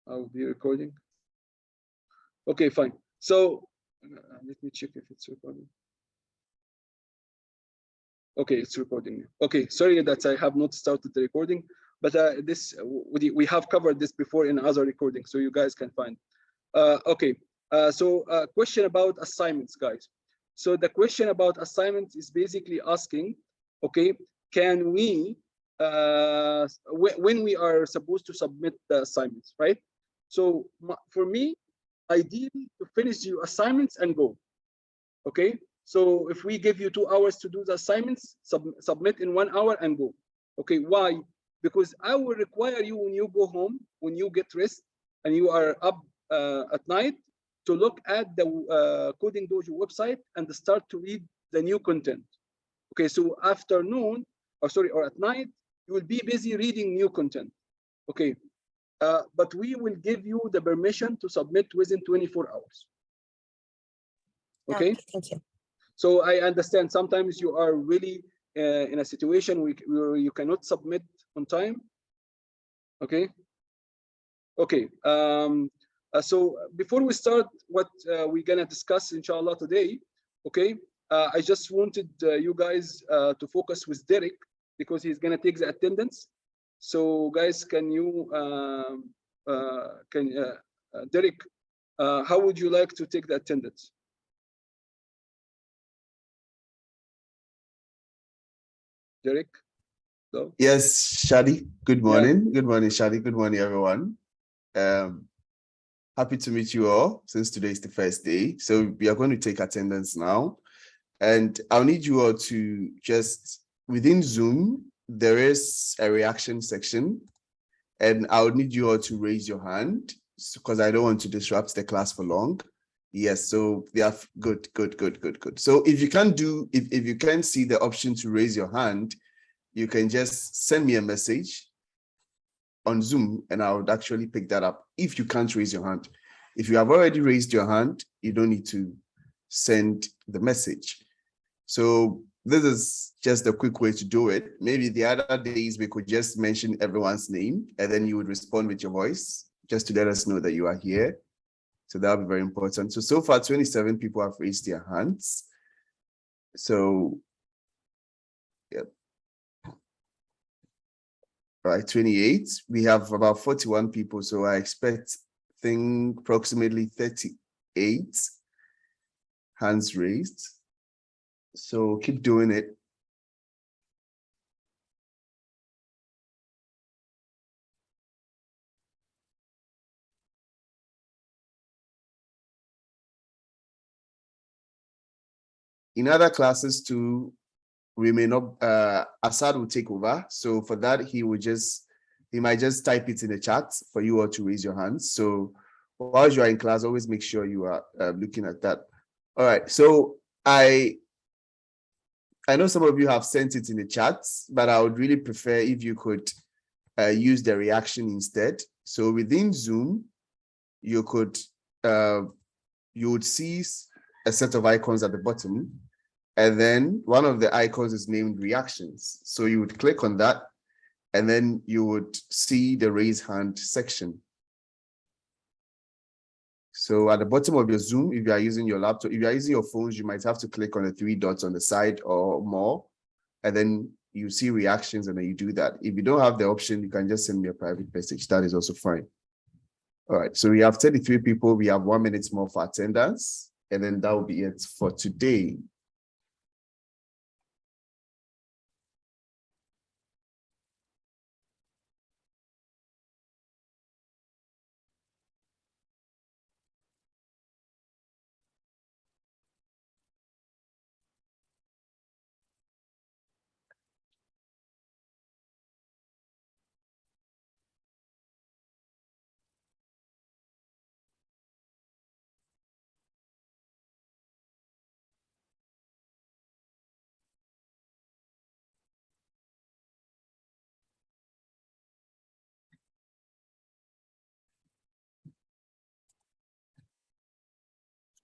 I'll be recording. Okay, fine. So let me check if it's recording. Okay, it's recording. Okay, sorry that I have not started the recording, but this we have covered this before in other recordings, so you guys can find. Okay, so question about assignments, guys. So the question about assignments is basically asking, okay, can we, when we are supposed to submit the assignments, right? So for me, ideally to finish your assignments and go, okay? So if we give you 2 hours to do the assignments, submit in 1 hour and go. Okay, why? Because I will require you when you go home, when you get rest and you are up at night, to look at the Coding Dojo website and start to read the new content. Okay, so afternoon, or at night, you will be busy reading new content. Okay, but we will give you the permission to submit within 24 hours. Okay, thank you. So I understand sometimes you are really in a situation where you cannot submit on time. Okay. Okay. So before we start what we're gonna discuss, inshallah, today, okay, I just wanted you guys to focus with Derek because he's gonna take the attendance. So guys, can you, Derek, how would you like to take the attendance? Derek? So? Yes, Shadi. Good morning. Yeah. Good morning, Shadi. Good morning, everyone. Happy to meet you all since today is the first day. So we are going to take attendance now. And I'll need you all to just, within Zoom, there is a reaction section. And I'll need you all to raise your hand because I don't want to disrupt the class for long. Yes, so they are good. So if you can't do, if you can't see the option to raise your hand, you can just send me a message on Zoom and I would actually pick that up if you can't raise your hand. If you have already raised your hand, you don't need to send the message. So this is just a quick way to do it. Maybe the other days we could just mention everyone's name and then you would respond with your voice just to let us know that you are here. So that'll be very important. So far 27 people have raised their hands. So, yep. Right, 28. We have about 41 people, so I expect approximately 38 hands raised. So keep doing it. In other classes too, we may not, Assad will take over. So for that, he might just type it in the chat for you all to raise your hands. So while you are in class, always make sure you are looking at that. All right, so I know some of you have sent it in the chat, but I would really prefer if you could use the reaction instead. So within Zoom, you would see a set of icons at the bottom. And then one of the icons is named reactions. So you would click on that and then you would see the raise hand section. So at the bottom of your Zoom, if you are using your laptop, if you are using your phones, you might have to click on the 3 dots on the side or more, and then you see reactions and then you do that. If you don't have the option, you can just send me a private message. That is also fine. All right, so we have 33 people. We have 1 minute more for attendance, and then that will be it for today.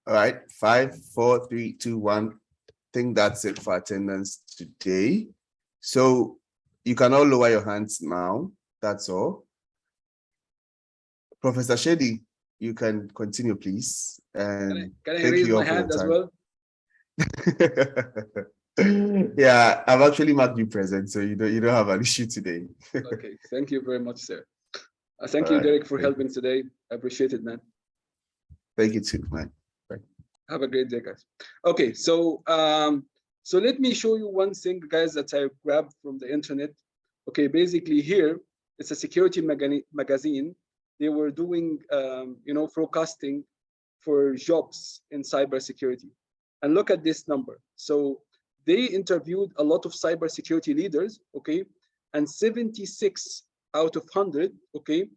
All right, 5, 4, 3, 2, 1. I think that's it for attendance today. So you can all lower your hands now. That's all. Professor Shady, you can continue, please. And Can I thank raise you all my for your hand as time. well? Yeah, I've actually marked you present, so you don't have an issue today. Okay, thank you very much, sir. Thank All you, right, Derek, for thank helping today. I appreciate it, man. Thank you too, man. Have a great day, guys. Okay, so so let me show you one thing, guys, that I grabbed from the internet. Okay, basically here it's a security magazine. They were doing forecasting for jobs in cybersecurity, and look at this number. So they interviewed a lot of cybersecurity leaders, okay, and 76 out of 100, okay,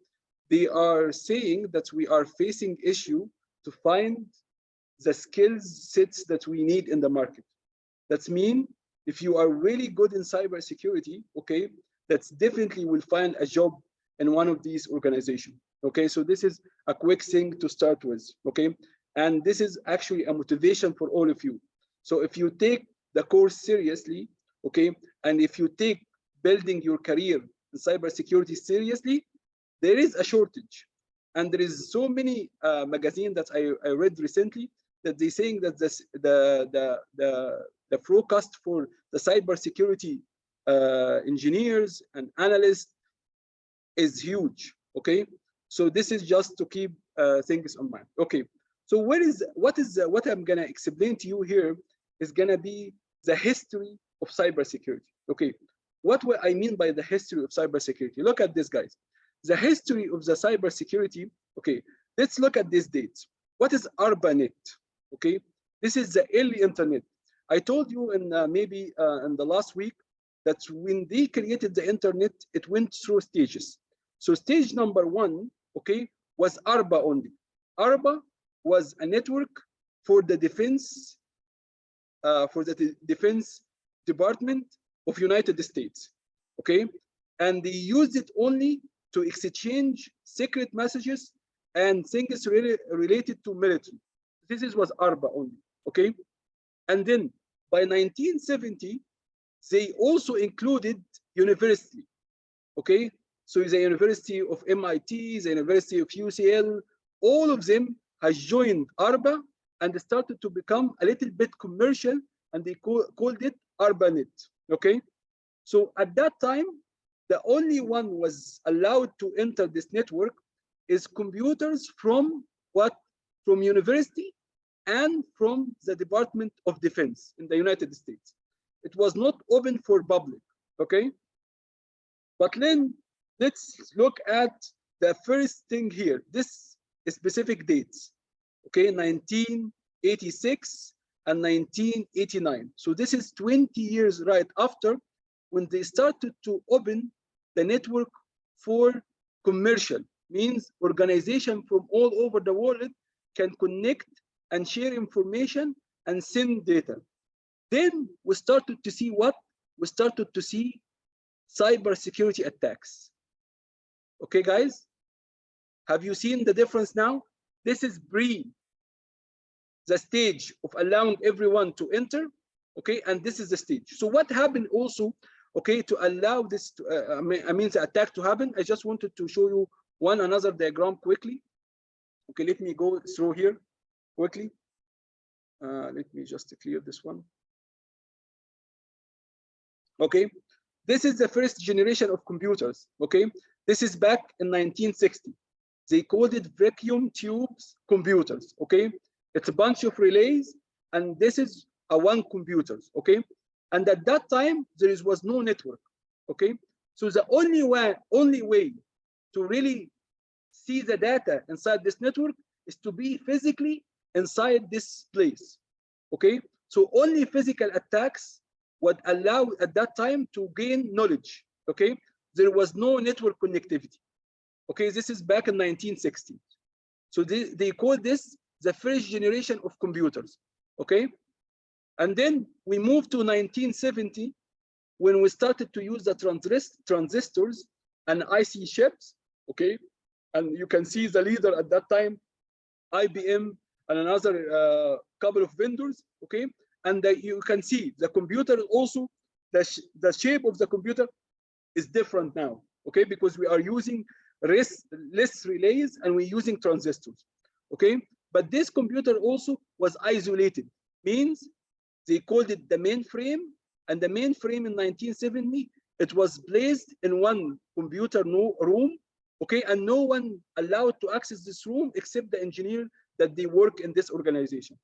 they are saying that we are facing issue to find the skills sets that we need in the market. That's mean if you are really good in cybersecurity, okay, that's definitely will find a job in one of these organizations. Okay, so this is a quick thing to start with. Okay, and this is actually a motivation for all of you. So if you take the course seriously, okay, and if you take building your career in cybersecurity seriously, there is a shortage, and there is so many magazines that I read recently that they're saying that the forecast for the cybersecurity engineers and analysts is huge. Okay, so this is just to keep things in mind. Okay, so what I'm gonna explain to you here is gonna be the history of cybersecurity. Okay, what I mean by the history of cybersecurity? Look at this, guys. The history of the cybersecurity. Okay, let's look at these dates. What is ARPANET? Okay, this is the early internet. I told you in maybe in the last week that when they created the internet, it went through stages. So stage number 1, okay, was ARPA only. ARPA was a network for the defense, Department of United States, okay, and they used it only to exchange secret messages and things related to military. This was ARPA only, okay? And then by 1970, they also included university, okay? So the University of MIT, the University of UCL, all of them has joined ARPA and started to become a little bit commercial, and they called it ARPANET, okay? So at that time, the only one was allowed to enter this network is computers from what? From university and from the Department of Defense in the United States. It was not open for public, okay? But then let's look at the first thing here. This specific dates, okay? 1986 and 1989. So this is 20 years right after when they started to open the network for commercial, means organization from all over the world can connect and share information and send data. Then we started to see what? We started to see cybersecurity attacks. Okay, guys? Have you seen the difference now? This is the stage of allowing everyone to enter, okay? And this is the stage. So what happened also, okay, to allow this, the attack to happen? I just wanted to show you another diagram quickly. Okay, let me go through here quickly. Let me just clear this one. Okay, this is the first generation of computers. Okay, this is back in 1960. They called it vacuum tubes computers. Okay, it's a bunch of relays, and this is a one computers. Okay, and at that time there was no network. Okay, so the only way to really see the data inside this network is to be physically inside this place. Okay, so only physical attacks would allow at that time to gain knowledge. Okay, there was no network connectivity. Okay, this is back in 1960. So they call this the first generation of computers. Okay, and then we moved to 1970 when we started to use the transistors and IC chips. Okay, and you can see the leader at that time, IBM, and another couple of vendors. Okay, and you can see the computer also, the shape of the computer is different now. Okay, because we are using less relays, and we're using transistors. Okay, but this computer also was isolated, means they called it the mainframe, and the mainframe in 1970, it was placed in one computer room, okay, and no one allowed to access this room except the engineer that they work in this organization.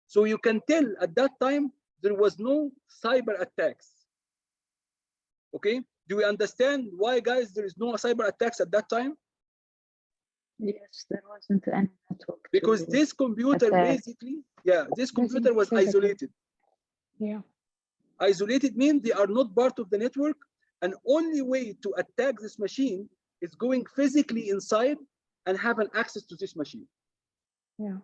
So you can tell at that time there was no cyber attacks. Okay, do we understand why, guys, there is no cyber attacks at that time? Yes, there wasn't any network. Because this computer basically, yeah, this computer was isolated. Yeah. Isolated means they are not part of the network, and only way to attack this machine is going physically inside and have an access to this machine. Yeah.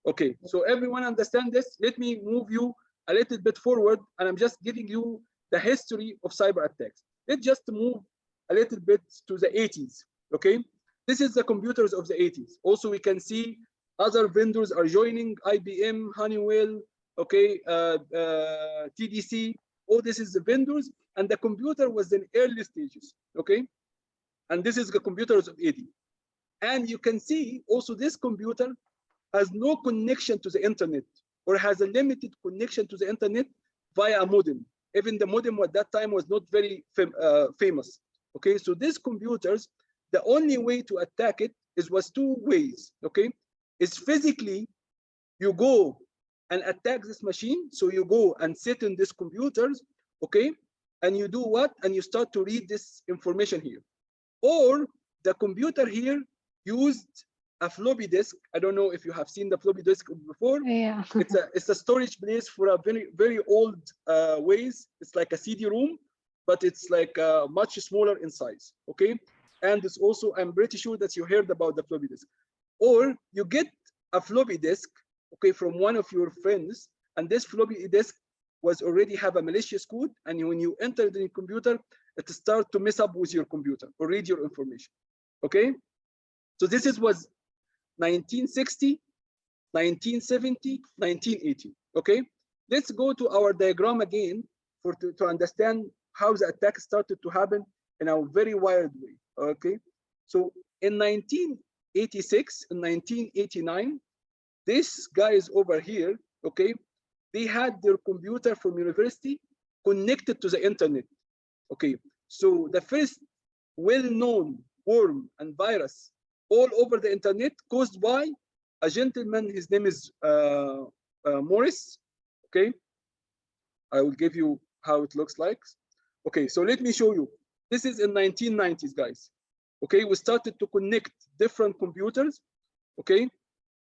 Okay, so everyone understand this? Let me move you a little bit forward, and I'm just giving you the history of cyber attacks. Let's just move a little bit to the 80s, okay? This is the computers of the 80s. Also, we can see other vendors are joining, IBM, Honeywell, okay, TDC. All this is the vendors, and the computer was in early stages, okay? And this is the computers of 80. And you can see also this computer has no connection to the internet, or has a limited connection to the internet via a modem. Even the modem at that time was not very famous, okay? So these computers, the only way to attack it was two ways, okay? Is physically, you go and attack this machine. So you go and sit in these computers, okay? And you do what? And you start to read this information here. Or the computer here used a floppy disk. I don't know if you have seen the floppy disk before. Yeah. It's a storage place for a very old ways. It's like a CD-ROM, but it's like much smaller in size, okay? And it's also, I'm pretty sure that you heard about the floppy disk. Or you get a floppy disk, okay, from one of your friends, and this floppy disk was already have a malicious code, and when you enter the computer, it starts to mess up with your computer or read your information, okay? So this was 1960, 1970, 1980, okay? Let's go to our diagram again to understand how the attack started to happen in a very wild way, okay? So in 1986 and 1989, these guys over here, okay, they had their computer from university connected to the internet, okay? So the first well-known worm and virus all over the internet caused by a gentleman, his name is Morris, okay? I will give you how it looks like. Okay, so let me show you. This is in 1990s, guys. Okay, we started to connect different computers, okay?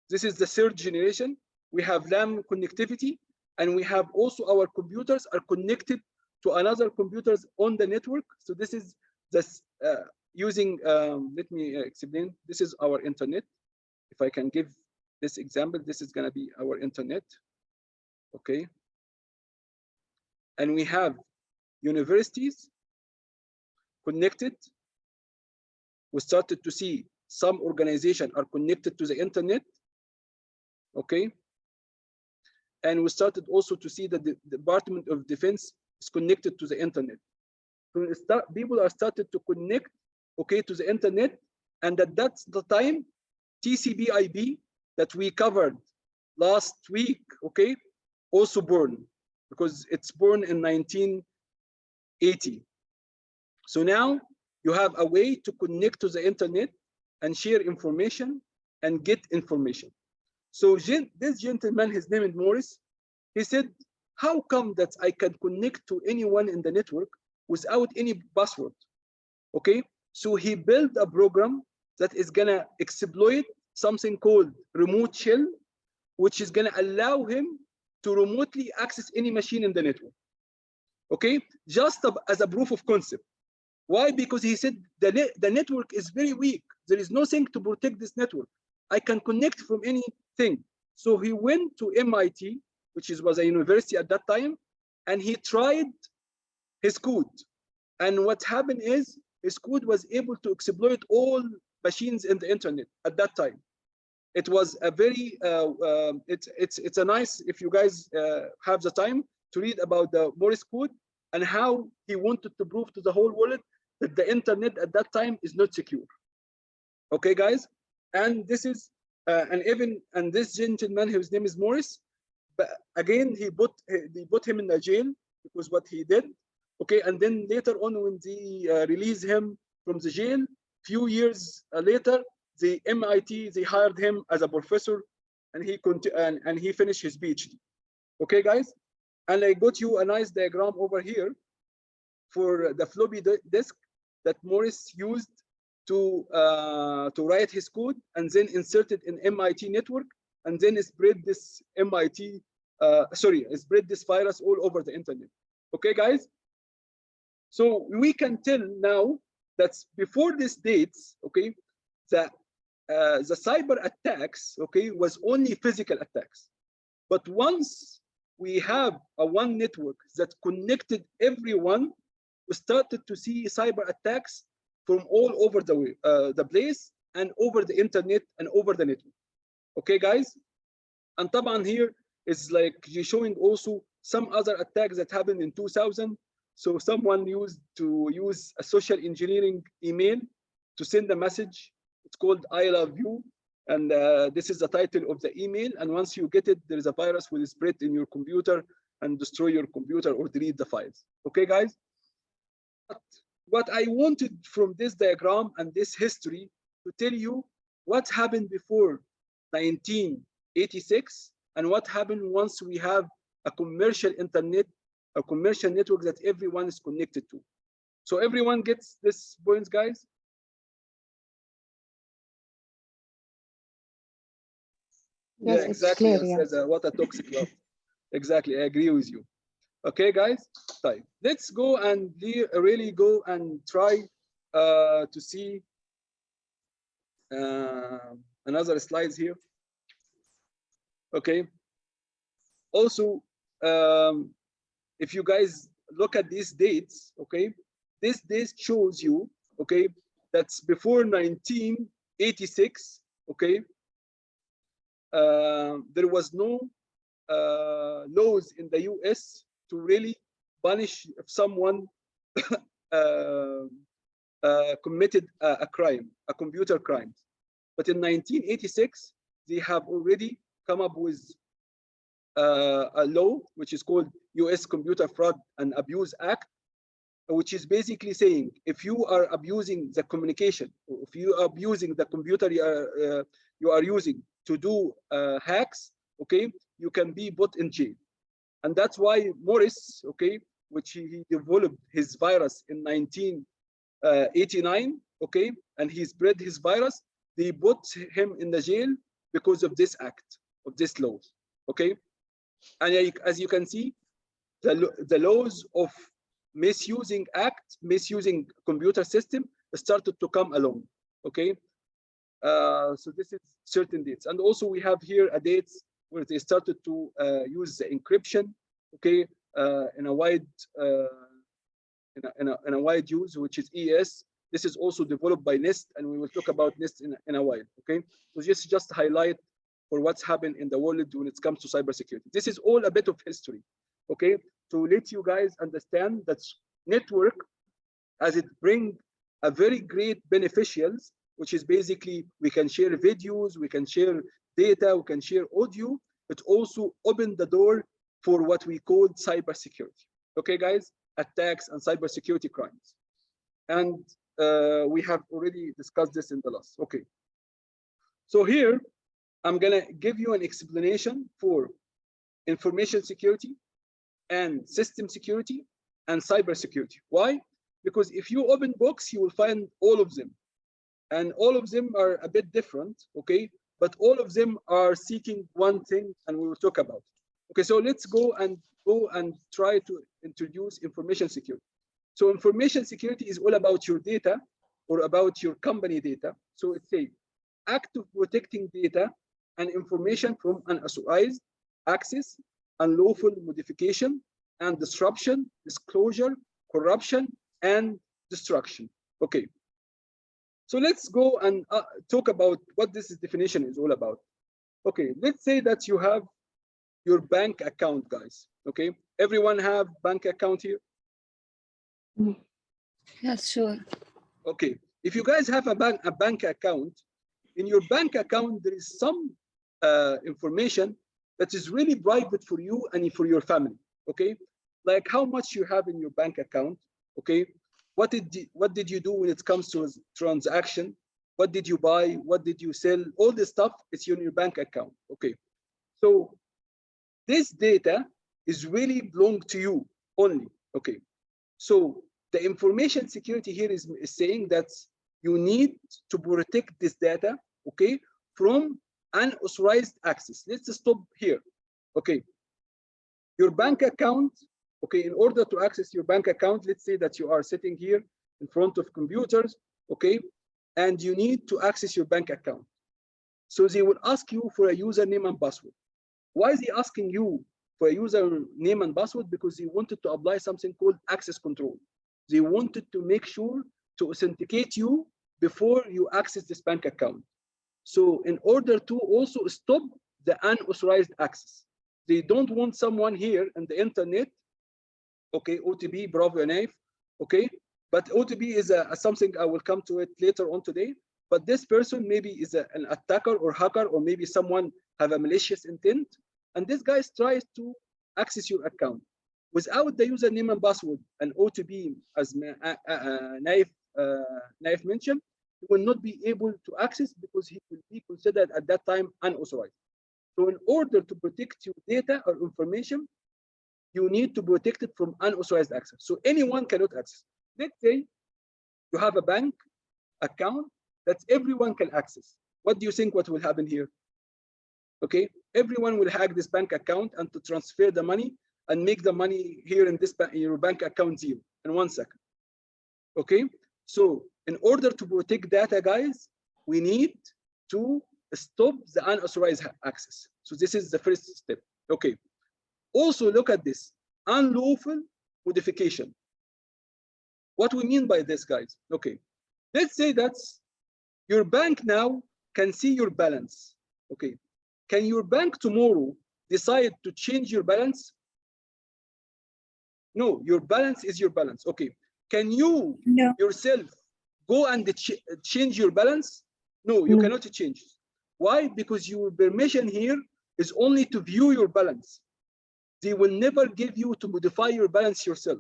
This is the third generation. We have LAN connectivity, and we have also our computers are connected to another computers on the network. So this is this using, let me explain. This is our internet. If I can give this example, this is gonna be our internet, okay? And we have universities connected. We started to see some organizations are connected to the internet, okay? And we started also to see that the Department of Defense is connected to the internet. So people are started to connect, okay, to the internet, and that's the time TCP/IP that we covered last week, okay, also born, because it's born in 1980. So now you have a way to connect to the internet and share information and get information. So this gentleman, his name is Morris, he said, how come that I can connect to anyone in the network without any password? Okay, so he built a program that is gonna exploit something called remote shell, which is gonna allow him to remotely access any machine in the network. Okay, just as a proof of concept. Why? Because he said the network is very weak. There is nothing to protect this network. I can connect from anything. So he went to MIT, which was a university at that time, and he tried his code. And what happened is his code was able to exploit all machines in the internet at that time. It was a very, it's a nice, if you guys have the time to read about the Morris code and how he wanted to prove to the whole world that the internet at that time is not secure. Okay, guys, and this is and this gentleman, his name is Morris, but again they put him in the jail because what he did. Okay, and then later on when they release him from the jail, few years later, the MIT they hired him as a professor, and he finished his PhD. Okay, guys, and I got you a nice diagram over here for the floppy disk that Morris used to write his code and then insert it in MIT network and then spread this spread this virus all over the internet. Okay, guys. So we can tell now that before these dates, okay, the cyber attacks, okay, was only physical attacks. But once we have a one network that connected everyone, we started to see cyber attacks from all over the place and over the internet and over the network. Okay, guys? And طبعا here is like showing also some other attacks that happened in 2000. So someone used a social engineering email to send a message. It's called I love you. And this is the title of the email. And once you get it, there is a virus will spread in your computer and destroy your computer or delete the files. Okay, guys? But what I wanted from this diagram and this history to tell you what happened before 1986 and what happened once we have a commercial internet, a commercial network that everyone is connected to. So everyone gets this points, guys? Yes, Yeah, it's exactly. clear, Yes, yeah. what a toxic love. Exactly, I agree with you. Okay, guys, طيب. Let's go and really go and try to see another slides here. Okay. Also, if you guys look at these dates, okay, this date shows you, okay, that's before 1986, okay, there was no laws in the US to really punish if someone committed a crime, a computer crime. But in 1986, they have already come up with a law, which is called US Computer Fraud and Abuse Act, which is basically saying if you are abusing the communication, or if you are abusing the computer you are using to do hacks, okay, you can be put in jail. And that's why Morris, okay, which he developed his virus in 1989, okay, and he spread his virus, they put him in the jail because of this act, of this law, okay. And as you can see, the laws of misusing computer system started to come along, okay. So this is certain dates, and also we have here a dates where they started to use the encryption, okay, in a wide in a wide use, which is ES. This is also developed by NIST, and we will talk about NIST in a while, okay. So just highlight for what's happened in the world when it comes to cybersecurity. This is all a bit of history, okay, to let you guys understand that network, as it bring a very great beneficials, which is basically we can share videos, we can share data, we can share audio. It also opened the door for what we call cybersecurity. Okay, guys, attacks and cybersecurity crimes, and we have already discussed this in the last. Okay, so here I'm gonna give you an explanation for information security and system security and cybersecurity. Why? Because if you open books, you will find all of them, and all of them are a bit different, okay, but all of them are seeking one thing, and we will talk about it. Okay, so let's go and try to introduce information security. So information security is all about your data or about your company data. So it's a act of protecting data and information from unauthorized access, unlawful modification and disruption, disclosure, corruption, and destruction. Okay, so let's go and talk about what this definition is all about. Okay, let's say that you have your bank account, guys. Okay, everyone have bank account here? Yes, sure. Okay, If you guys have a bank account, in your bank account, there is some information that is really private for you and for your family, okay? Like how much you have in your bank account, okay? What did you do when it comes to transaction? What did you buy? What did you sell? All this stuff is in your bank account, okay? So this data is really belong to you only, okay? So the information security here is saying that you need to protect this data, okay, from unauthorized access. Let's stop here, okay? Your bank account, okay, in order to access your bank account, let's say that you are sitting here in front of computers, okay, and you need to access your bank account. So they will ask you for a username and password. Why is he asking you for a username and password? Because he wanted to apply something called access control. They wanted to make sure to authenticate you before you access this bank account. So in order to also stop the unauthorized access, they don't want someone here in the internet, okay, OTP, bravo knife, okay, but OTP is something I will come to it later on today. But this person maybe is an attacker or hacker, or maybe someone have a malicious intent, and this guy tries to access your account without the username and password and OTP, as Naif mentioned. He will not be able to access because he will be considered at that time unauthorized. So in order to protect your data or information, you need to protect it from unauthorized access. So anyone cannot access. Let's say you have a bank account that everyone can access. What do you think what will happen here? Okay, everyone will hack this bank account and to transfer the money and make the money here in this in your bank account zero in 1 second. Okay, so in order to protect data, guys, we need to stop the unauthorized access. So this is the first step. Okay, also look at this unlawful modification. What we mean by this, guys? Okay, let's say that your bank now can see your balance. Okay, can your bank tomorrow decide to change your balance? No, your balance is your balance. Okay, can you yourself go and change your balance? No, you cannot change. Why? Because your permission here is only to view your balance. They will never give you to modify your balance yourself.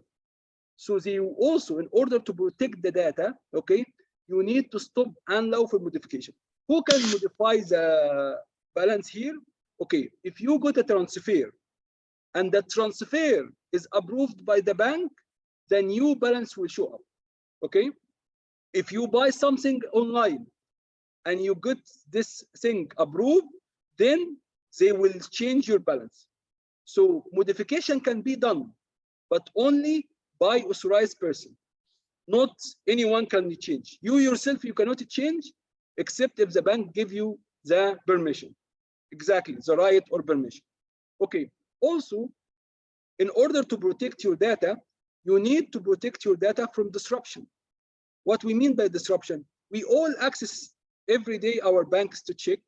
So they also, in order to protect the data, okay, you need to stop unlawful modification. Who can modify the balance here? Okay, if you got a transfer and the transfer is approved by the bank, the new balance will show up. Okay, if you buy something online and you get this thing approved, then they will change your balance. So modification can be done, but only by authorized person. Not anyone can change. You yourself, you cannot change except if the bank give you the permission. Exactly, the right or permission. Okay, also, in order to protect your data, you need to protect your data from disruption. What we mean by disruption, we all access every day our banks to check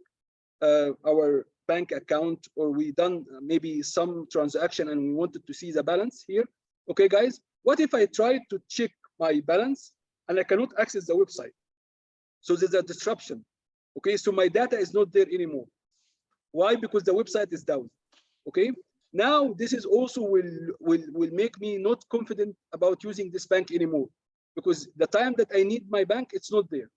our bank account, or we done maybe some transaction and we wanted to see the balance here. Okay, guys, what if I try to check my balance and I cannot access the website? So there's a disruption. Okay, so my data is not there anymore. Why? Because the website is down. Okay, now this is also will make me not confident about using this bank anymore, because the time that I need my bank, it's not there.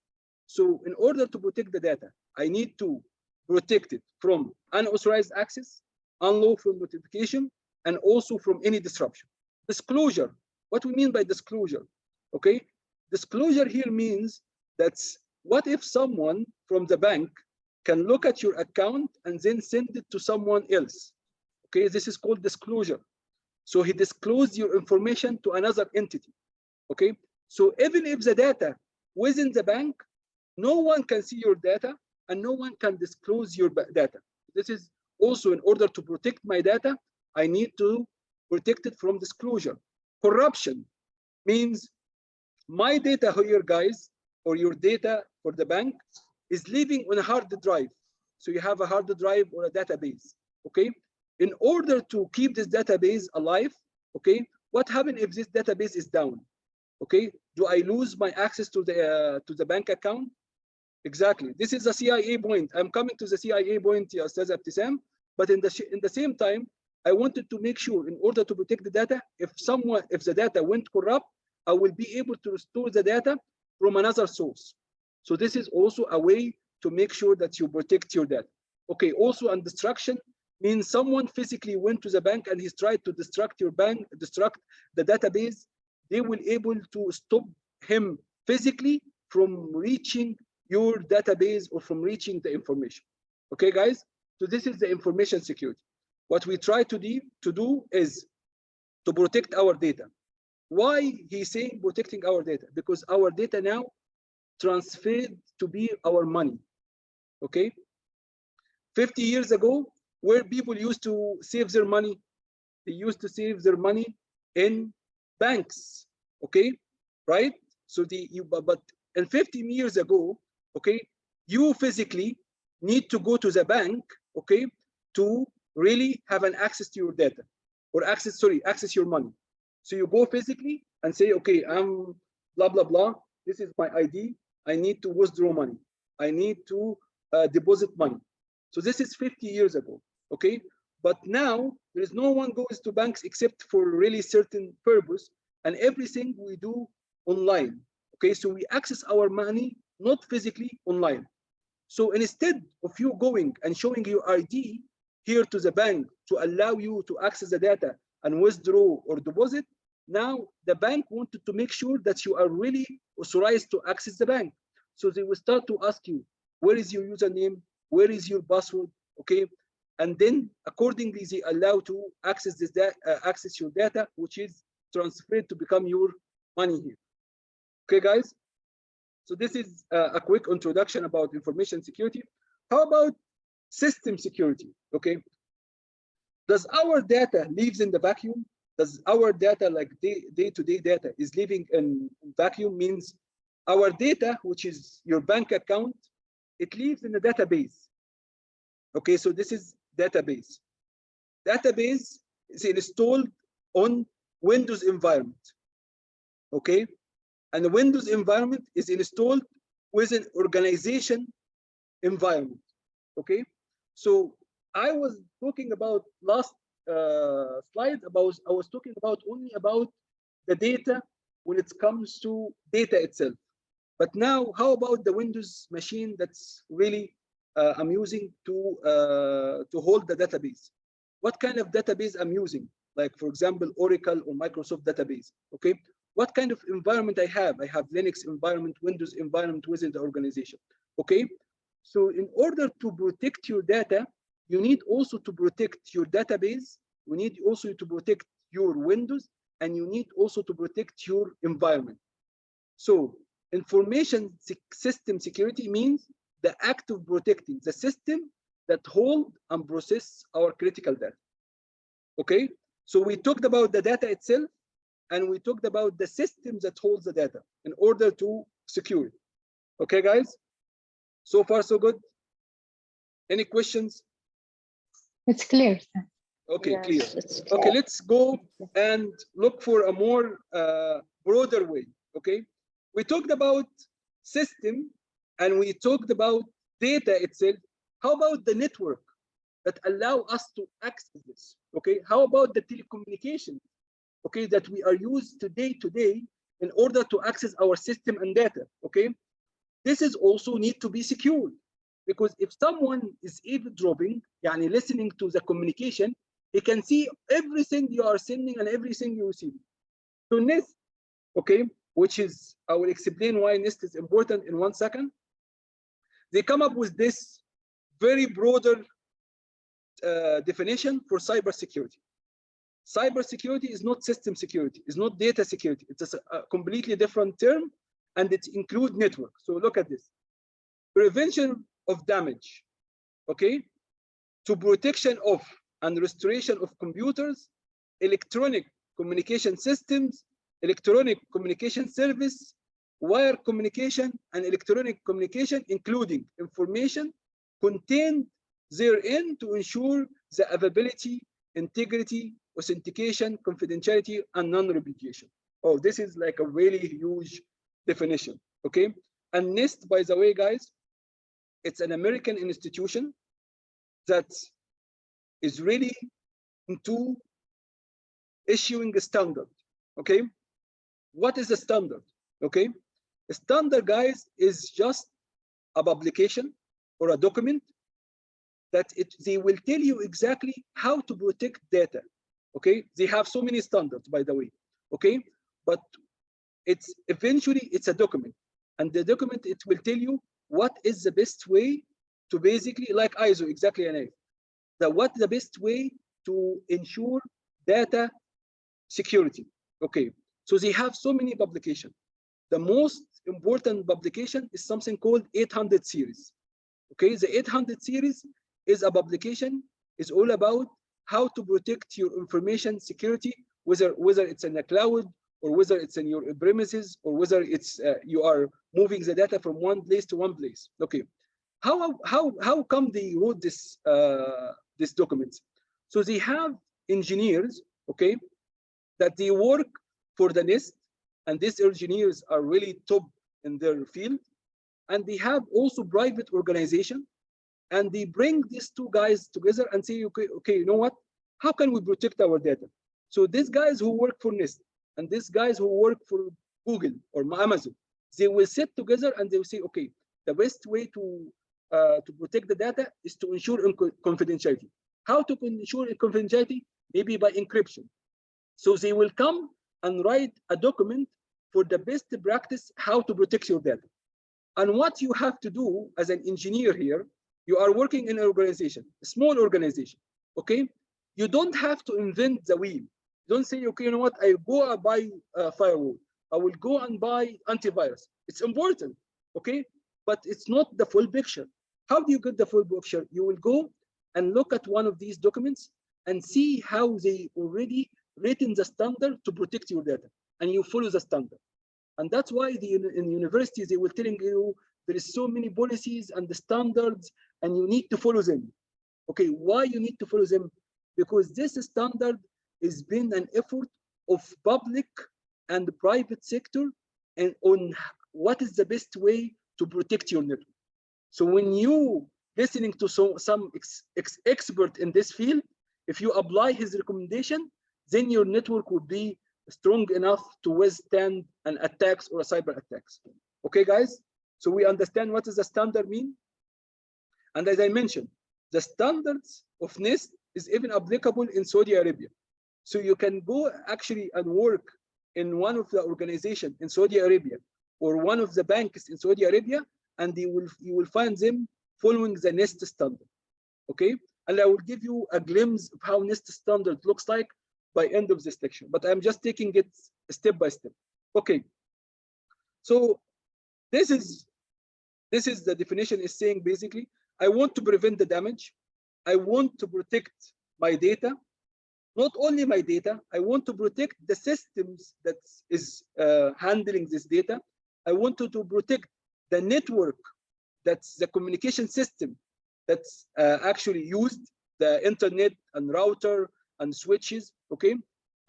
So in order to protect the data, I need to protect it from unauthorized access, unlawful notification, and also from any disruption. Disclosure. What we mean by disclosure? Okay, disclosure here means that what if someone from the bank can look at your account and then send it to someone else? Okay, this is called disclosure. So he disclosed your information to another entity. Okay, so even if the data within the bank, no one can see your data and no one can disclose your data. This is also, in order to protect my data, I need to protect it from disclosure. Corruption means my data here, guys, or your data for the bank is living on a hard drive. So you have a hard drive or a database. Okay, in order to keep this database alive, okay, what happens if this database is down? Okay, do I lose my access to the bank account? Exactly. This is a CIA point. I'm coming to the CIA point, ya Ustaz Abtisam, but in the same time, I wanted to make sure, in order to protect the data, if the data went corrupt, I will be able to restore the data from another source. So this is also a way to make sure that you protect your data. Okay, also, and destruction means someone physically went to the bank and he's tried to destruct your bank, destruct the database. They will able to stop him physically from reaching your database or from reaching the information. Okay, guys? So this is the information security. What we try to do is to protect our data. Why he's saying protecting our data? Because our data now transferred to be our money. Okay? 50 years ago, where people used to save their money, they used to save their money in banks. Okay, right? So but and 50 years ago, okay, you physically need to go to the bank, okay, to really have an access to your data or access your money. So you go physically and say, okay, I'm blah blah blah. This is my ID. I need to withdraw money. I need to deposit money. So this is 50 years ago, okay? But now there is no one goes to banks except for really certain purpose, and everything we do online, okay? So we access our money not physically, online. So instead of you going and showing your ID here to the bank to allow you to access the data and withdraw or deposit, now the bank wanted to make sure that you are really authorized to access the bank. So they will start to ask you, where is your username? Where is your password? Okay, and then accordingly they allow to access this access your data, which is transferred to become your money here. Okay, guys. So this is a quick introduction about information security. How about system security? Okay, does our data lives in the vacuum? Does our data, like day-to-day data, is living in vacuum? Means our data, which is your bank account, it lives in a database. Okay, so this is database. Database is installed on Windows environment. Okay, and the Windows environment is installed with an organization environment. Okay, so I was talking about last slide about, I was talking about only about the data when it comes to data itself. But now, how about the Windows machine that's really I'm using to hold the database? What kind of database I'm using? Like, for example, Oracle or Microsoft database. Okay, what kind of environment I have? I have Linux environment, Windows environment within the organization. Okay, so in order to protect your data, you need also to protect your database. You need also to protect your Windows, and you need also to protect your environment. So information system security means the act of protecting the system that hold and process our critical data. Okay, so we talked about the data itself, and we talked about the system that holds the data in order to secure it. Okay, guys, so far so good. Any questions? It's clear. Okay, Yes, clear. it's Okay, clear. let's go and look for a more broader way. Okay, we talked about system and we talked about data itself. How about the network that allow us to access this? Okay, how about the telecommunication, okay, that we are used today in order to access our system and data? Okay, this is also need to be secured, because if someone is eavesdropping, yani listening to the communication, he can see everything you are sending and everything you receive. So NIST, okay, which is, I will explain why NIST is important in 1 second. They come up with this very broader definition for cybersecurity. Cybersecurity is not system security, it's not data security. It's a completely different term, and it includes network. So look at this: prevention of damage, okay, to protection of and restoration of computers, electronic communication systems, electronic communication service, wire communication, and electronic communication, including information contained therein to ensure the availability, integrity, authentication, confidentiality, and non-repudiation. Oh, this is like a really huge definition, okay? And NIST, by the way, guys, it's an American institution that is really into issuing a standard, okay? What is a standard, okay? A standard, guys, is just a publication or a document that they will tell you exactly how to protect data, okay? They have so many standards, by the way, okay? But it's eventually, it's a document. And the document, it will tell you what is the best way to basically, like ISO, exactly, and what the best way to ensure data security, okay? So they have so many publications. The most important publication is something called 800 series, okay? The 800 series is a publication, is all about how to protect your information security, whether it's in the cloud, or whether it's in your premises, or whether it's you are moving the data from one place to one place. Okay, how come they wrote this this documents? So they have engineers, okay, that they work for the NIST, and these engineers are really top in their field, and they have also private organization, and they bring these two guys together and say, okay, you know what? How can we protect our data? So these guys who work for NIST and these guys who work for Google or Amazon, they will sit together and they will say, okay, the best way to protect the data is to ensure confidentiality. How to ensure confidentiality? Maybe by encryption. So they will come and write a document for the best practice how to protect your data. And what you have to do as an engineer here, you are working in an organization, a small organization, okay? You don't have to invent the wheel. Don't say, okay, you know what, I go and buy a firewall. I will go and buy antivirus. It's important, okay? But it's not the full picture. How do you get the full picture? You will go and look at one of these documents and see how they already written the standard to protect your data, and you follow the standard. And that's why in universities, they will telling you there is so many policies and the standards, and you need to follow them. Okay, why you need to follow them? Because this standard has been an effort of public and private sector, and on what is the best way to protect your network. So when you listening to some expert in this field, if you apply his recommendation, then your network would be strong enough to withstand an attacks or a cyber attacks. Okay, guys? So we understand what does the standard mean? And as I mentioned, the standards of NIST is even applicable in Saudi Arabia. So you can go actually and work in one of the organizations in Saudi Arabia or one of the banks in Saudi Arabia, and you will find them following the NIST standard. Okay? And I will give you a glimpse of how NIST standard looks like by end of this lecture, but I'm just taking it step by step. Okay, so this is the definition is saying basically, I want to prevent the damage. I want to protect my data. Not only my data, I want to protect the systems that is handling this data. I want to protect the network, that's the communication system that's actually used, the internet and router and switches, okay?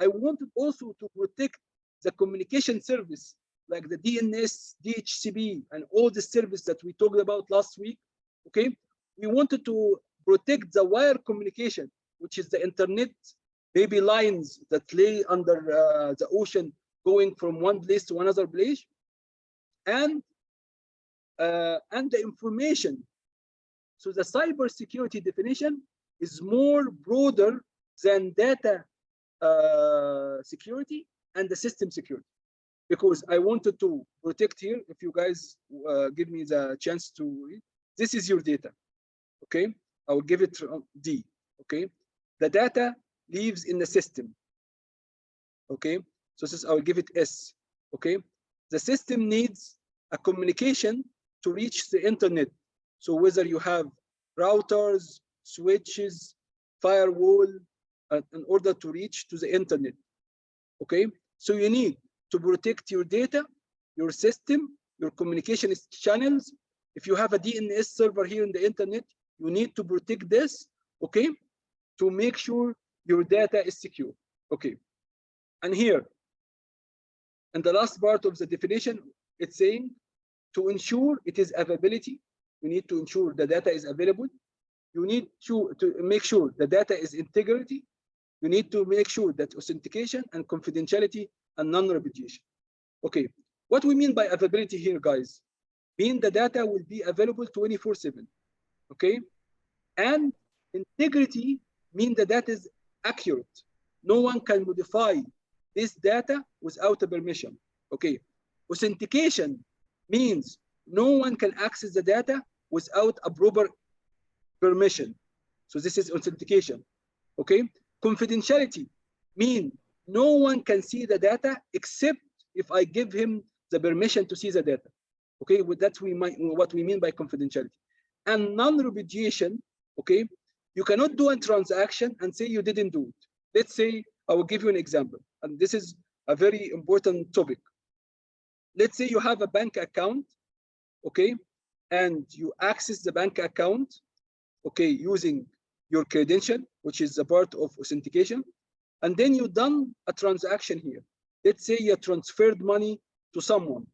I wanted also to protect the communication service, like the DNS, DHCP, and all the service that we talked about last week, okay? We wanted to protect the wire communication, which is the internet, maybe lines that lay under the ocean going from one place to another place, and the information. So the cybersecurity definition is more broader than data security and the system security, because I wanted to protect here. If you guys give me the chance to read, this is your data, okay? I will give it D, okay? The data lives in the system, okay? So this, I will give it S, okay? The system needs a communication to reach the internet. So whether you have routers, switches, firewall, in order to reach to the internet, okay? So you need to protect your data, your system, your communication channels. If you have a DNS server here in the internet, you need to protect this, okay? To make sure your data is secure, okay? And here, And the last part of the definition, it's saying to ensure it is availability, you need to ensure the data is available. You need to make sure the data is integrity. You need to make sure that authentication and confidentiality and non-repudiation. Okay, what we mean by availability here, guys, mean the data will be available 24/7. Okay, and integrity mean the data is accurate. No one can modify this data without a permission. Okay, authentication means no one can access the data without a proper permission. So this is authentication. Okay, confidentiality mean no one can see the data except if I give him the permission to see the data. Okay, that's what we mean by confidentiality. And non-repudiation, okay, you cannot do a transaction and say you didn't do it. Let's say, I will give you an example, and this is a very important topic. Let's say you have a bank account, okay, and you access the bank account, okay, using your credential, which is a part of authentication, and then you done a transaction here. Let's say you transferred money to someone.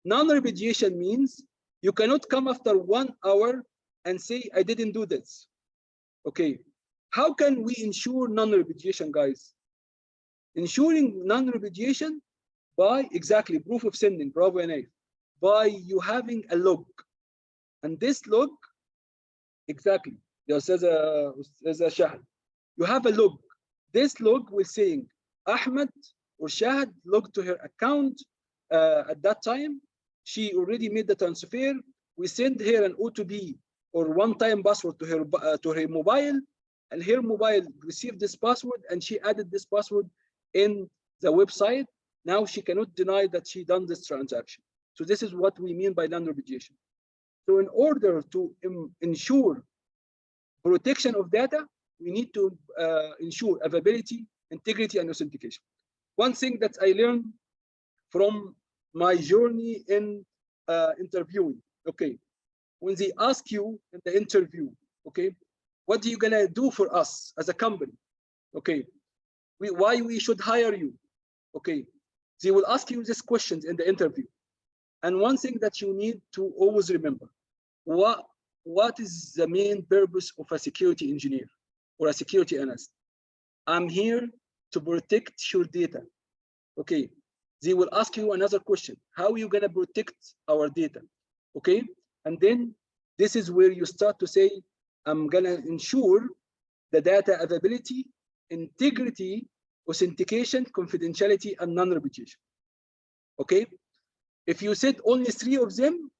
Non-repudiation means you cannot come after 1 hour and say, I didn't do this. Okay, how can we ensure non-repudiation, guys? Ensuring non-repudiation by exactly proof of sending, bravo and by you having a log. And this log, exactly, there says a Shahad. You have a log. This log will saying Ahmed or Shahad logged to her account at that time. She already made the transfer. We send her an OTP or one-time password to her mobile, and her mobile received this password, and she added this password in the website. Now she cannot deny that she done this transaction. So this is what we mean by non-repudiation. So in order to ensure protection of data, we need to ensure availability, integrity, and authentication. One thing that I learned from my journey in interviewing, okay, when they ask you in the interview, okay, what are you gonna do for us as a company? Okay, why we should hire you? Okay, they will ask you these questions in the interview. And one thing that you need to always remember, what is the main purpose of a security engineer or a security analyst? I'm here to protect your data. Okay, they will ask you another question. How are you gonna protect our data? Okay, and then this is where you start to say, I'm gonna ensure the data availability, integrity, authentication, confidentiality, and non-repudiation. Okay, if you said only 3 of them,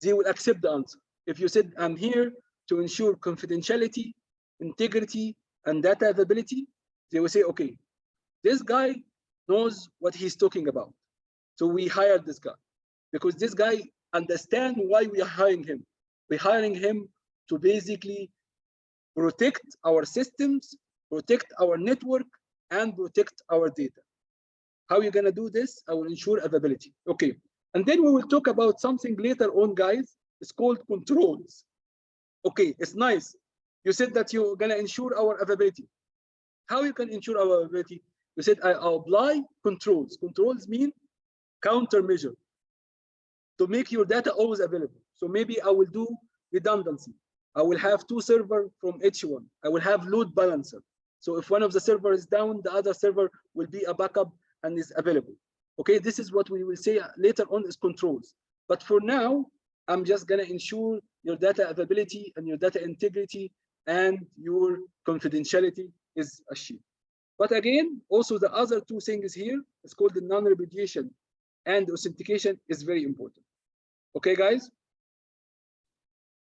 they will accept the answer. If you said, I'm here to ensure confidentiality, integrity, and data availability, they will say, okay, this guy knows what he's talking about. So we hired this guy because this guy understands why we are hiring him. We're hiring him to basically protect our systems, protect our network, and protect our data. How are you gonna do this? I will ensure availability. Okay, and then we will talk about something later on, guys. It's called controls. Okay, it's nice. You said that you're gonna ensure our availability. How you can ensure our availability? You said I apply controls. Controls mean countermeasure to make your data always available. So maybe I will do redundancy. I will have 2 servers from each one. I will have load balancer. So if one of the servers is down, the other server will be a backup and is available. Okay, this is what we will say later on is controls. But for now, I'm just gonna ensure your data availability and your data integrity and your confidentiality is achieved. But again, also the other 2 things here, it's called the non-repudiation and authentication is very important. Okay, guys?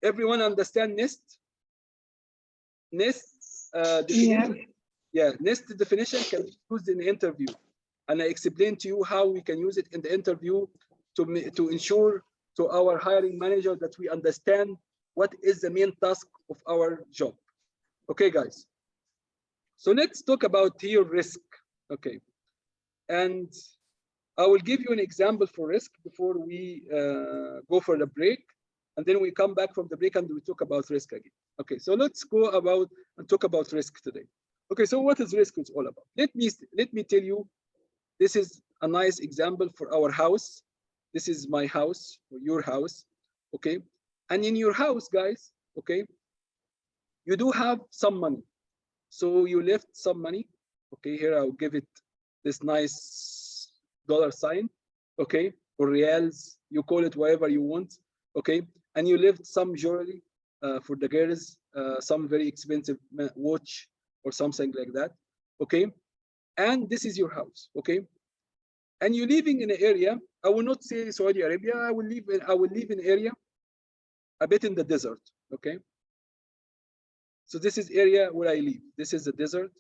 Everyone understand NIST? NIST definition? Yeah, NIST definition can be used in the interview. And I explained to you how we can use it in the interview to ensure to our hiring manager that we understand what is the main task of our job. Okay, guys. So let's talk about here risk. Okay. And I will give you an example for risk before we go for the break. And then we come back from the break and we talk about risk again. Okay, so let's go about and talk about risk today. Okay, so what is risk is all about? Let me tell you, this is a nice example for our house. This is my house or your house, okay? And in your house, guys, okay, you do have some money. So you left some money, okay? Here I'll give it this nice dollar sign, okay? Or reals, you call it whatever you want, okay? And you left some jewelry for the girls, some very expensive watch or something like that, okay? And this is your house, okay? And you're living in an area, I will not say Saudi Arabia, I will live in an area a bit in the desert, okay? So this is area where I live. This is the desert,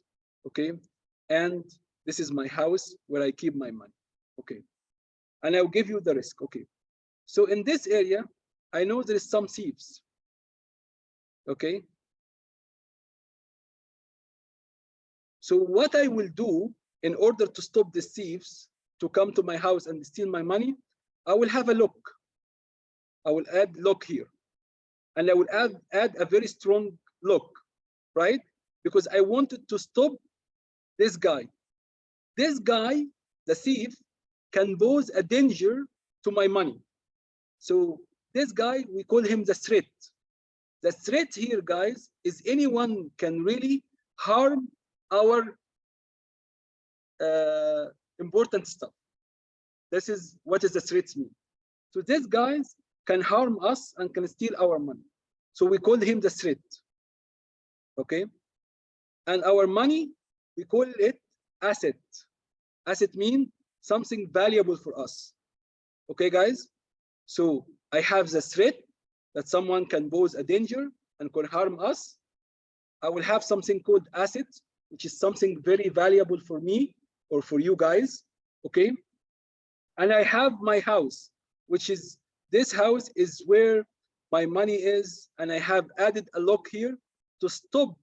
okay? And this is my house where I keep my money, okay? And I'll give you the risk, okay? So in this area, I know there is some thieves, okay? So what I will do in order to stop the thieves to come to my house and steal my money, I will have a lock. I will add lock here. And I will add a very strong lock, right? Because I wanted to stop this guy. This guy, the thief, can pose a danger to my money. So this guy, we call him the threat. The threat here, guys, is anyone can really harm our important stuff. This is what is the threats mean. So these guys can harm us and can steal our money. So we call him the threat, okay? And our money, we call it asset. Asset means something valuable for us, okay, guys? So I have the threat that someone can pose a danger and could harm us. I will have something called asset, which is something very valuable for me or for you guys, okay? And I have my house, which is, this house is where my money is, and I have added a lock here to stop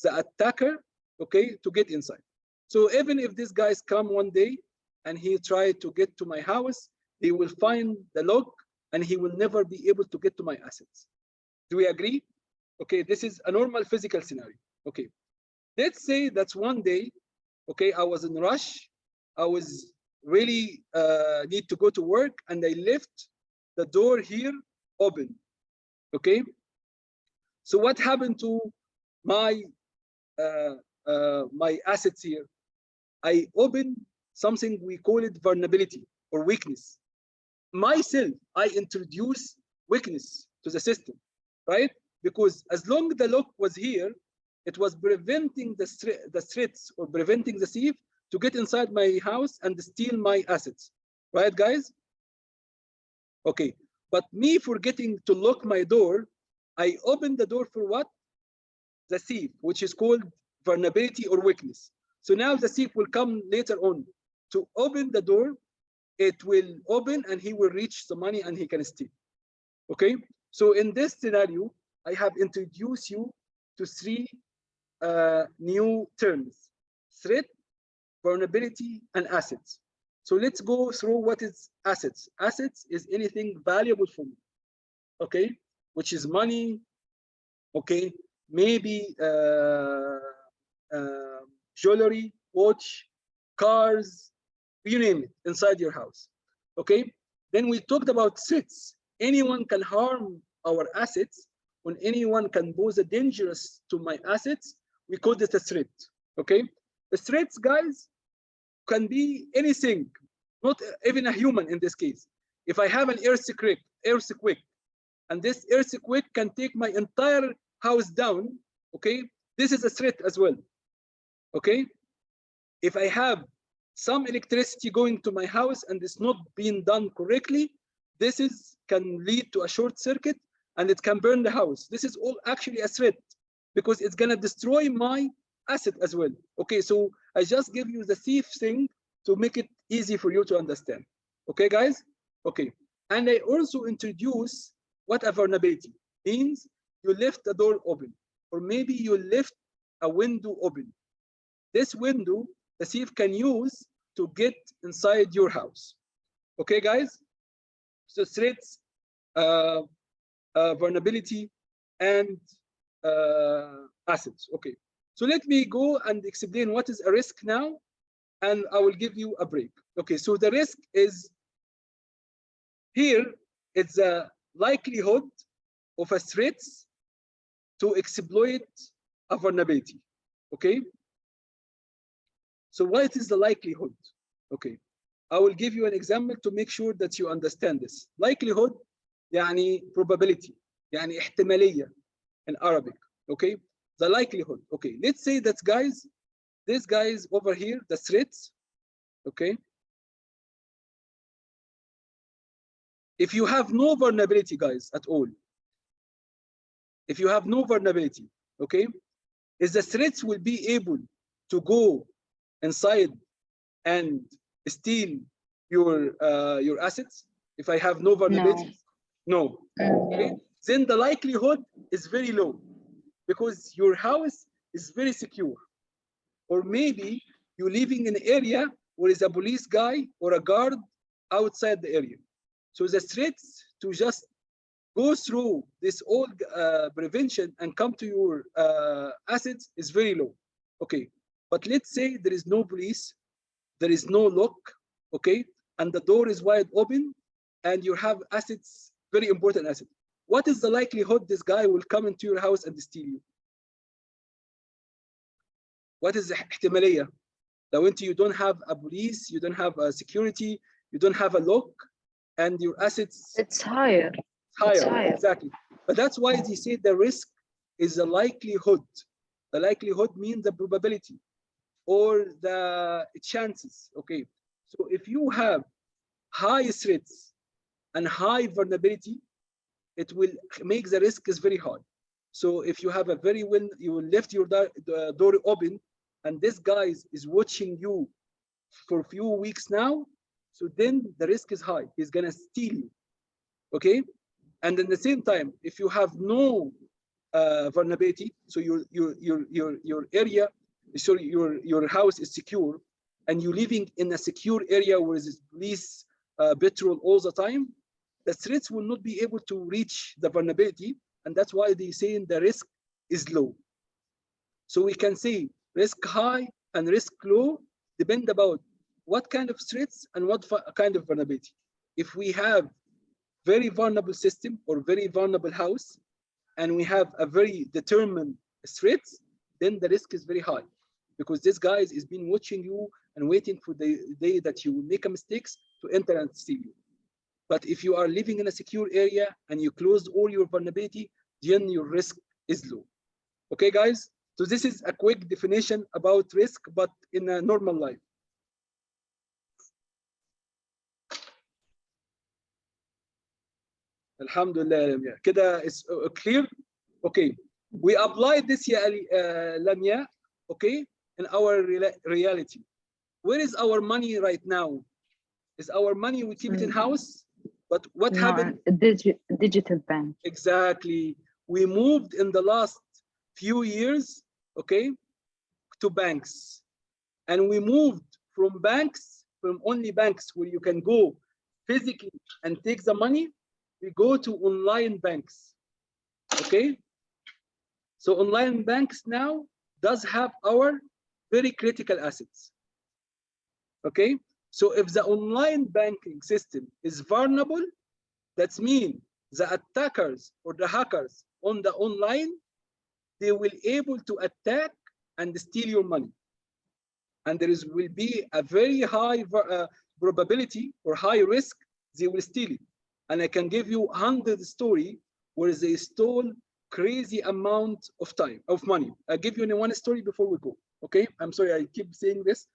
the attacker, okay, to get inside. So even if these guys come one day and he tried to get to my house, he will find the lock and he will never be able to get to my assets. Do we agree? Okay, this is a normal physical scenario. Okay, let's say that's one day, okay, I was in rush, I was really need to go to work, and I left the door here open, okay? So what happened to my my assets here? I opened something, we call it vulnerability or weakness. Myself, I introduce weakness to the system, right? Because as long as the lock was here, it was preventing the threats or preventing the thief to get inside my house and steal my assets, right, guys? Okay, but me forgetting to lock my door, I opened the door for what? The thief, which is called vulnerability or weakness. So now the thief will come later on to open the door, it will open and he will reach the money and he can steal, okay? So in this scenario, I have introduced you to three new terms: threat, vulnerability, and assets. So let's go through what is assets. Assets is anything valuable for me, okay? Which is money, okay? Maybe jewelry, watch, cars, you name it, inside your house, okay? Then we talked about threats. Anyone can harm our assets. When anyone can pose a dangerous to my assets, we call this a threat, okay? The threats, guys, can be anything, not even a human in this case. If I have an earthquake, and this earthquake can take my entire house down, okay? This is a threat as well, okay? If I have some electricity going to my house and it's not being done correctly, this can lead to a short circuit and it can burn the house. This is all actually a threat because it's gonna destroy my asset as well. Okay, so I just give you the thief thing to make it easy for you to understand. Okay, guys? Okay, and I also introduce what a vulnerability means. You left the door open, or maybe you left a window open. This window, the thief can use to get inside your house. Okay, guys? So threats, vulnerability, and assets. Okay, so let me go and explain what is a risk now, and I will give you a break. Okay, so the risk is here, it's a likelihood of a threat to exploit a vulnerability. Okay, so what is the likelihood? Okay, I will give you an example to make sure that you understand this. Likelihood يعني probability, يعني احتمالية in Arabic. Okay, the likelihood. Okay, let's say that guys, this guy is over here, the threats. Okay, if you have no vulnerability, guys, at all, if you have no vulnerability, okay, is the threats will be able to go inside and steal your assets? If I have no vulnerability, no. Okay, then the likelihood is very low because your house is very secure, or maybe you're living in an area where is a police guy or a guard outside the area. So the threats to just go through this old prevention and come to your assets is very low. Okay, but let's say there is no police, there is no lock, okay, and the door is wide open, and you have assets, very important assets. What is the likelihood this guy will come into your house and steal you? What is the احتمالية؟ لو انت you don't have a police, you don't have a security, you don't have a lock, and your assets, it's higher. It's higher. Exactly. But that's why they say the risk is the likelihood. The likelihood means the probability or the chances. Okay. So if you have high threats and high vulnerability, it will make the risk is very high. So if you have a very well, you will left your door open, and this guy is watching you for a few weeks now, so then the risk is high. He's gonna steal you. Okay. And at the same time, if you have no vulnerability, so your area, sorry, your house is secure, and you're living in a secure area where there's police patrol all the time, the threats will not be able to reach the vulnerability, and that's why they say the risk is low. So we can say risk high and risk low depend about what kind of threats and what kind of vulnerability. If we have very vulnerable system or very vulnerable house, and we have a very determined threat, then the risk is very high, because this guy is been watching you and waiting for the day that you will make a mistakes to enter and steal you. But if you are living in a secure area and you closed all your vulnerability, then your risk is low. Okay, guys? So this is a quick definition about risk, but in a normal life. Alhamdulillah, كده is clear. Okay, we apply this يا Lamia, okay, in our reality. Where is our money right now? Is our money we keep it in house? But what happened? Digital bank. Exactly. We moved in the last few years, okay, to banks, and we moved from banks, from only banks where you can go physically and take the money. We go to online banks. Okay, so online banks now does have our very critical assets. Okay, so if the online banking system is vulnerable, that means the attackers or the hackers on the online, they will able to attack and steal your money, and there will be a very high probability or high risk they will steal it. And I can give you 100 stories where they stole crazy amount of money. I'll give you one story before we go. Okay, I'm sorry I keep saying this,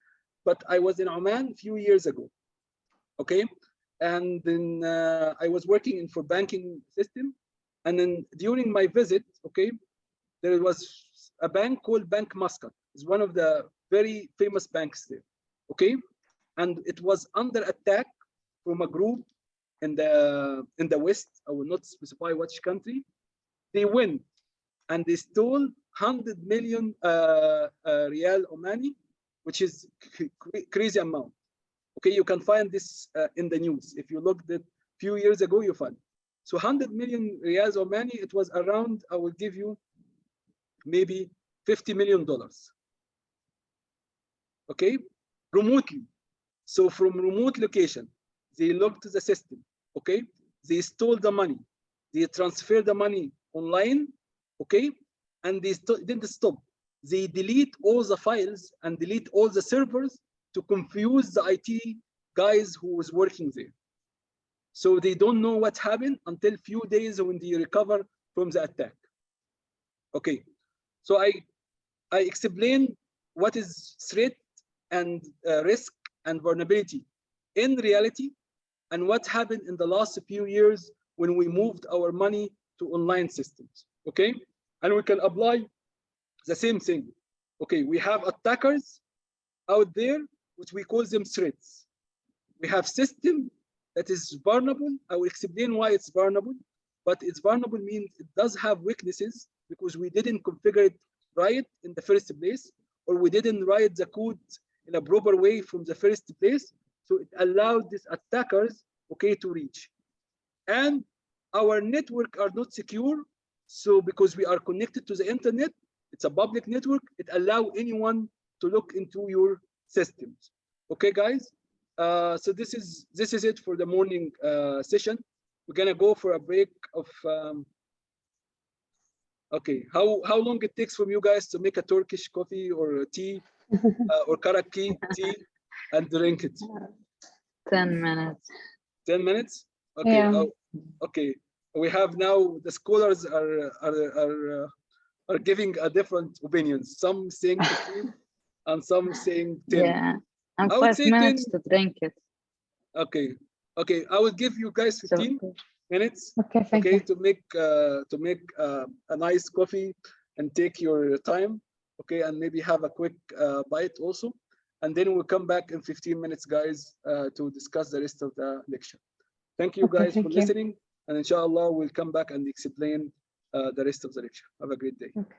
but I was in Oman a few years ago. Okay, and then I was working for banking system, and then during my visit, okay, there was a bank called Bank Muscat. It's one of the very famous banks there. Okay, and it was under attack from a group in the West. I will not specify which country. They went and they stole 100 million Riyal Omani, which is crazy amount. Okay, you can find this in the news. If you looked at a few years ago, you find. So 100 million Riyals Omani, it was around, I will give you maybe $50 million. Okay, remotely. So from remote location, they log to the system, okay? They stole the money, they transfer the money online, okay? And they didn't stop. They delete all the files and delete all the servers to confuse the IT guys who was working there. So they don't know what happened until few days when they recover from the attack. Okay, so I explained what is threat and risk and vulnerability in reality, and what happened in the last few years when we moved our money to online systems. Okay, and we can apply the same thing. Okay, we have attackers out there, which we call them threats. We have system that is vulnerable. I will explain why it's vulnerable, but it's vulnerable means it does have weaknesses because we didn't configure it right in the first place, or we didn't write the code in a proper way from the first place. So it allowed these attackers, okay, to reach. And our network are not secure. So because we are connected to the internet, it's a public network, it allows anyone to look into your systems. Okay, guys? So this is it for the morning session. We're gonna go for a break of okay. How long it takes from you guys to make a Turkish coffee or tea or karaki tea and drink it? 10 minutes. 10 minutes? Okay. Yeah. Okay. We have now the scholars are giving a different opinions. Some saying 15 and some saying 10. Yeah. And I would 5 say 10. minutes to drink it. Okay. Okay. I will give you guys 15 minutes. Okay, thank Okay, you. to make a nice coffee and take your time. Okay, and maybe have a quick bite also, and then we'll come back in 15 minutes, guys, to discuss the rest of the lecture. Thank you, Okay, guys, for thank you. listening, and inshallah we'll come back and explain the rest of the lecture. Have a great day. Okay.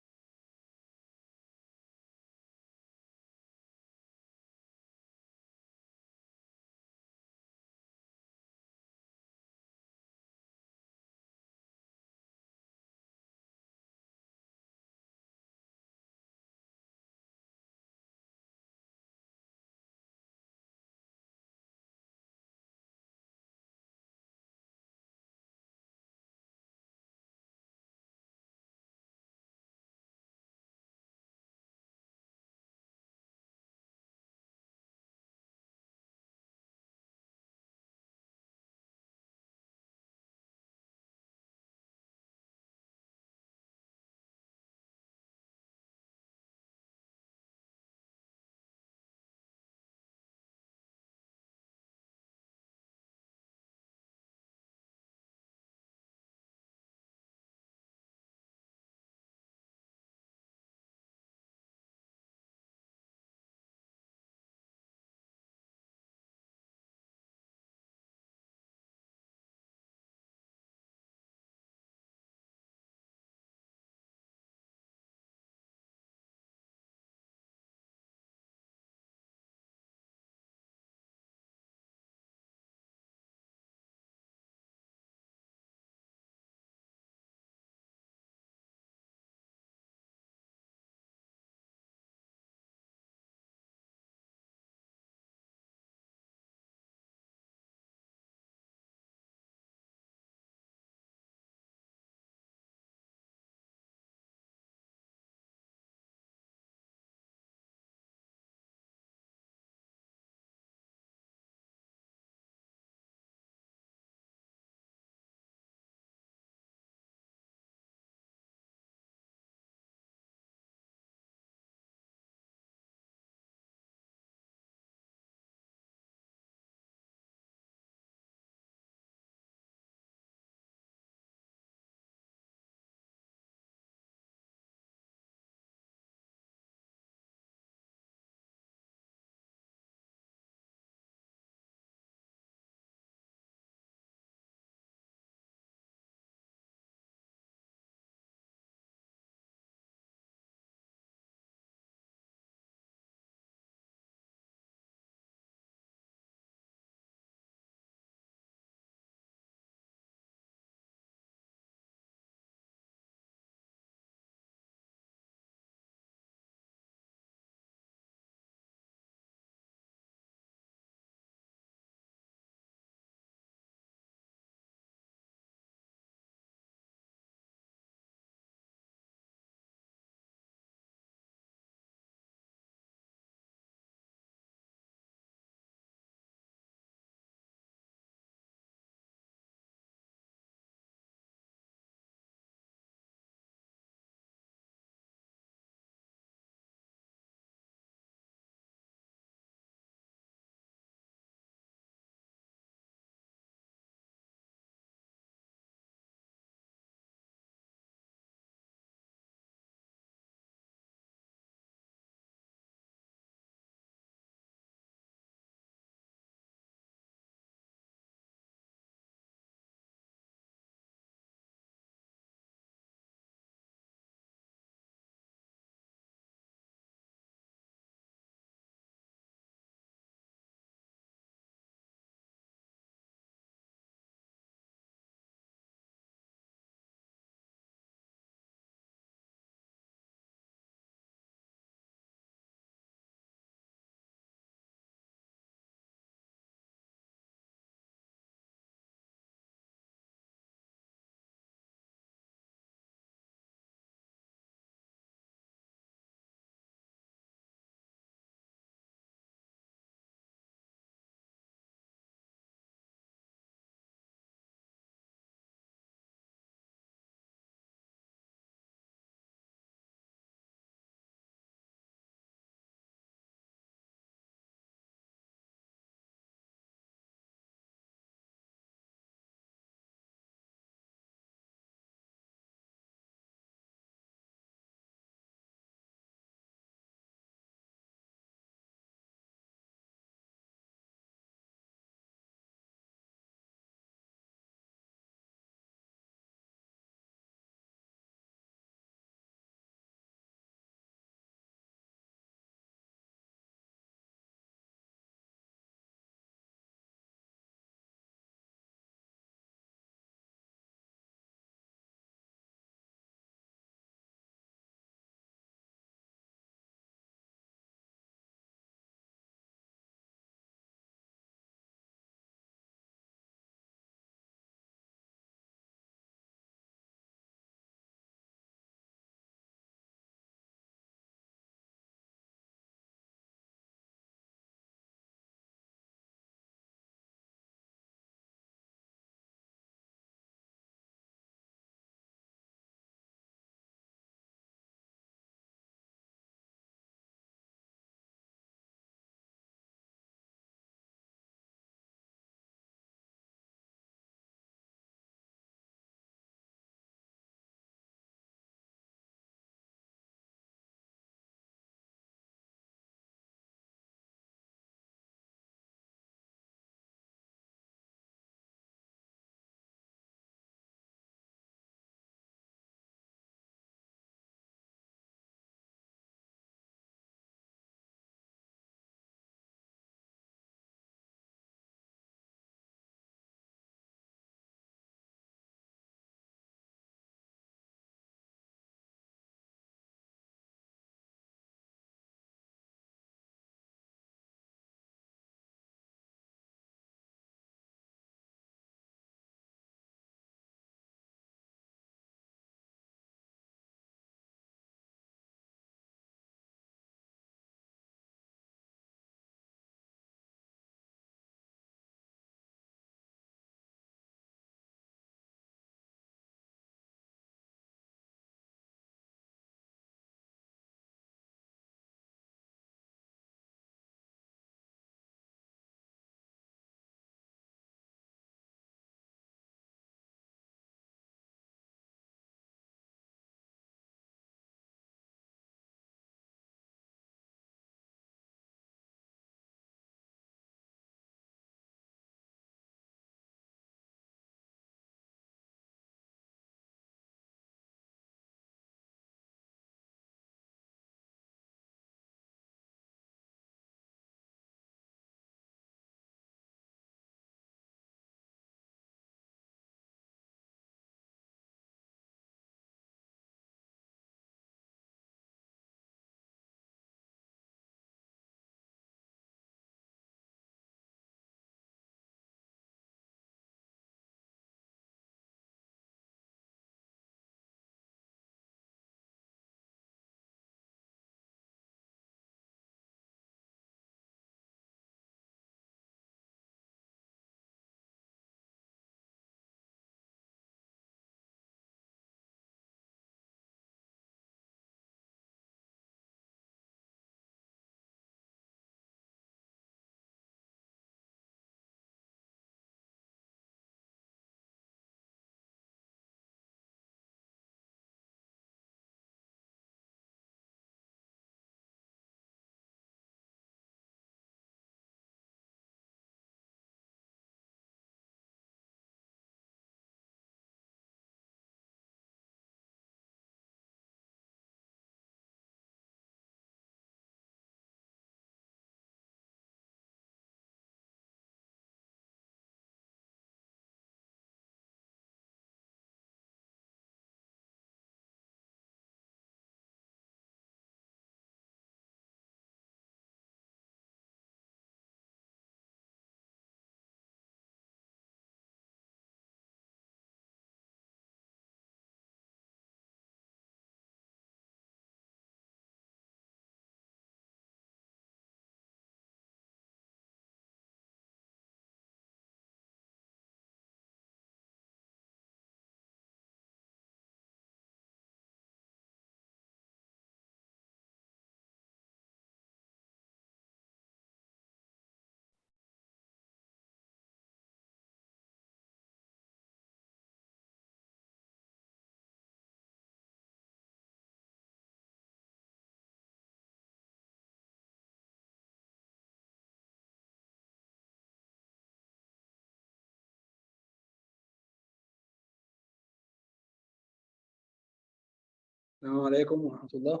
Assalamu alaikum wa rahmatullah.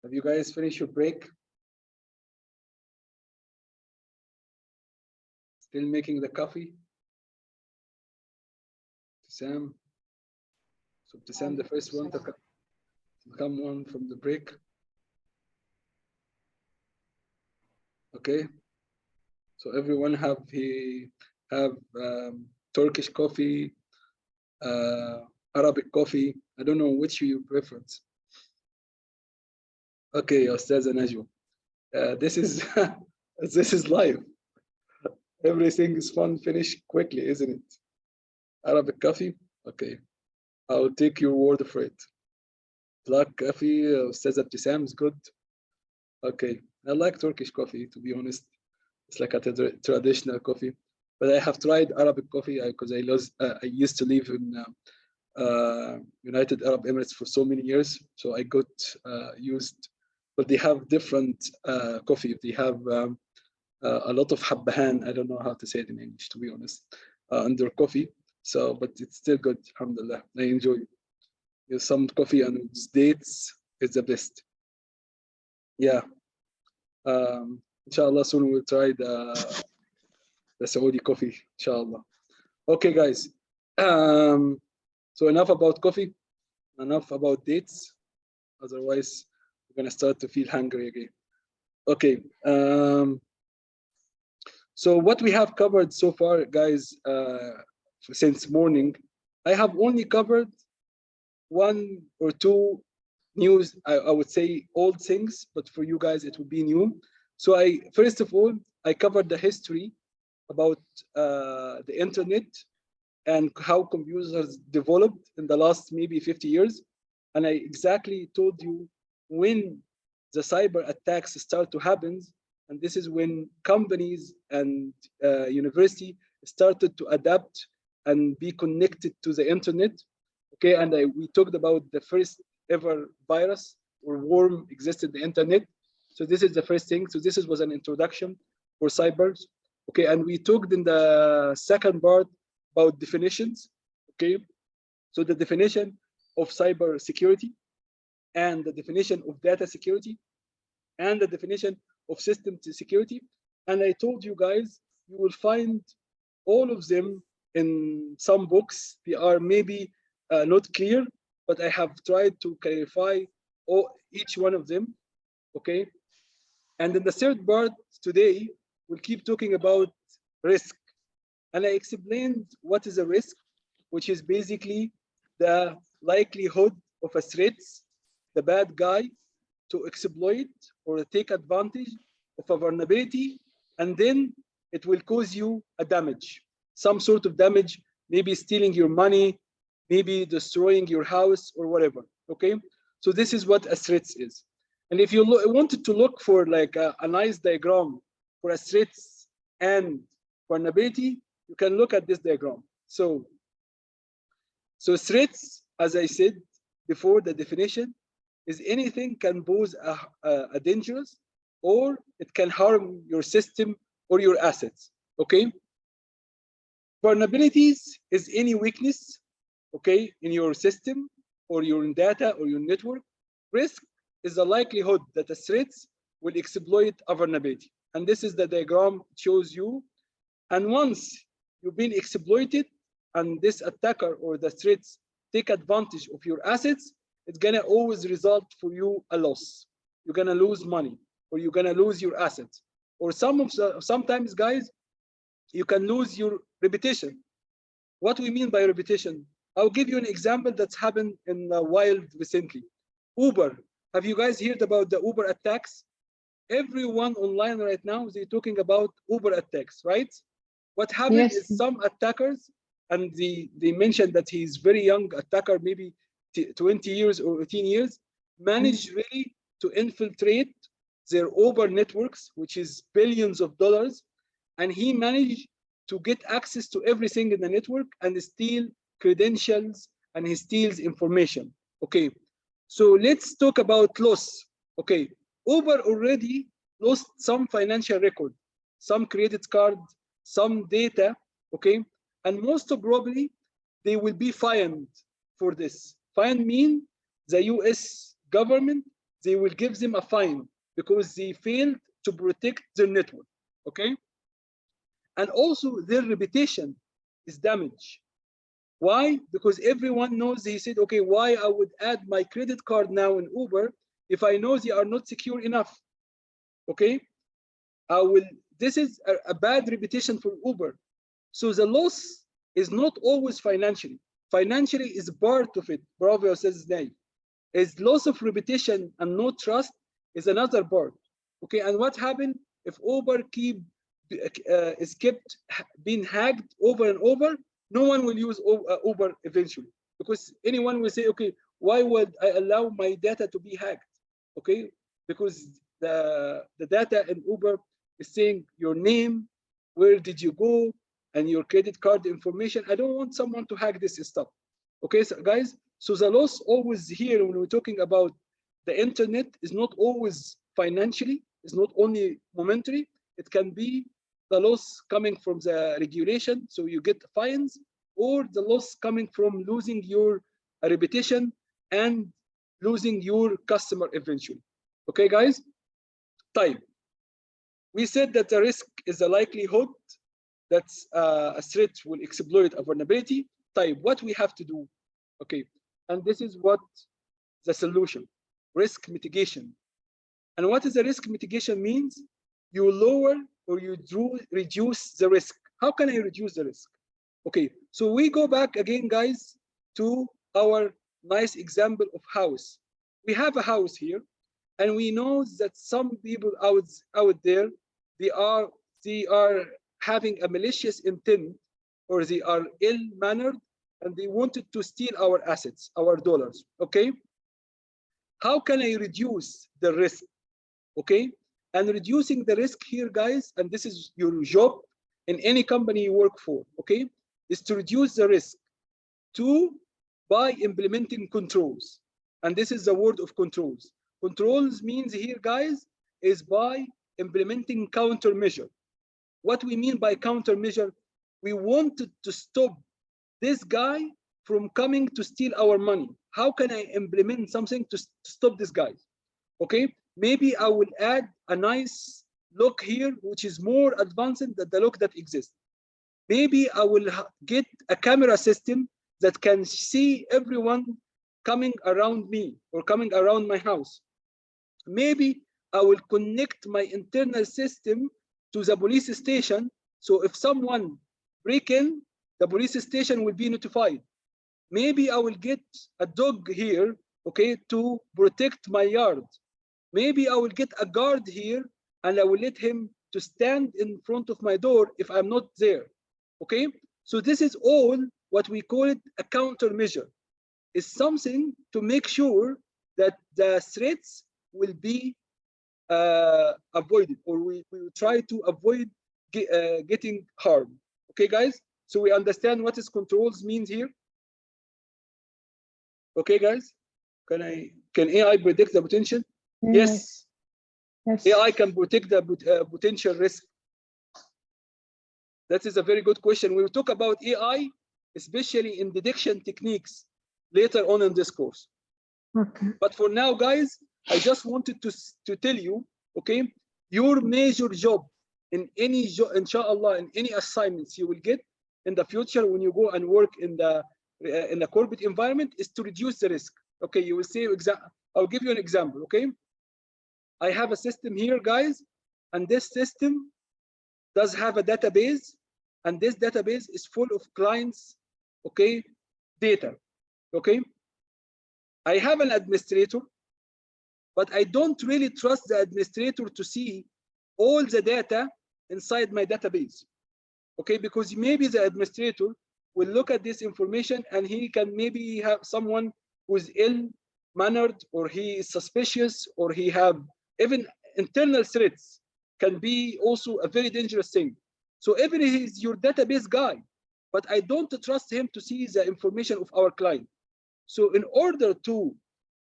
Have you guys finished your break? Still making the coffee? Sam. So Sam, the first one to come on from the break. Okay. So everyone have Turkish coffee, Arabic coffee. I don't know which you prefer. Okay, Ustaz Najwa. This is this is live. Everything is fun. Finish quickly, isn't it? Arabic coffee. Okay, I'll take your word for it. Black coffee. Ustaz Abtisam is good. Okay, I like Turkish coffee, to be honest. It's like a traditional coffee. But I have tried Arabic coffee because I used to live in United Arab Emirates for so many years. So I got used, but they have different coffee. They have a lot of habbahan. I don't know how to say it in English, to be honest, under coffee. So, but it's still good, alhamdulillah. I enjoy it. There's some coffee and dates is the best. Yeah. Inshallah, soon we'll try the Saudi coffee, inshallah. Okay, guys. So enough about coffee, enough about dates. Otherwise, we're gonna start to feel hungry again. Okay. So what we have covered so far, guys, since morning, I have only covered one or two news, I would say old things, but for you guys, it would be new. So first of all, I covered the history about the internet and how computers developed in the last maybe 50 years. And I exactly told you when the cyber attacks start to happen. And this is when companies and university started to adapt and be connected to the internet. Okay, and we talked about the first ever virus or worm existed in the internet. So this is the first thing. So this was an introduction for cybers. Okay, and we talked in the second part about definitions. Okay, so the definition of cyber security and the definition of data security and the definition of system security. And I told you guys, you will find all of them in some books. They are maybe not clear, but I have tried to clarify each one of them. Okay, and in the third part today, we'll keep talking about risk. And I explained what is a risk, which is basically the likelihood of a threat, the bad guy, to exploit or take advantage of a vulnerability, and then it will cause you a damage, some sort of damage, maybe stealing your money, maybe destroying your house or whatever. Okay, so this is what a threat is. And if you wanted to look for like a nice diagram for a threat and vulnerability, you can look at this diagram. So threats, as I said before, the definition is anything can pose a dangerous or it can harm your system or your assets. Okay. Vulnerabilities is any weakness, okay, in your system or your data or your network. Risk is the likelihood that a threat will exploit a vulnerability. And this is the diagram it shows you. And once you've been exploited and this attacker or the threats take advantage of your assets, it's gonna always result for you a loss. You're gonna lose money or you're gonna lose your assets. Or sometimes, guys, you can lose your reputation. What we mean by reputation? I'll give you an example that's happened in the wild recently. Uber. Have you guys heard about the Uber attacks? Everyone online right now, they're talking about Uber attacks, right? What happened is some attackers, and they mentioned that he's very young attacker, maybe 20 years or 18 years, managed really to infiltrate their Uber networks, which is billions of dollars. And he managed to get access to everything in the network and steal credentials and he steals information. Okay, so let's talk about loss. Okay, Uber already lost some financial record, some credit card, some data. Okay, and most probably they will be fined for this. Fine mean the US government, they will give them a fine because they failed to protect their network, okay? And also their reputation is damaged. Why? Because everyone knows, they said, okay, why I would add my credit card now in Uber if I know they are not secure enough, okay? This is a bad reputation for Uber. So the loss is not always financially. Financially is part of it, Bravo says now. Is loss of reputation and no trust is another part, okay? And what happened if Uber is kept being hacked over and over? No one will use Uber eventually, because anyone will say, okay, why would I allow my data to be hacked? Okay, because the data in Uber is saying your name, where did you go, and your credit card information. I don't want someone to hack this stuff. Okay, so guys, so the loss always here when we're talking about the internet is not always financially, it's not only momentary, it can be the loss coming from the regulation, so you get fines, or the loss coming from losing your reputation and losing your customer eventually. Okay, guys? Type. We said that the risk is the likelihood that a threat will exploit a vulnerability. Type. What we have to do? Okay, and this is what the solution: risk mitigation. And what is the risk mitigation means? You lower or you reduce the risk. How can I reduce the risk? Okay, so we go back again, guys, to our nice example of house. We have a house here, and we know that some people out there, they are having a malicious intent, or they are ill-mannered, and they wanted to steal our assets, our dollars. Okay, how can I reduce the risk? Okay, and reducing the risk here, guys, and this is your job in any company you work for, okay, is to reduce the risk by implementing controls. And this is the word of controls. Controls means here, guys, is by implementing countermeasure. What we mean by countermeasure, we wanted to stop this guy from coming to steal our money. How can I implement something to stop this guy? Okay, maybe I will add a nice lock here, which is more advanced than the lock that exists. Maybe I will get a camera system that can see everyone coming around me or coming around my house. Maybe I will connect my internal system to the police station. So if someone break in, the police station will be notified. Maybe I will get a dog here, okay, to protect my yard. Maybe I will get a guard here and I will let him to stand in front of my door if I'm not there. Okay, so this is all what we call it a countermeasure. It's something to make sure that the threats will be avoided, or we will try to avoid getting harmed. Okay, guys, so we understand what is controls means here. Okay, guys, can AI predict the potential? Yes. AI can predict the potential risk. That is a very good question. We will talk about AI, especially in detection techniques later on in this course. Okay. But for now, guys, I just wanted to tell you, okay, your major job in any job, inshallah, in any assignments you will get in the future when you go and work in the corporate environment is to reduce the risk. Okay, you will see. I'll give you an example. Okay, I have a system here, guys, and this system does have a database, and this database is full of clients, okay, data. Okay, I have an administrator, but I don't really trust the administrator to see all the data inside my database. Okay, because maybe the administrator will look at this information and he can maybe have someone who's ill-mannered, or he is suspicious, or he have even internal threats can be also a very dangerous thing. So even he is your database guy, but I don't trust him to see the information of our client. So in order to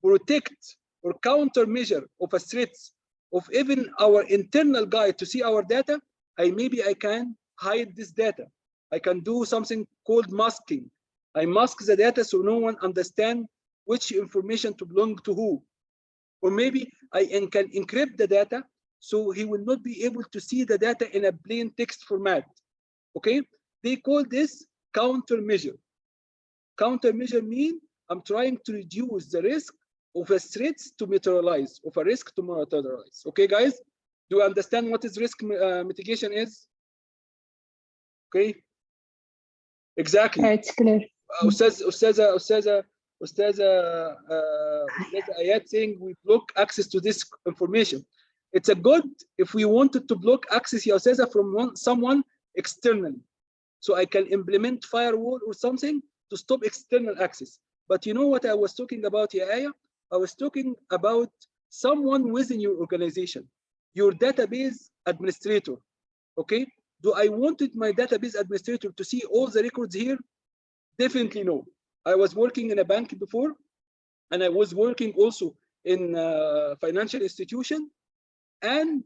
protect or countermeasure of a threats of even our internal guy to see our data, maybe I can hide this data. I can do something called masking. I mask the data so no one understands which information to belong to who. Or maybe I can encrypt the data so he will not be able to see the data in a plain text format. Okay, they call this countermeasure. Countermeasure mean I'm trying to reduce the risk of a threat to materialize, of a risk to materialize. Okay, guys, do you understand what is risk mitigation is? Okay, exactly. It's clear. Ustaza Ayat saying we block access to this information. It's a good if we wanted to block access, ya Ustaza, from someone externally. So I can implement firewall or something to stop external access. But you know what I was talking about, ya Aya? I was talking about someone within your organization, your database administrator. Okay? Do I wanted my database administrator to see all the records here? Definitely no. I was working in a bank before, and I was working also in a financial institution, and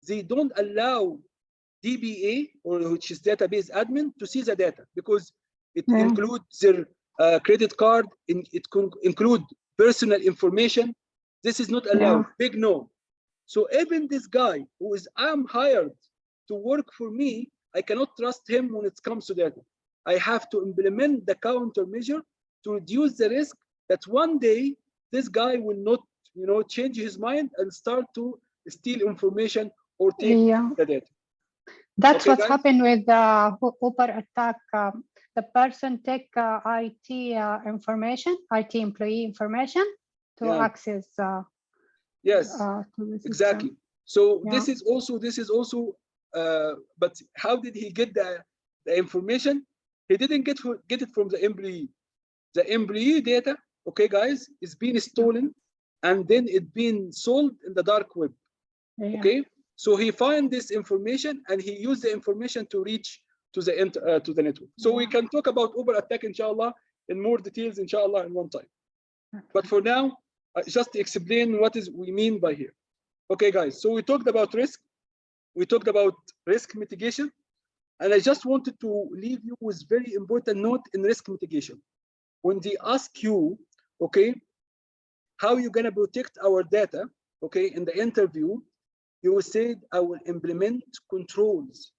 they don't allow DBA, or which is database admin, to see the data because it includes their credit card, it could include personal information. This is not allowed. Big no. So even this guy who is I'm hired to work for me, I cannot trust him when it comes to data. I have to implement the countermeasure to reduce the risk that one day this guy will not, change his mind and start to steal information or take the data. That's what happened with the Uber attack. The person take IT information, IT employee information to access. Yes, exactly. So this is also. But how did he get the information? He didn't get it from the employee. The employee data, okay, guys, is being stolen, and then it being sold in the dark web. Okay, so he found this information and he used the information to reach to the network. So we can talk about Uber attack, inshallah, in more details, inshallah, in one time. But for now, just to explain what we mean by here. Okay, guys. So we talked about risk. We talked about risk mitigation, and I just wanted to leave you with very important note in risk mitigation. When they ask you, okay, how you gonna protect our data, okay, in the interview, you will say, I will implement controls.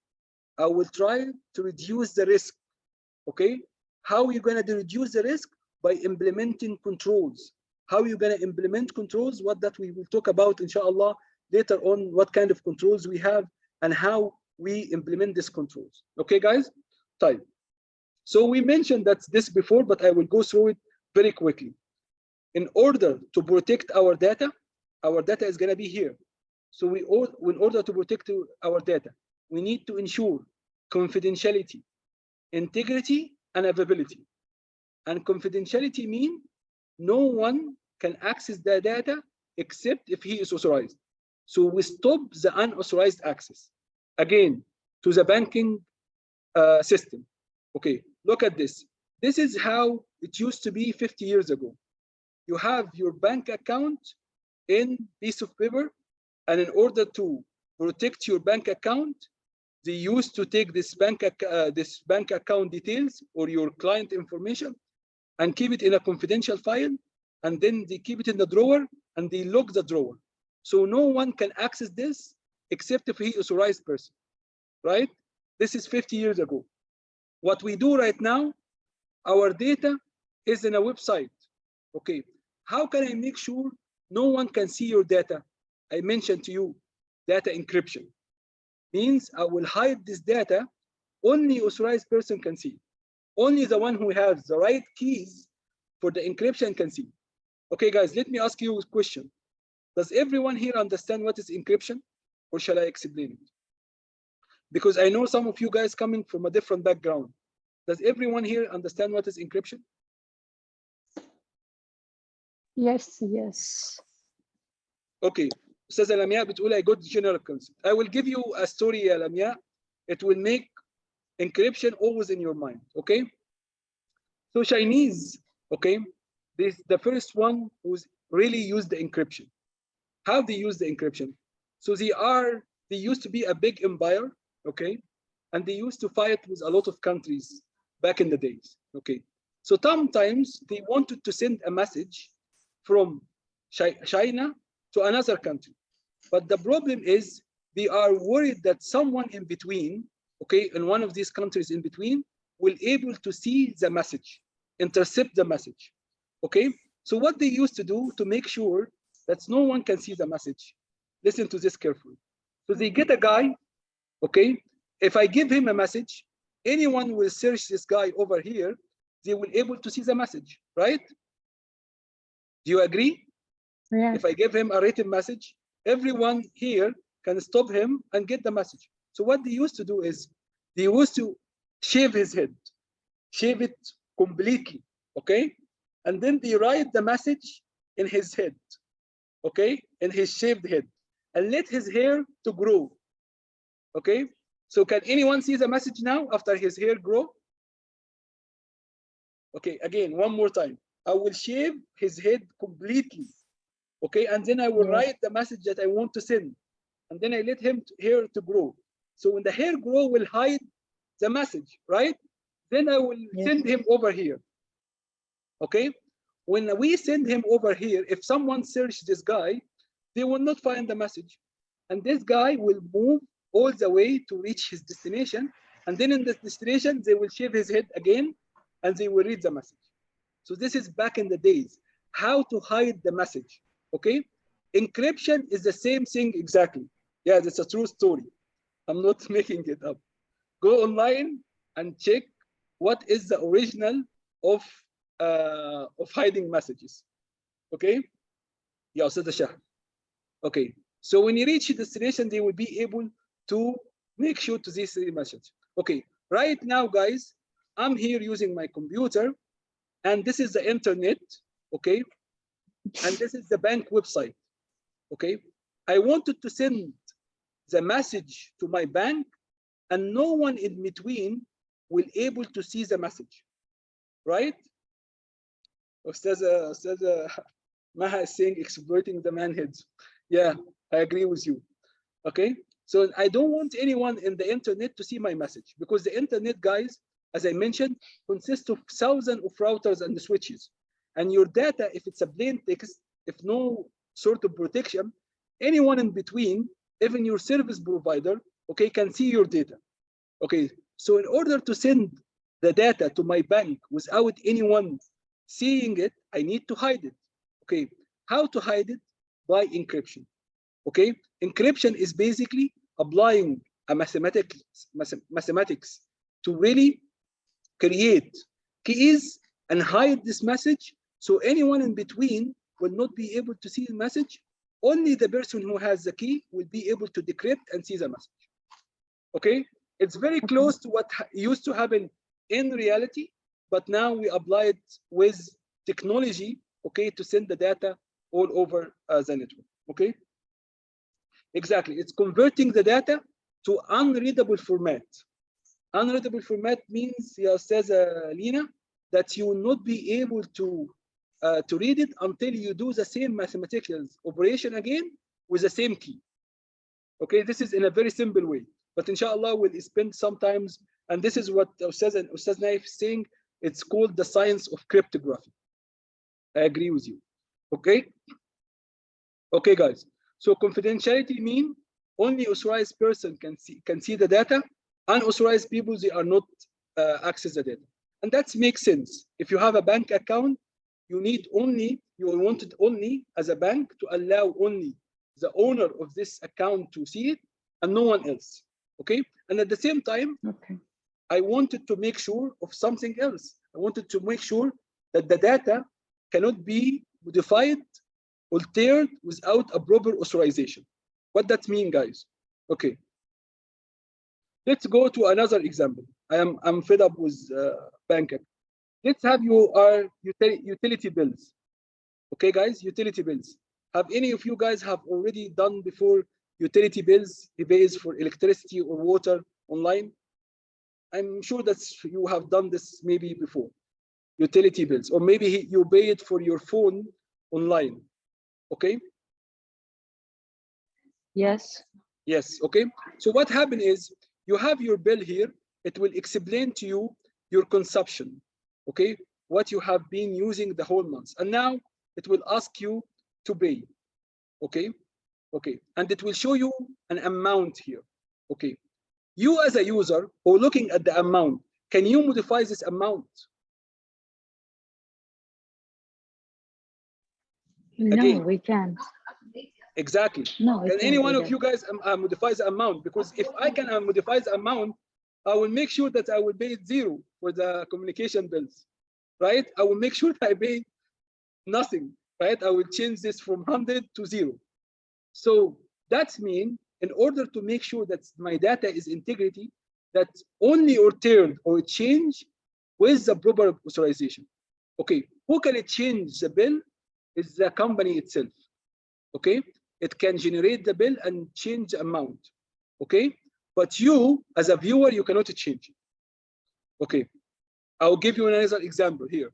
I will try to reduce the risk, okay? How are you gonna reduce the risk? By implementing controls. How are you gonna implement controls? What that we will talk about, inshallah, later on, what kind of controls we have and how we implement these controls. Okay, guys? Time. So we mentioned that this before, but I will go through it very quickly. In order to protect our data is gonna be here. So in order to protect our data, we need to ensure confidentiality, integrity, and availability. And confidentiality means no one can access the data except if he is authorized. So we stop the unauthorized access. Again, to the banking system. Okay, look at this. This is how it used to be 50 years ago. You have your bank account in piece of paper, and in order to protect your bank account, they used to take this bank account details or your client information and keep it in a confidential file, and then they keep it in the drawer and they lock the drawer. So no one can access this except if he is authorized person, right? This is 50 years ago. What we do right now, our data is in a website. Okay, how can I make sure no one can see your data? I mentioned to you, data encryption. Means I will hide this data, only authorized person can see. Only the one who has the right keys for the encryption can see. Okay, guys, let me ask you a question. Does everyone here understand what is encryption, or shall I explain it? Because I know some of you guys coming from a different background. Does everyone here understand what is encryption? Yes, yes. Okay. Ustaza Lamia بتقول I got general concept. I will give you a story, Lamia. It will make encryption always in your mind. Okay. So Chinese, okay, the first one who's really used the encryption. How they use the encryption? So they used to be a big empire, okay, and they used to fight with a lot of countries back in the days. Okay. So sometimes they wanted to send a message from China to another country. But the problem is they are worried that someone in between, okay, in one of these countries in between, will able to see the message, intercept the message, okay? So what they used to do to make sure that no one can see the message, listen to this carefully. So they get a guy, okay? If I give him a message, anyone will search this guy over here, they will able to see the message, right? Do you agree? Yeah. If I give him a written message, everyone here can stop him and get the message. So what they used to do is they used to shave his head, shave it completely, okay? And then they write the message in his head, okay? In his shaved head, and let his hair to grow, okay? So can anyone see the message now after his hair grow? Okay, again, one more time. I will shave his head completely, okay? And then I will write the message that I want to send. And then I let him hair to grow. So when the hair grow will hide the message, right? Then I will send him over here, okay? When we send him over here, if someone search this guy, they will not find the message. And this guy will move all the way to reach his destination. And then in this destination, they will shave his head again and they will read the message. So this is back in the days, how to hide the message, okay? Encryption is the same thing exactly. Yeah, that's a true story. I'm not making it up. Go online and check what is the original of hiding messages, okay? Yeah, Ustad Shah. Okay, so when you reach your destination, they will be able to make sure to see the message. Okay, right now, guys, I'm here using my computer, and this is the internet, okay? And this is the bank website, okay? I wanted to send the message to my bank, and no one in between will able to see the message, right? Ustaz Maha is saying exploiting the manheads. Yeah, I agree with you. Okay, so I don't want anyone in the internet to see my message, because the internet, guys, as I mentioned, consists of thousands of routers and switches. And your data, if it's a plain text, if no sort of protection, anyone in between, even your service provider, okay, can see your data. Okay, so in order to send the data to my bank without anyone seeing it, I need to hide it. Okay, how to hide it? By encryption. Okay, encryption is basically applying a mathematics to really create keys and hide this message, so anyone in between will not be able to see the message. Only the person who has the key will be able to decrypt and see the message. Okay, it's very close to what used to happen in reality, but now we apply it with technology, okay, to send the data all over the network. Okay, exactly, it's converting the data to unreadable format. Unreadable format means, yeah, says Lina, that you will not be able to read it until you do the same mathematical operation again with the same key. Okay, this is in a very simple way, but inshallah we'll spend sometimes, and this is what Ustaz Naif is saying, it's called the science of cryptography. I agree with you. Okay, okay, guys. So confidentiality means only authorized person can see the data. Unauthorized people, they are not access the data, and that makes sense. If you have a bank account, you want it only as a bank to allow only the owner of this account to see it and no one else. Okay, and at the same time, okay, I wanted to make sure of something else. I wanted to make sure that the data cannot be modified, altered without a proper authorization. What that mean, guys? Okay, let's go to another example. I'm fed up with banking. Let's have your utility bills. Okay, guys, utility bills. Have any of you guys have already done before utility bills, pays for electricity or water online? I'm sure that you have done this maybe before. Utility bills, or maybe you pay it for your phone online. Okay. Yes. Yes. Okay. So what happened is you have your bill here. It will explain to you your consumption. Okay. what you have been using the whole month. And now it will ask you to pay. Okay. Okay. And it will show you an amount here. Okay. You as a user who looking at the amount, can you modify this amount? No, Again, we can't. Exactly. No, we Can can't any one do of you guys modify the amount? Because if I can modify the amount, I will make sure that I will pay 0 for the communication bills, right? I will make sure that I pay nothing, right? I will change this from 100 to 0. So that means in order to make sure that my data is integrity, that only altered or change with the proper authorization. Okay, who can change the bill? Is the company itself. Okay, it can generate the bill and change the amount. Okay, but you as a viewer, you cannot change it. Okay, I'll give you another example here.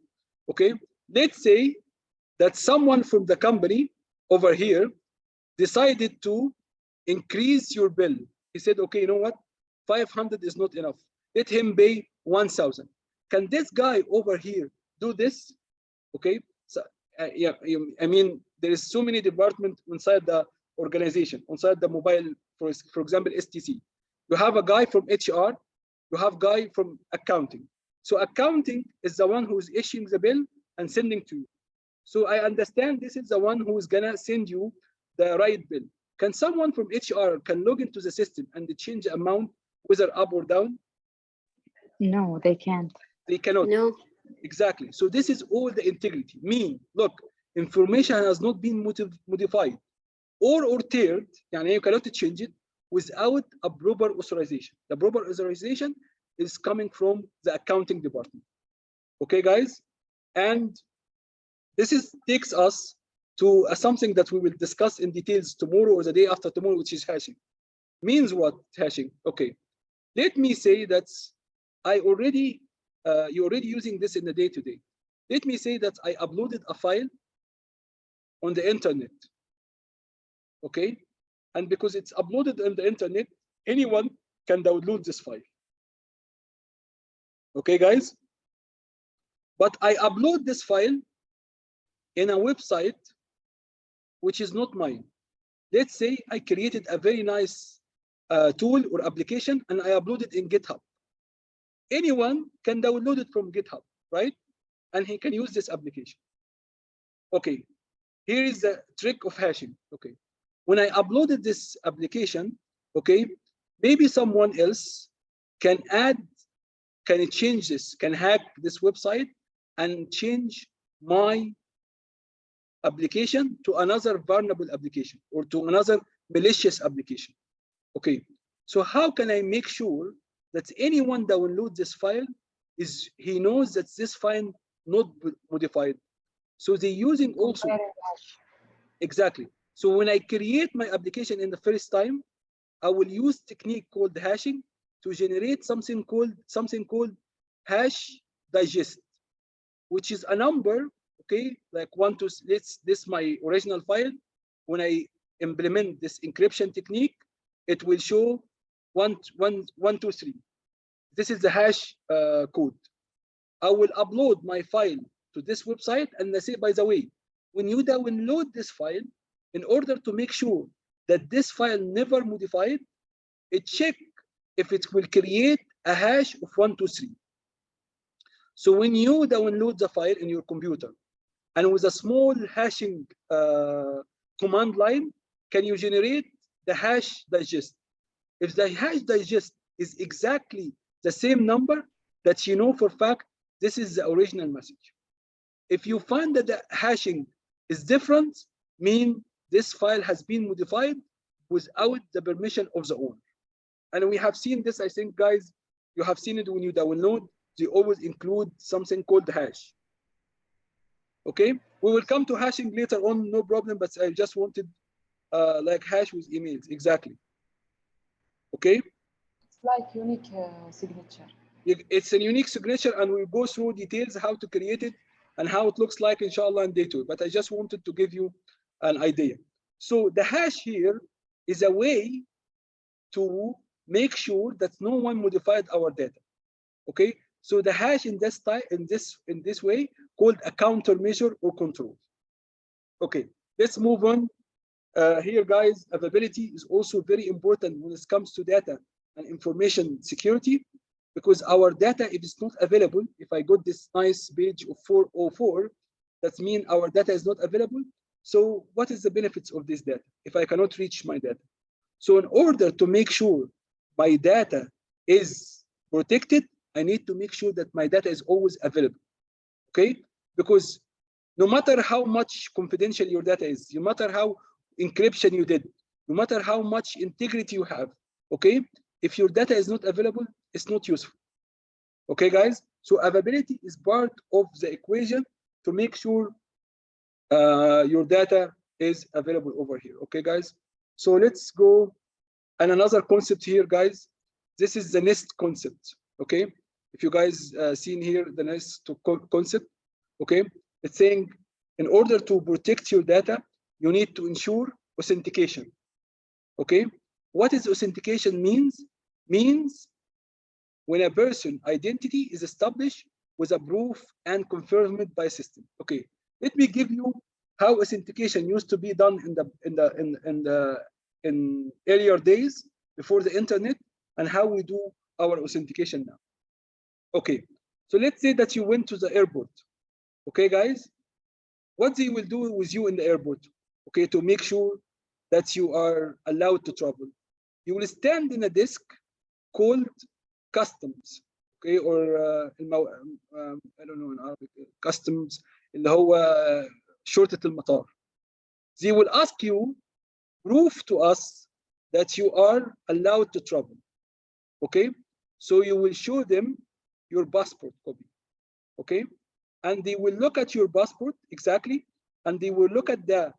Okay, let's say that someone from the company over here decided to increase your bill. He said, okay, you know what, 500 is not enough, let him pay 1,000. Can this guy over here do this? Okay, so yeah, I mean, there is so many departments inside the organization, inside the mobile, for example, STC. You have a guy from HR, you have guy from accounting. So accounting is the one who is issuing the bill and sending to you. So I understand this is the one who is gonna send you the right bill. Can someone from HR can log into the system and change the amount, whether up or down? No, they can't. They cannot. No. Exactly. So this is all the integrity. Mean, look, information has not been modified or altered, and you cannot change it without a proper authorization. The proper authorization is coming from the accounting department. Okay, guys? And this takes us to something that we will discuss in details tomorrow or the day after tomorrow, which is hashing. Means what, hashing? Okay. Let me say that you're already using this in the day-to-day. Let me say that I uploaded a file on the internet. Okay. And because it's uploaded on the internet, anyone can download this file. Okay, guys? But I upload this file in a website which is not mine. Let's say I created a very nice tool or application and I upload it in GitHub. Anyone can download it from GitHub, right? And he can use this application. Okay, here is the trick of hashing. Okay, when I uploaded this application, okay, maybe someone else can change this, can hack this website and change my application to another vulnerable application or to another malicious application. Okay, so how can I make sure that anyone download this file he knows that this file not modified? So they're using also exactly. So when I create my application in the first time, I will use technique called hashing to generate something called hash digest, which is a number. Okay, like 1 to this my original file. When I implement this encryption technique, it will show 1, 1, 1, 2, 3. This is the hash code. I will upload my file to this website and I say, by the way, when you download this file, in order to make sure that this file never modified, it check if it will create a hash of 1, 2, 3. So when you download the file in your computer, and with a small hashing command line, can you generate the hash digest? If the hash digest is exactly the same number, that you know for fact, this is the original message. If you find that the hashing is different, mean this file has been modified without the permission of the owner. And we have seen this, I think, guys, you have seen it when you download, they always include something called hash. Okay, we will come to hashing later on, no problem, but I just wanted like hash with emails, exactly. Okay. It's like unique signature. It's a unique signature, and we'll go through details how to create it and how it looks like, inshallah, in day 2. But I just wanted to give you an idea. So the hash here is a way to make sure that no one modified our data. Okay, So the hash in this type, in this way, called a countermeasure or control. Okay, let's move on. Here, guys, availability is also very important when it comes to data and information security, because our data, if it's not available, if I got this nice page of 404, that means our data is not available. So what is the benefits of this data if I cannot reach my data? So in order to make sure my data is protected, I need to make sure that my data is always available, okay? Because no matter how much confidential your data is, no matter how encryption you did, no matter how much integrity you have, okay? If your data is not available, it's not useful, okay, guys? So availability is part of the equation to make sure your data is available over here, okay, guys? So let's go, and another concept here, guys. This is the NIST concept, okay? If you guys seen here the NIST concept, okay? It's saying in order to protect your data, you need to ensure authentication, okay? What is authentication means? Means when a person identity is established with a proof and confirmed by system, okay? Let me give you how authentication used to be done in earlier days before the internet, and how we do our authentication now. Okay, so let's say that you went to the airport, okay, guys? What they will do with you in the airport, okay, to make sure that you are allowed to travel? You will stand in a desk called customs, okay, or I don't know in Arabic, customs, اللي هو شرطة المطار. They will ask you, prove to us that you are allowed to travel, okay? So you will show them your passport copy, okay? And they will look at your passport exactly, and they will look at the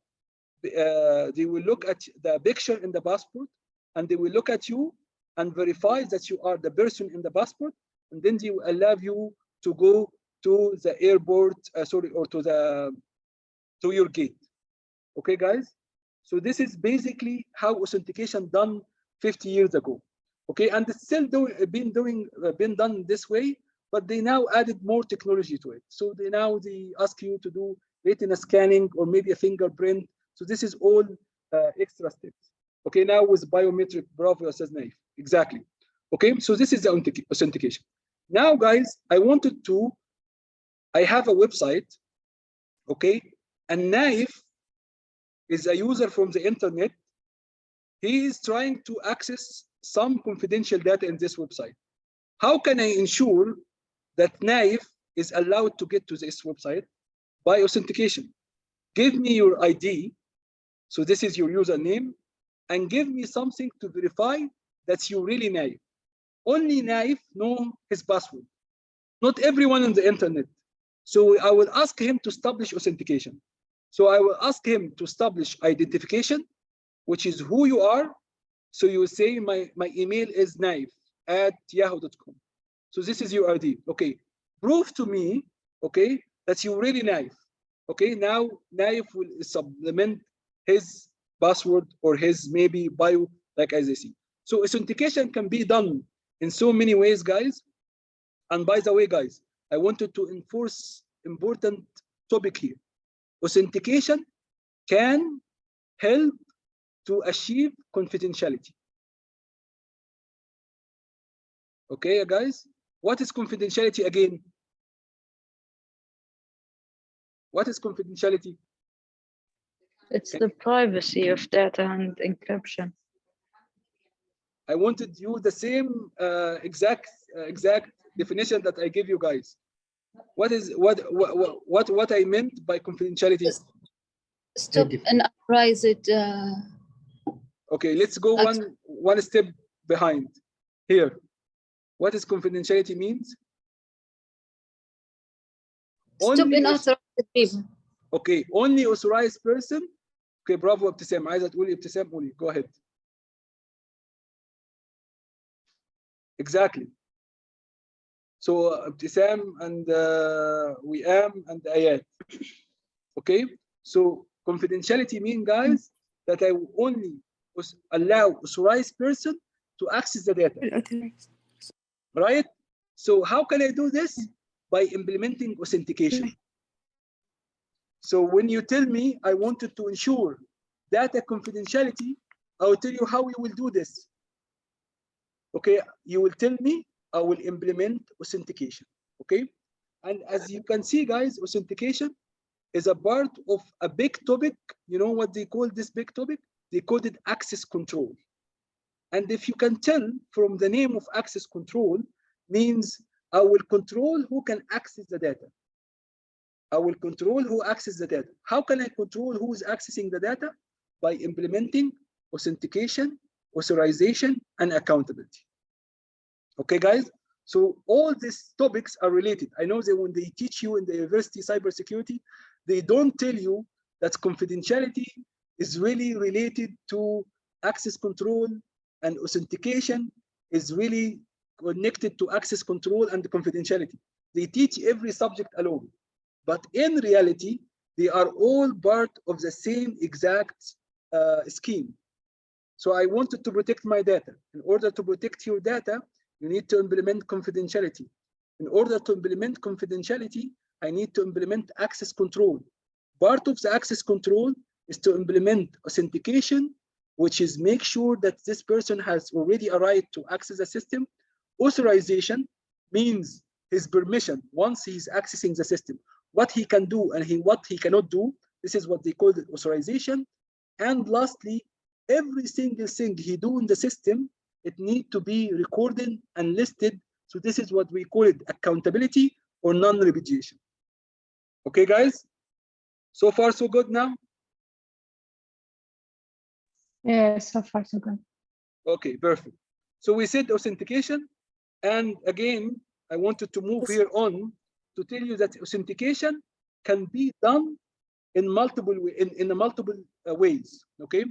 picture in the passport, and they will look at you and verify that you are the person in the passport, and then they will allow you to go to the airport, or to your gate, okay, guys? So this is basically how authentication done 50 years ago, okay? And it's still been done this way, but they now added more technology to it. So they ask you to do retina scanning or maybe a fingerprint. So this is all extra steps. Okay, now with biometric, bravo, says Naif. Exactly. Okay, so this is the authentication. Now, guys, I have a website, okay? And Naif is a user from the internet. He is trying to access some confidential data in this website. How can I ensure that Naif is allowed to get to this website? By authentication. Give me your ID, so this is your username, and give me something to verify that you really Naif. Only Naif know his password, not everyone on the internet. So I will ask him to establish authentication. So I will ask him to establish identification, which is who you are. So you will say my email is naif@yahoo.com. So this is your ID. Okay, prove to me, okay, that you really Naif. Okay, now Naif will supplement his password or his maybe bio, like as I see. So authentication can be done in so many ways, guys. And by the way, guys, I wanted to enforce important topic here. Authentication can help to achieve confidentiality. Okay, guys, what is confidentiality again? What is confidentiality? It's the privacy of data and encryption. I wanted you the same exact definition that I gave you guys. What I meant by confidentiality? Stop unauthorized. Okay, let's go one step behind here. What is confidentiality means? Stop unauthorized people. Okay, only authorized person. Okay, bravo ابتسام. عايزة تقولي ابتسام قولي. Go ahead. Exactly. So Ibtisam and Wiam and Ayat. Okay. So confidentiality means, guys, that I will only allow authorized person to access the data. Right? So how can I do this? By implementing authentication. So when you tell me I wanted to ensure data confidentiality, I will tell you how we will do this. Okay, you will tell me, I will implement authentication. Okay, and as you can see, guys, authentication is a part of a big topic. You know what they call this big topic? They call it access control. And if you can tell from the name of access control, means I will control who can access the data. I will control who accesses the data. How can I control who is accessing the data? By implementing authentication, authorization, and accountability. Okay, guys? So all these topics are related. I know that when they teach you in the university cybersecurity, they don't tell you that confidentiality is really related to access control, and authentication is really connected to access control and confidentiality. They teach every subject alone. But in reality, they are all part of the same exact scheme. So I wanted to protect my data. In order to protect your data, you need to implement confidentiality. In order to implement confidentiality, I need to implement access control. Part of the access control is to implement authentication, which is make sure that this person has already a right to access the system. Authorization means his permission once he's accessing the system, what he can do and what he cannot do. This is what they call the authorization. And lastly, every single thing he do in the system, it need to be recorded and listed. So this is what we call it accountability or non-repetition. Okay, guys? So far, so good now? Yeah, so far so good. Okay, perfect. So we said authentication. And again, I wanted to move here on to tell you that authentication can be done in multiple ways. Okay,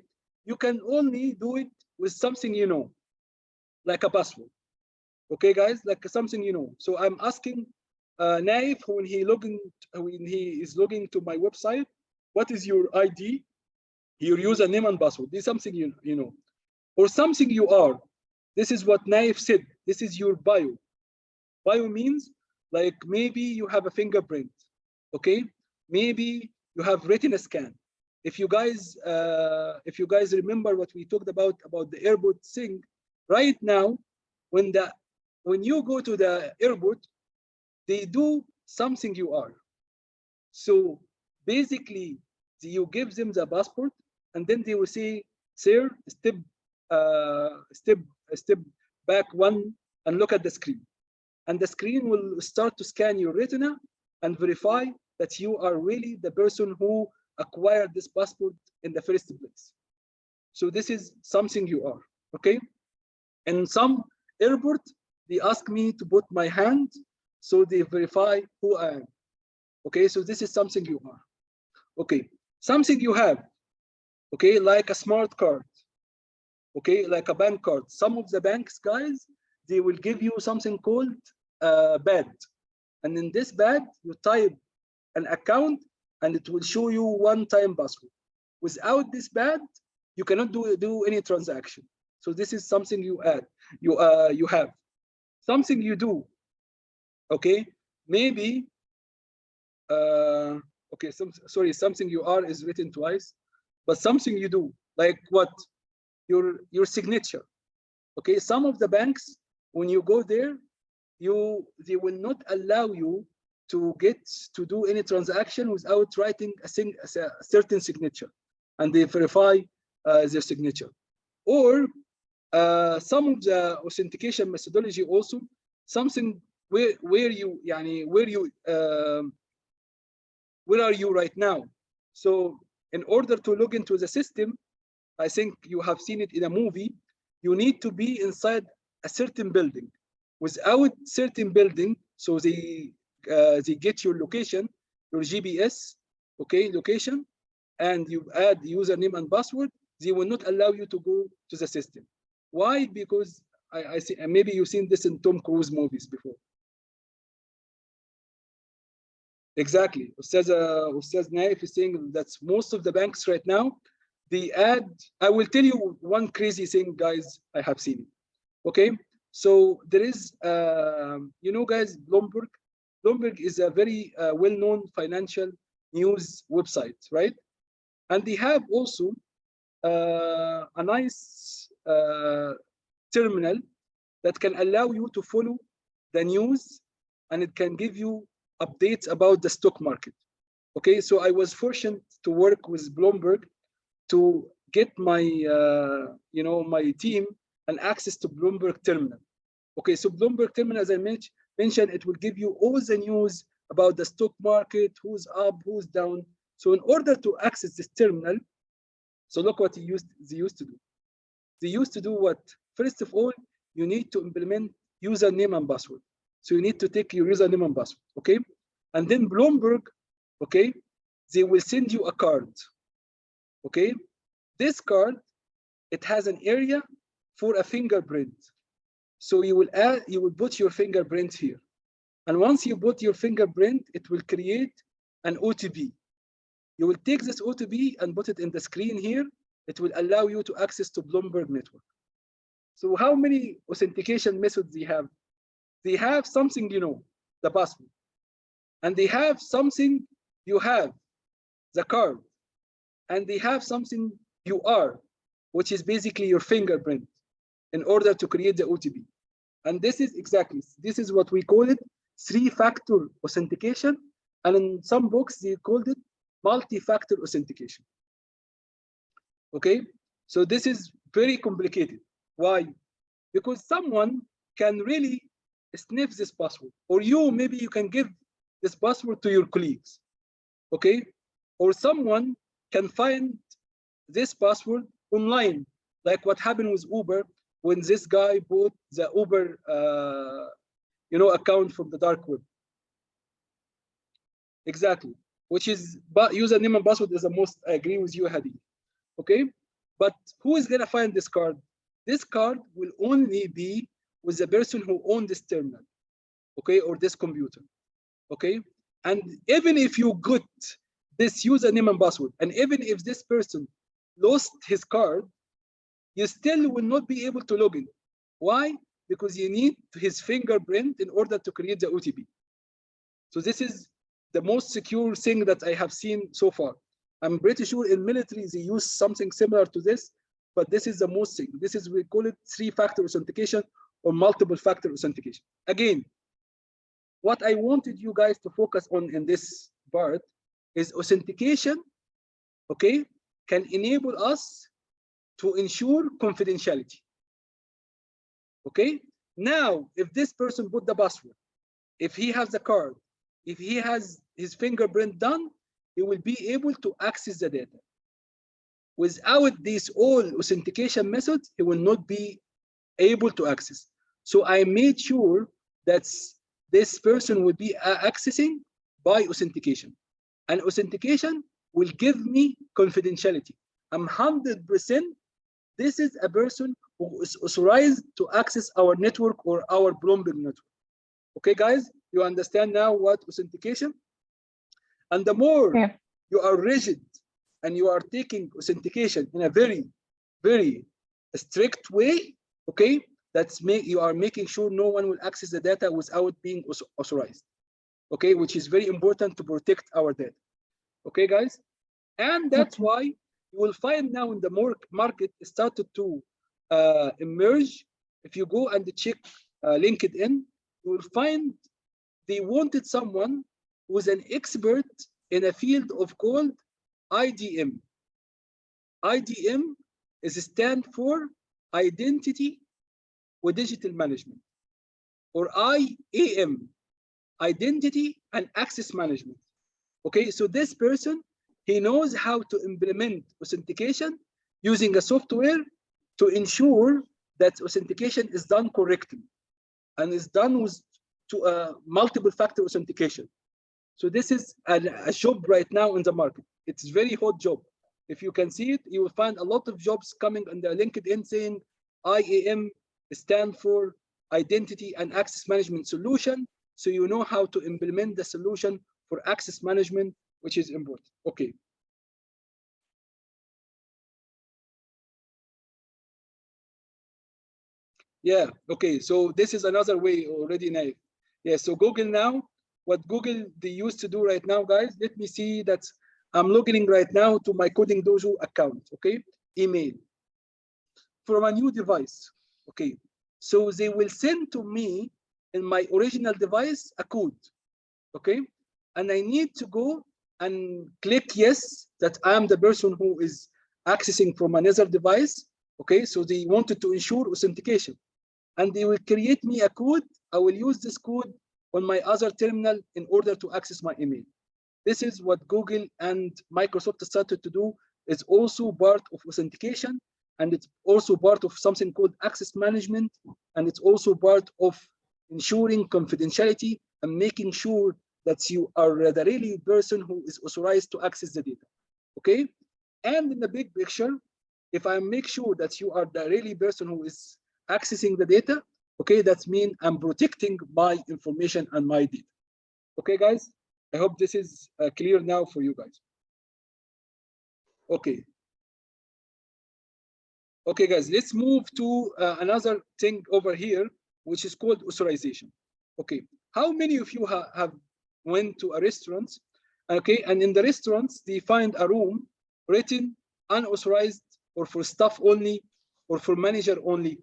you can only do it with something you know, like a password. Okay, guys, like something you know. So I'm asking Naif when he is logging to my website, what is your ID, your username and password? This is something you know, or something you are. This is what Naif said. This is your bio. Bio means like maybe you have a fingerprint, okay? Maybe you have retina scan. If you guys remember what we talked about the airport thing, right now, when you go to the airport, they do something you are. So basically, you give them the passport, and then they will say, "Sir, step back one and look at the screen." And the screen will start to scan your retina and verify that you are really the person who acquired this passport in the first place. So this is something you are, okay? In some airport, they ask me to put my hand, so they verify who I am. Okay, so this is something you are. Okay, something you have, okay, like a smart card, okay, like a bank card. Some of the banks, guys, they will give you something called BAD. And in this BAD, you type an account and it will show you one-time password. Without this BAD, you cannot do any transaction. So this is something you have. Something you do, okay? Maybe, okay, sorry, something you are is written twice, but something you do, like what? Your signature, okay? Some of the banks, when you go there, they will not allow you to do any transaction without writing a certain signature, and they verify their signature. Or some of the authentication methodology also, something where are you right now? So in order to log into the system, I think you have seen it in a movie, you need to be inside a certain building. Without certain building, so they get your location, your GPS, okay, location, and you add username and password, they will not allow you to go to the system. Why? Because I see, and maybe you've seen this in Tom Cruise movies before. Exactly. Ustaz Naif is saying that most of the banks right now, they add, I will tell you one crazy thing, guys, I have seen it. Okay, So there is, you know, guys, Bloomberg. Bloomberg is a very well-known financial news website, right? And they have also a nice terminal that can allow you to follow the news, and it can give you updates about the stock market. Okay, so I was fortunate to work with Bloomberg to get my, you know, my team and access to Bloomberg terminal. Okay, so Bloomberg terminal, as I mentioned, it will give you all the news about the stock market, who's up, who's down. So in order to access this terminal, so look what they used to do. They used to do what? First of all, you need to implement username and password. So you need to take your username and password, okay? And then Bloomberg, okay, they will send you a card, okay? This card, it has an area for a fingerprint. So you will put your fingerprint here. And once you put your fingerprint, it will create an OTP. You will take this OTP and put it in the screen here. It will allow you to access to Bloomberg network. So how many authentication methods they have? They have something, you know, the password. And they have something you have, the card. And they have something you are, which is basically your fingerprint, in order to create the OTP. And this is what we call it, 3-factor authentication. And in some books, they called it multi-factor authentication. Okay, so this is very complicated. Why? Because someone can really sniff this password, or maybe you can give this password to your colleagues, okay? Or someone can find this password online, like what happened with Uber when this guy bought the Uber, you know, account from the dark web. Exactly, which is, but username and password is the most, I agree with you, Hadi. Okay, but who is gonna find this card? This card will only be with the person who owns this terminal, okay, or this computer, okay? And even if you got this username and password, and even if this person lost his card, you still will not be able to log in. Why? Because you need his fingerprint in order to create the OTP. So this is the most secure thing that I have seen so far. I'm pretty sure in military they use something similar to this, but this is the most thing. This is, we call it 3-factor authentication or multiple factor authentication. Again, what I wanted you guys to focus on in this part is authentication, okay, can enable us to ensure confidentiality. Okay, now if this person put the password, if he has the card, if he has his fingerprint done, he will be able to access the data. Without these all authentication methods, he will not be able to access. So I made sure that this person will be accessing by authentication. And authentication will give me confidentiality. I'm 100%, this is a person who is authorized to access our network or our Bloomberg network. Okay, guys, you understand now what authentication? And the more you are rigid and you are taking authentication in a very, very strict way, okay, you are making sure no one will access the data without being authorized, okay, which is very important to protect our data. Okay, guys, and that's why you will find now in the market started to emerge. If you go and check LinkedIn, you will find they wanted someone who's an expert in a field of called IDM. IDM is a stand for Identity with Digital Management, or IAM, Identity and Access Management. Okay, so this person, he knows how to implement authentication using a software to ensure that authentication is done correctly and is done with multiple factor authentication. So this is a job right now in the market. It's a very hot job. If you can see it, you will find a lot of jobs coming on the LinkedIn saying IAM stand for Identity and Access Management Solution. So you know how to implement the solution for access management, which is important. Okay. Yeah, okay, so this is another way already now. Yeah, so Google now, what Google they used to do right now, guys, let me see that I'm logging right now to my Coding Dojo account, okay? Email from a new device, okay? So they will send to me in my original device a code, okay? And I need to go and click yes, that I am the person who is accessing from another device, okay? So they wanted to ensure authentication. And they will create me a code. I will use this code on my other terminal in order to access my email. This is what Google and Microsoft started to do. It's also part of authentication, and it's also part of something called access management, and it's also part of ensuring confidentiality and making sure that you are the really person who is authorized to access the data, okay? And in the big picture, if I make sure that you are the really person who is accessing the data, okay, that means I'm protecting my information and my data. Okay, guys, I hope this is clear now for you guys. Okay. Okay, guys, let's move to another thing over here, which is called authorization. Okay, how many of you have went to a restaurant, okay, and in the restaurants, they find a room written unauthorized or for staff only or for manager only?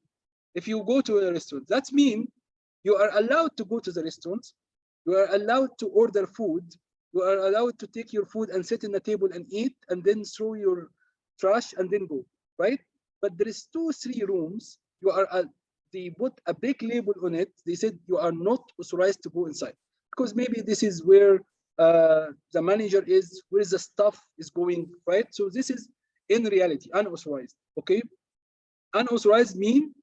If you go to a restaurant, that means you are allowed to go to the restaurant, you are allowed to order food, you are allowed to take your food and sit in the table and eat, and then throw your trash and then go, right? But there is 2-3 rooms, you are they put a big label on it. They said you are not authorized to go inside because maybe this is where the manager is, where the staff is going, right? So this is in reality unauthorized. Okay, unauthorized mean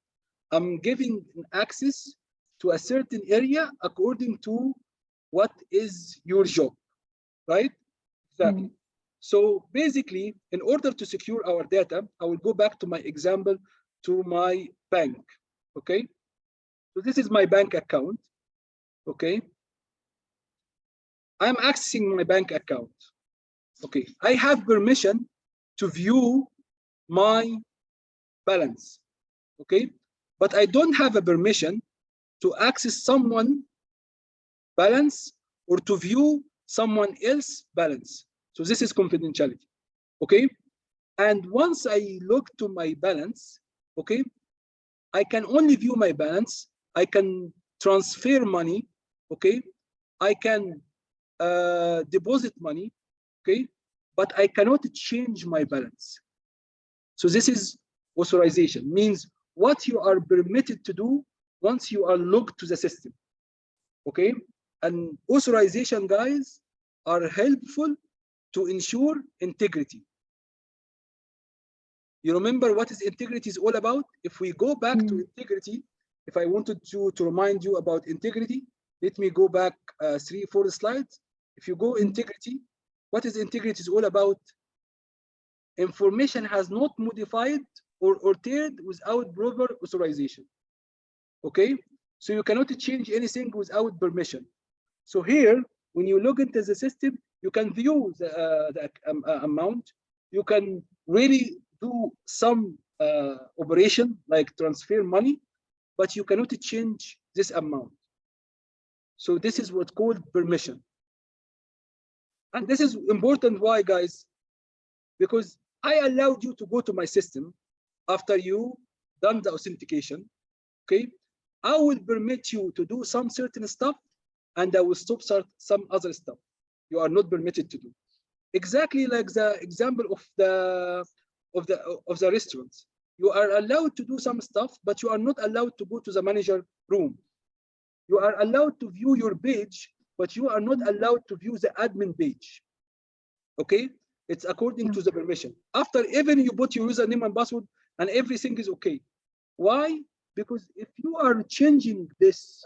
I'm giving access to a certain area according to what is your job, right? Exactly. So basically, in order to secure our data, I will go back to my example to my bank, okay? So this is my bank account, okay? I'm accessing my bank account, okay? I have permission to view my balance, okay? But I don't have a permission to access someone balance or to view someone else balance. So this is confidentiality, okay? And once I look to my balance, okay, I can only view my balance. I can transfer money, okay? I can deposit money, okay? But I cannot change my balance. So this is authorization, means what you are permitted to do once you are logged to the system, okay? And authorization, guys, are helpful to ensure integrity. You remember what is integrity is all about? If we go back to integrity, if I wanted to remind you about integrity, let me go back 3-4 slides. If you go integrity, what is integrity is all about? Information has not modified or altered without proper authorization. Okay, so you cannot change anything without permission. So here, when you log into the system, you can view the amount. You can really do some operation like transfer money, but you cannot change this amount. So this is what's called permission. And this is important. Why, guys? Because I allowed you to go to my system after you done the authentication, okay? I will permit you to do some certain stuff and I will stop some other stuff you are not permitted to do. Exactly like the example of the restaurants. You are allowed to do some stuff, but you are not allowed to go to the manager room. You are allowed to view your page, but you are not allowed to view the admin page. Okay? It's according to the permission. After even you put your username and password and everything is okay. Why? Because if you are changing this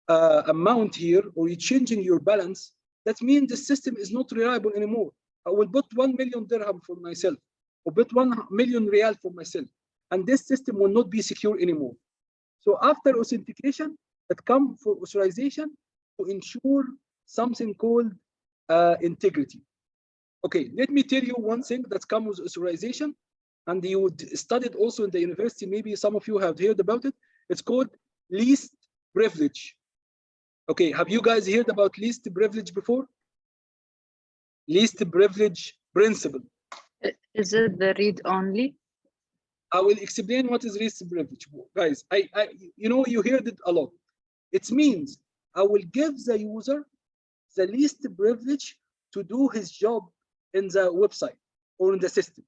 amount here, or you're changing your balance, that means the system is not reliable anymore. I will put 1 million dirham for myself, or put 1 million real for myself, and this system will not be secure anymore. So after authentication, that comes for authorization to ensure something called integrity. Okay, let me tell you one thing that comes with authorization, and you studied also in the university, maybe some of you have heard about it. It's called least privilege. Okay, have you guys heard about least privilege before? Least privilege principle. Is it the read only? I will explain what is least privilege, guys. You know, you heard it a lot. It means I will give the user the least privilege to do his job in the website or in the system.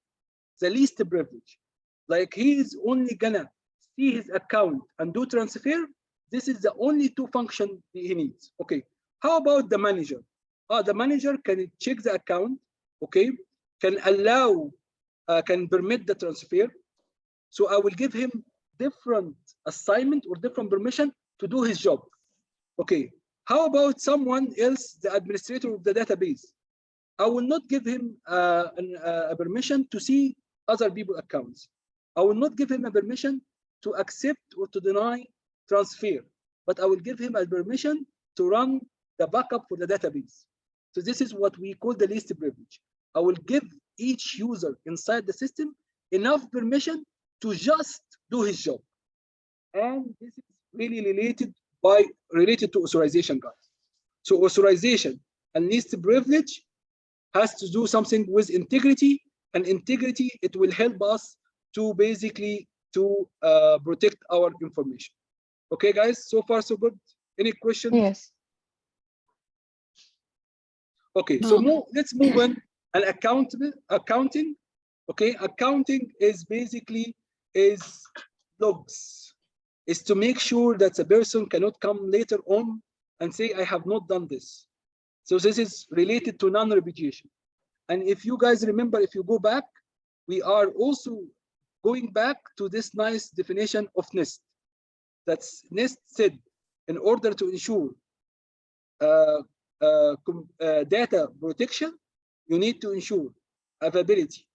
The least privilege. Like he is only gonna see his account and do transfer. This is the only two functions he needs. Okay. How about the manager? The manager can check the account. Okay. Can allow, can permit the transfer. So I will give him different assignment or different permission to do his job. Okay. How about someone else, the administrator of the database? I will not give him a permission to see other people's accounts. I will not give him a permission to accept or to deny transfer, but I will give him a permission to run the backup for the database. So this is what we call the least privilege. I will give each user inside the system enough permission to just do his job. And this is really related to authorization, guys. So authorization and least privilege has to do something with integrity, and integrity, it will help us to basically to protect our information. Okay, guys, so far so good. Any questions? Yes. Okay, so let's move on. And accounting. Okay, accounting is basically logs. Is to make sure that the person cannot come later on and say, I have not done this. So this is related to non-repetition. And if you guys remember, if you go back, we are also going back to this nice definition of NIST. That's NIST said, in order to ensure data protection, you need to ensure availability,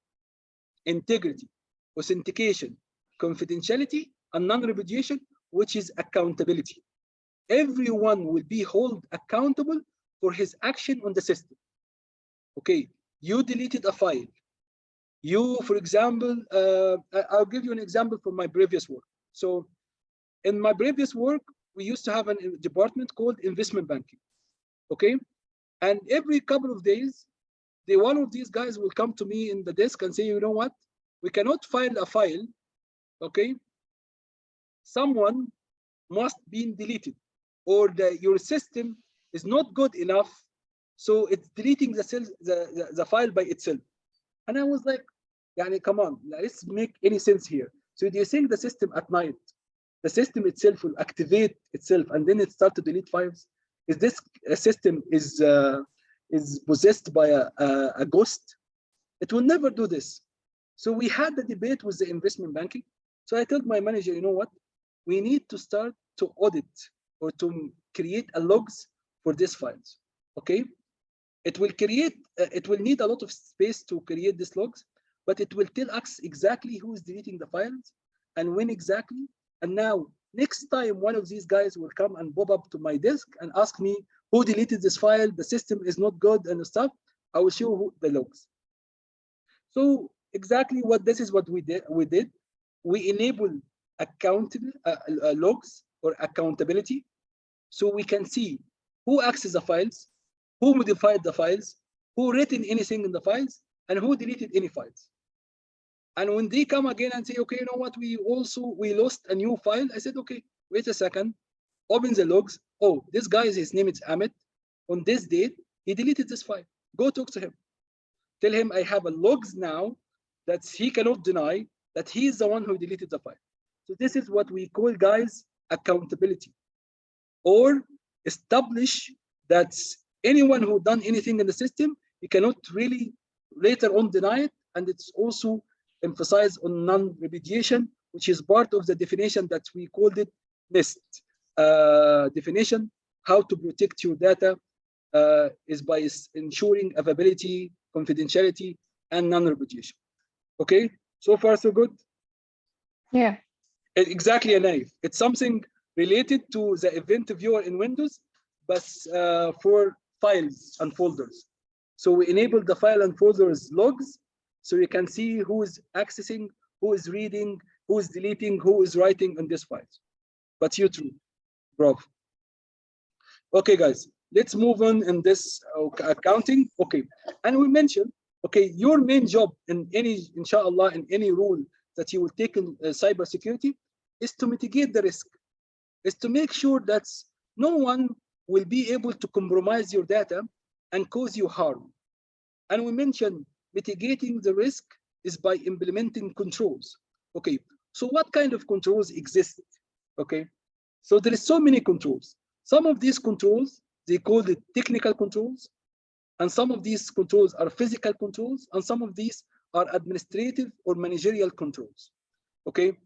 integrity, authentication, confidentiality, and non-repudiation, which is accountability. Everyone will be held accountable for his action on the system. Okay, you deleted a file. You, for example, I'll give you an example from my previous work. So in my previous work, we used to have a department called investment banking. Okay, and every couple of days, one of these guys will come to me in the desk and say, you know what, we cannot find a file. Okay, someone must be deleted, or your system is not good enough, so it's deleting the file by itself. And I was like, yani, come on, let's make any sense here. So do you think the system at night, the system itself will activate itself and then it start to delete files? Is this a system is possessed by a ghost? It will never do this. So we had the debate with the investment banking. So I told my manager, you know what? We need to start to audit or to create a logs for these files. Okay, it will need a lot of space to create these logs, but it will tell us exactly who is deleting the files and when exactly. And now next time one of these guys will come and pop up to my desk and ask me who deleted this file, the system is not good and stuff, I will show the logs. So exactly what this is what we did. We enable accountable logs or accountability, so we can see who accessed the files, who modified the files, who written anything in the files, and who deleted any files. And when they come again and say, okay, you know what, we lost a new file, I said, okay, wait a second, open the logs. Oh, this guy, his name is Ahmed. On this date, he deleted this file. Go talk to him. Tell him I have a logs now that he cannot deny that he is the one who deleted the file. So this is what we call, guys, accountability, or establish that anyone who done anything in the system, you cannot really later on deny it. And it's also emphasized on non-repudiation, which is part of the definition that we called it NIST definition. How to protect your data is by ensuring availability, confidentiality, and non-repudiation. Okay, so far so good? Yeah. Exactly, Anaif. It's something related to the event viewer in Windows, but for files and folders. So we enable the file and folders logs, so you can see who is accessing, who is reading, who is deleting, who is writing on these files. but you true. Bravo. Okay, guys, let's move on in this accounting. Okay, and we mentioned, okay, your main job in any, inshallah, in any role that you will take in cybersecurity is to mitigate the risk, is to make sure that no one will be able to compromise your data and cause you harm. And we mentioned mitigating the risk is by implementing controls. Okay, so what kind of controls exist? Okay, so there is so many controls. Some of these controls, they call it technical controls, and some of these controls are physical controls, and some of these are administrative or managerial controls. Okay,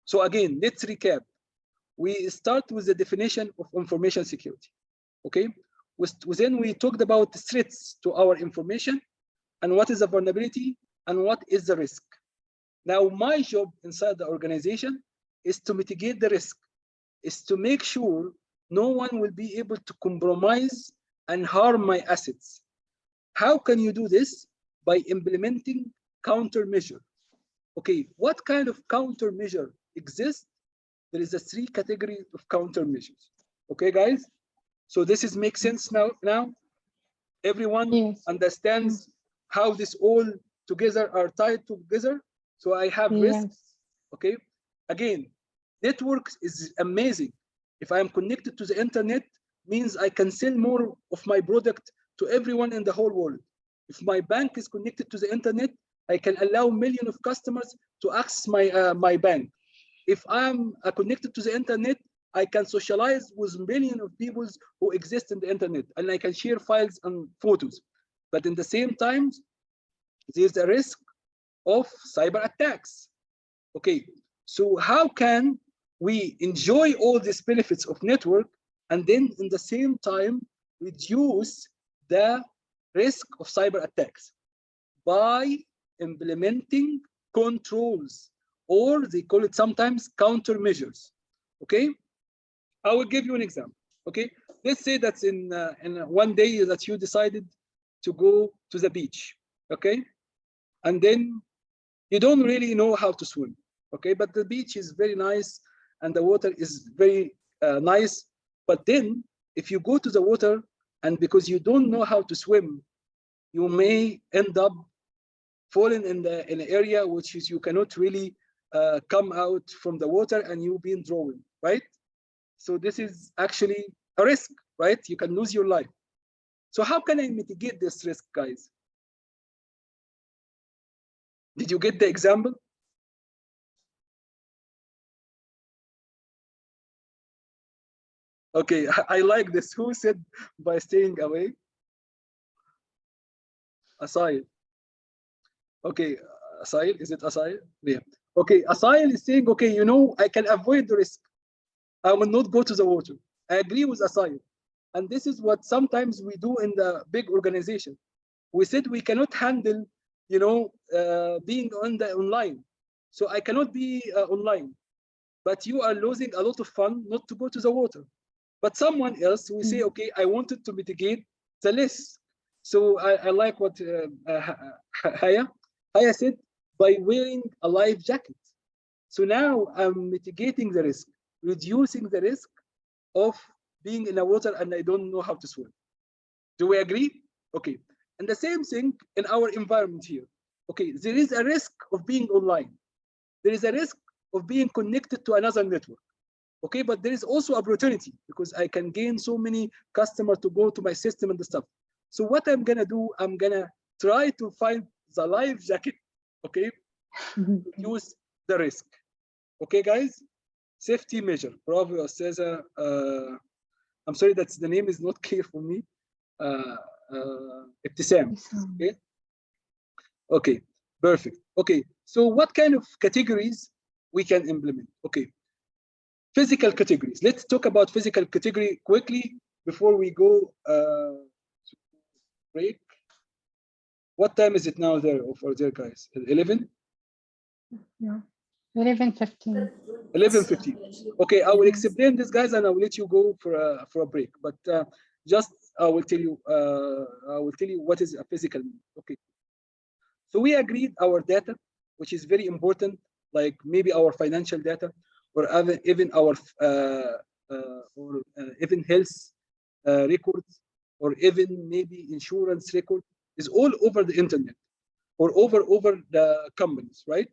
so again, let's recap. We start with the definition of information security. Okay, then we talked about the threats to our information, and what is a vulnerability, and what is the risk. Now, my job inside the organization is to mitigate the risk, is to make sure no one will be able to compromise and harm my assets. How can you do this? By implementing countermeasure. Okay, what kind of countermeasure exists? There is a 3 categories of countermeasures. Okay, guys? So this is makes sense now? Everyone understands how this all together are tied together? So I have risks, okay? Again, networks is amazing. If I am connected to the internet, means I can sell more of my product to everyone in the whole world. If my bank is connected to the internet, I can allow millions of customers to access my bank. If I'm connected to the internet, I can socialize with millions of people who exist in the internet, and I can share files and photos. But in the same time, there's a risk of cyber attacks. Okay, so how can we enjoy all these benefits of network and then in the same time reduce the risk of cyber attacks? By implementing controls, or they call it sometimes countermeasures. Okay, I will give you an example. Okay, let's say that's in one day that you decided to go to the beach. Okay, and then you don't really know how to swim. Okay, but the beach is very nice and the water is very nice. But then if you go to the water and because you don't know how to swim, you may end up falling in an area which is you cannot really come out from the water and you've been drowned, right? So this is actually a risk, right? You can lose your life. So how can I mitigate this risk, guys? Did you get the example? Okay, I like this. Who said by staying away? Asail. Okay, Asail, is it Asail? Yeah. Okay, Asail is saying, okay, you know, I can avoid the risk. I will not go to the water. I agree with Asail. And this is what sometimes we do in the big organization. We said we cannot handle, you know, being on the online. So I cannot be online. But you are losing a lot of fun not to go to the water. But someone else will say, okay, I wanted to mitigate the risk. So I like what Haya said, by wearing a life jacket. So now I'm mitigating the risk, reducing the risk of being in the water and I don't know how to swim. Do we agree? Okay. And the same thing in our environment here. Okay, there is a risk of being online. There is a risk of being connected to another network. Okay, but there is also opportunity because I can gain so many customers to go to my system and the stuff. So what I'm gonna do, I'm gonna try to find the life jacket, okay, reduce the risk. Okay, guys, safety measure. Bravo, Cesar. I'm sorry that the name is not clear for me. Ibtisam. Okay. Okay, perfect. Okay, so what kind of categories we can implement? Okay, physical categories. Let's talk about physical category quickly before we go break. What time is it now there for there, guys? 11? Yeah, 11:15. 11:15. Okay, I will explain this, guys, and I will let you go for a break. But just I will tell you what is a physical. Okay. So we agreed our data, which is very important, like maybe our financial data, or even our even health records, or even maybe insurance record, is all over the internet or over the companies, right?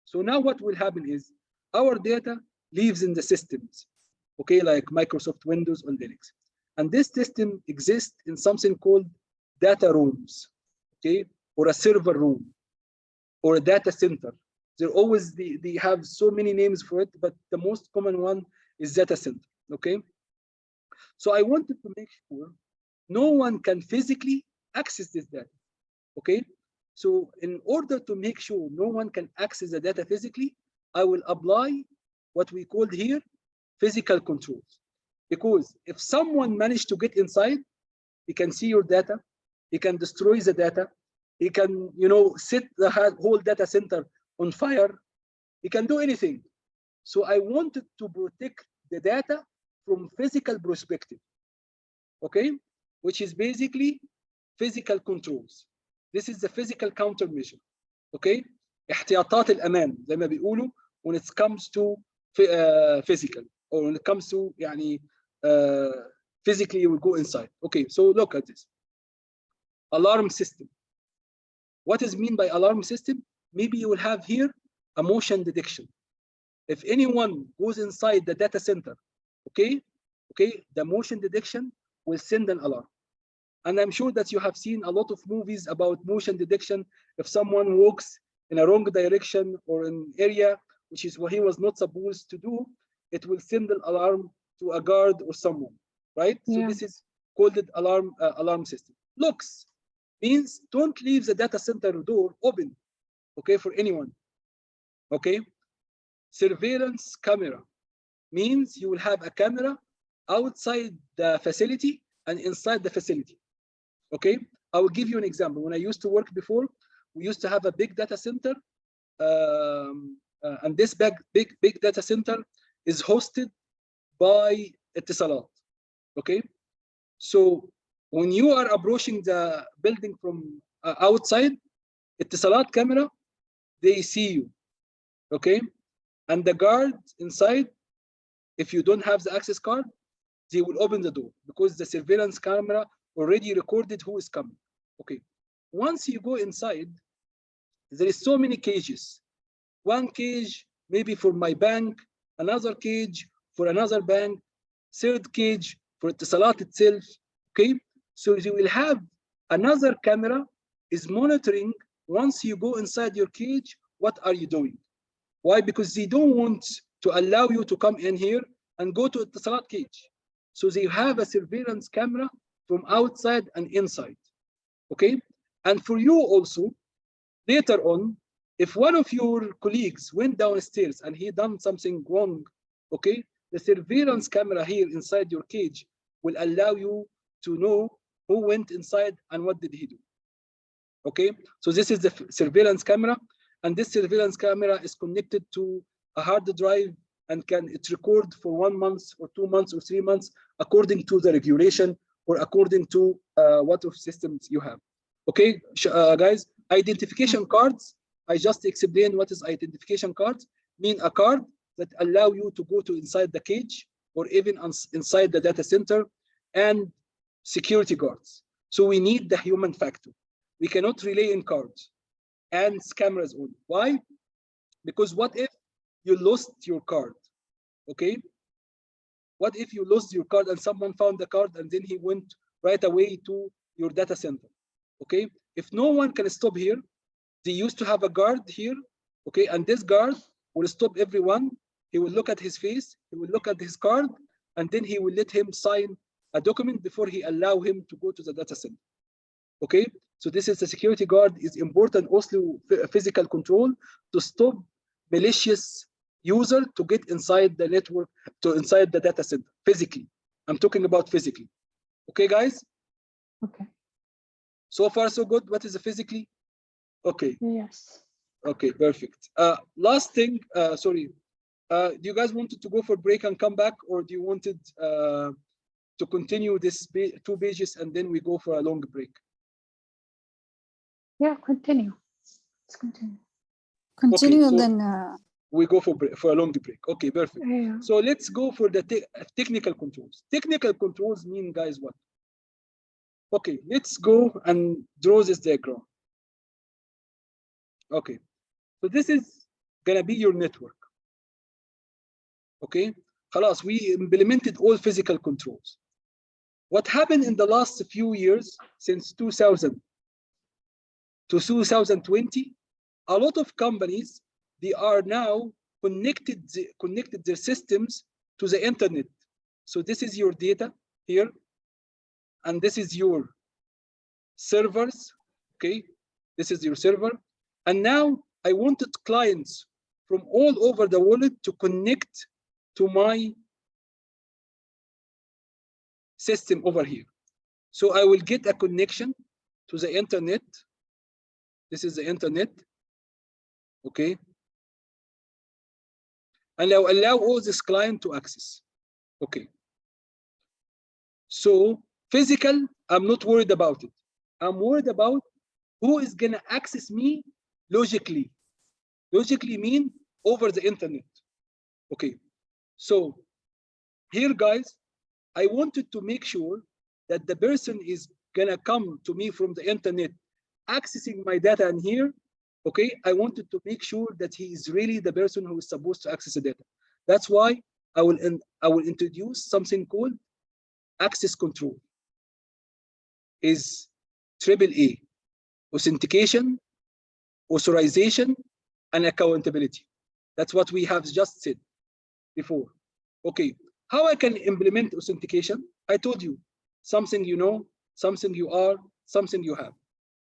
So now what will happen is our data lives in the systems, okay, like Microsoft Windows and Linux. And this system exists in something called data rooms, okay, or a server room, or a data center. They're always, they have so many names for it, but the most common one is data center, okay? So I wanted to make sure no one can physically access this data, okay? So in order to make sure no one can access the data physically, I will apply what we called here physical controls. Because if someone managed to get inside, he can see your data, he can destroy the data, he can, you know, set the whole data center on fire, he can do anything. So I wanted to protect the data from physical perspective, okay, which is basically physical controls. This is the physical countermeasure, okay? احتياطات الأمان زي ما بيقولوا when it comes to physical, or when it comes to يعني physically you will go inside. Okay, so look at this. Alarm system. What is mean by alarm system? Maybe you will have here a motion detection. If anyone goes inside the data center, okay, the motion detection will send an alarm. And I'm sure that you have seen a lot of movies about motion detection. If someone walks in a wrong direction or an area which is what he was not supposed to do, it will send an alarm to a guard or someone, right? Yeah. So this is called it alarm system. Locks means don't leave the data center door open, okay, for anyone, okay? Surveillance camera means you will have a camera outside the facility and inside the facility. Okay, I will give you an example. When I used to work before, we used to have a big data center, and this big data center is hosted by Etisalat. Okay, so when you are approaching the building from outside, Etisalat camera, they see you. Okay, and the guard inside, if you don't have the access card, they will open the door because the surveillance camera already recorded who is coming. Okay, once you go inside, there is so many cages. One cage maybe for my bank, another cage for another bank, third cage for Etisalat itself, okay? So you will have another camera is monitoring once you go inside your cage, what are you doing? Why? Because they don't want to allow you to come in here and go to Etisalat cage. So they have a surveillance camera from outside and inside, okay? And for you also, later on, if one of your colleagues went downstairs and he done something wrong, okay, the surveillance camera here inside your cage will allow you to know who went inside and what did he do, okay? So this is the surveillance camera, and this surveillance camera is connected to a hard drive and it record for 1 month or 2 months or 3 months according to the regulation or according to what of systems you have. Okay, guys, identification cards, I just explained what is identification cards, mean a card that allow you to go to inside the cage or even inside the data center, and security guards. So we need the human factor. We cannot rely on cards and cameras only. Why? Because what if you lost your card, okay? What if you lost your card and someone found the card and then he went right away to your data center, okay? If no one can stop here, they used to have a guard here, okay? And this guard will stop everyone. He will look at his face, he will look at his card, and then he will let him sign a document before he allow him to go to the data center, okay? So this is the security guard is important, also physical control to stop malicious user to get inside the network, to inside the data center physically. I'm talking about physically. Okay, guys? Okay. So far, so good. What is the physically? Okay. Yes. Okay, perfect. Last thing, sorry. Do you guys wanted to go for break and come back, or do you wanted to continue this 2 pages and then we go for a long break? Yeah, continue. Let's continue. Continue, okay, so, then We go for a long break. Okay, perfect. Yeah. So let's go for the technical controls. Technical controls mean, guys, what? Okay, let's go and draw this diagram. Okay, so this is gonna be your network. Okay, خلاص, we implemented all physical controls. What happened in the last few years, since 2000 to 2020, a lot of companies, they are now connected their systems to the internet. So this is your data here, and this is your servers. Okay, this is your server, and now I wanted clients from all over the world to connect to my system over here. So I will get a connection to the internet. This is the internet. Okay, and I'll allow all this client to access. Okay, so physical, I'm not worried about it. I'm worried about who is gonna access me logically. Logically mean over the internet. Okay, so here, guys, I wanted to make sure that the person is gonna come to me from the internet accessing my data in here. Okay, I wanted to make sure that he is really the person who is supposed to access the data. That's why I will introduce something called access control. Is AAA: authentication, authorization, and accountability. That's what we have just said before. Okay, how I can implement authentication? I told you, something you know, something you are, something you have.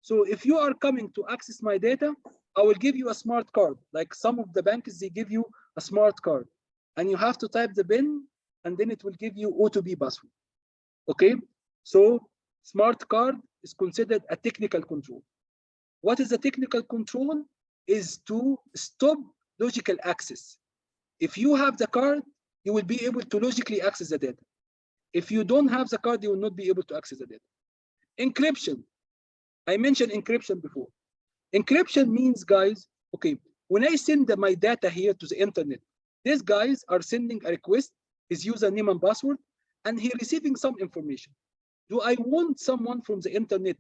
So if you are coming to access my data, I will give you a smart card. Like some of the banks, they give you a smart card, and you have to type the PIN, and then it will give you OTP password. Okay, so smart card is considered a technical control. What is a technical control? Is to stop logical access. If you have the card, you will be able to logically access the data. If you don't have the card, you will not be able to access the data. Encryption. I mentioned encryption before. Encryption means, guys, okay, when I send my data here to the internet, these guys are sending a request, his username and password, and he receiving some information. Do I want someone from the internet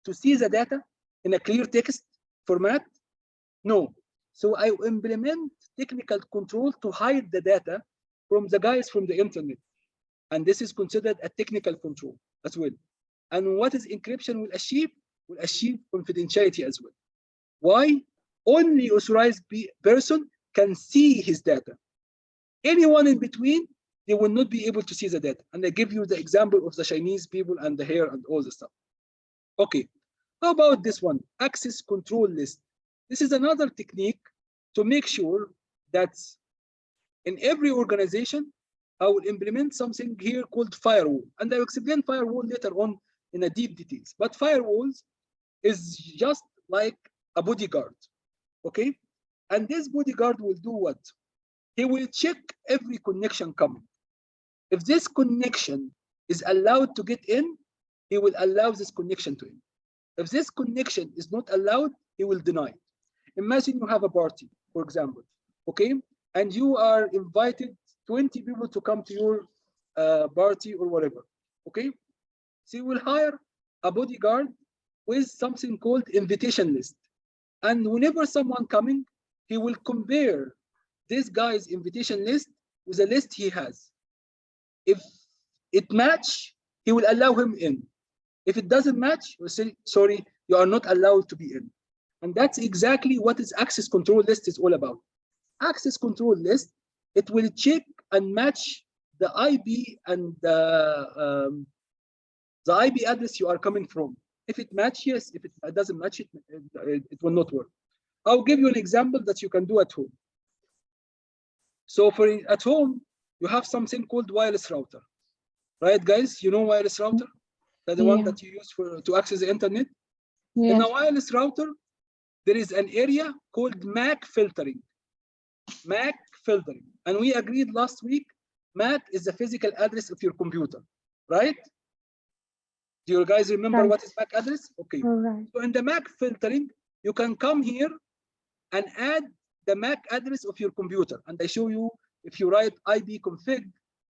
to see the data in a clear text format? No. So I implement technical control to hide the data from the guys from the internet. And this is considered a technical control as well. And what is encryption will achieve? Will achieve confidentiality as well. Why? Only authorized person can see his data. Anyone in between, they will not be able to see the data. And I give you the example of the Chinese people and the hair and all the stuff. Okay, how about this one? Access control list. This is another technique to make sure that in every organization, I will implement something here called firewall. And I will explain firewall later on in a deep details. But firewalls is just like a bodyguard, okay? And this bodyguard will do what? He will check every connection coming. If this connection is allowed to get in, he will allow this connection to him. If this connection is not allowed, he will deny it. Imagine you have a party, for example, okay? And you are invited 20 people to come to your party or whatever, okay? So you will hire a bodyguard with something called invitation list. And whenever someone coming, he will compare this guy's invitation list with the list he has. If it match, he will allow him in. If it doesn't match, he'll say, sorry, you are not allowed to be in. And that's exactly what is access control list is all about. Access control list, it will check and match the IP and the IP address you are coming from. If it matches, yes. If it doesn't match, it will not work. I'll give you an example that you can do at home. So for at home, you have something called wireless router, right, guys? You know wireless router? That's the one that you use to access the internet. Yes. In a wireless router, there is an area called MAC filtering. MAC filtering. And we agreed last week, MAC is the physical address of your computer, right? Do you guys remember what is MAC address? Okay. All right. So in the MAC filtering, you can come here and add the MAC address of your computer. And I show you, if you write ipconfig,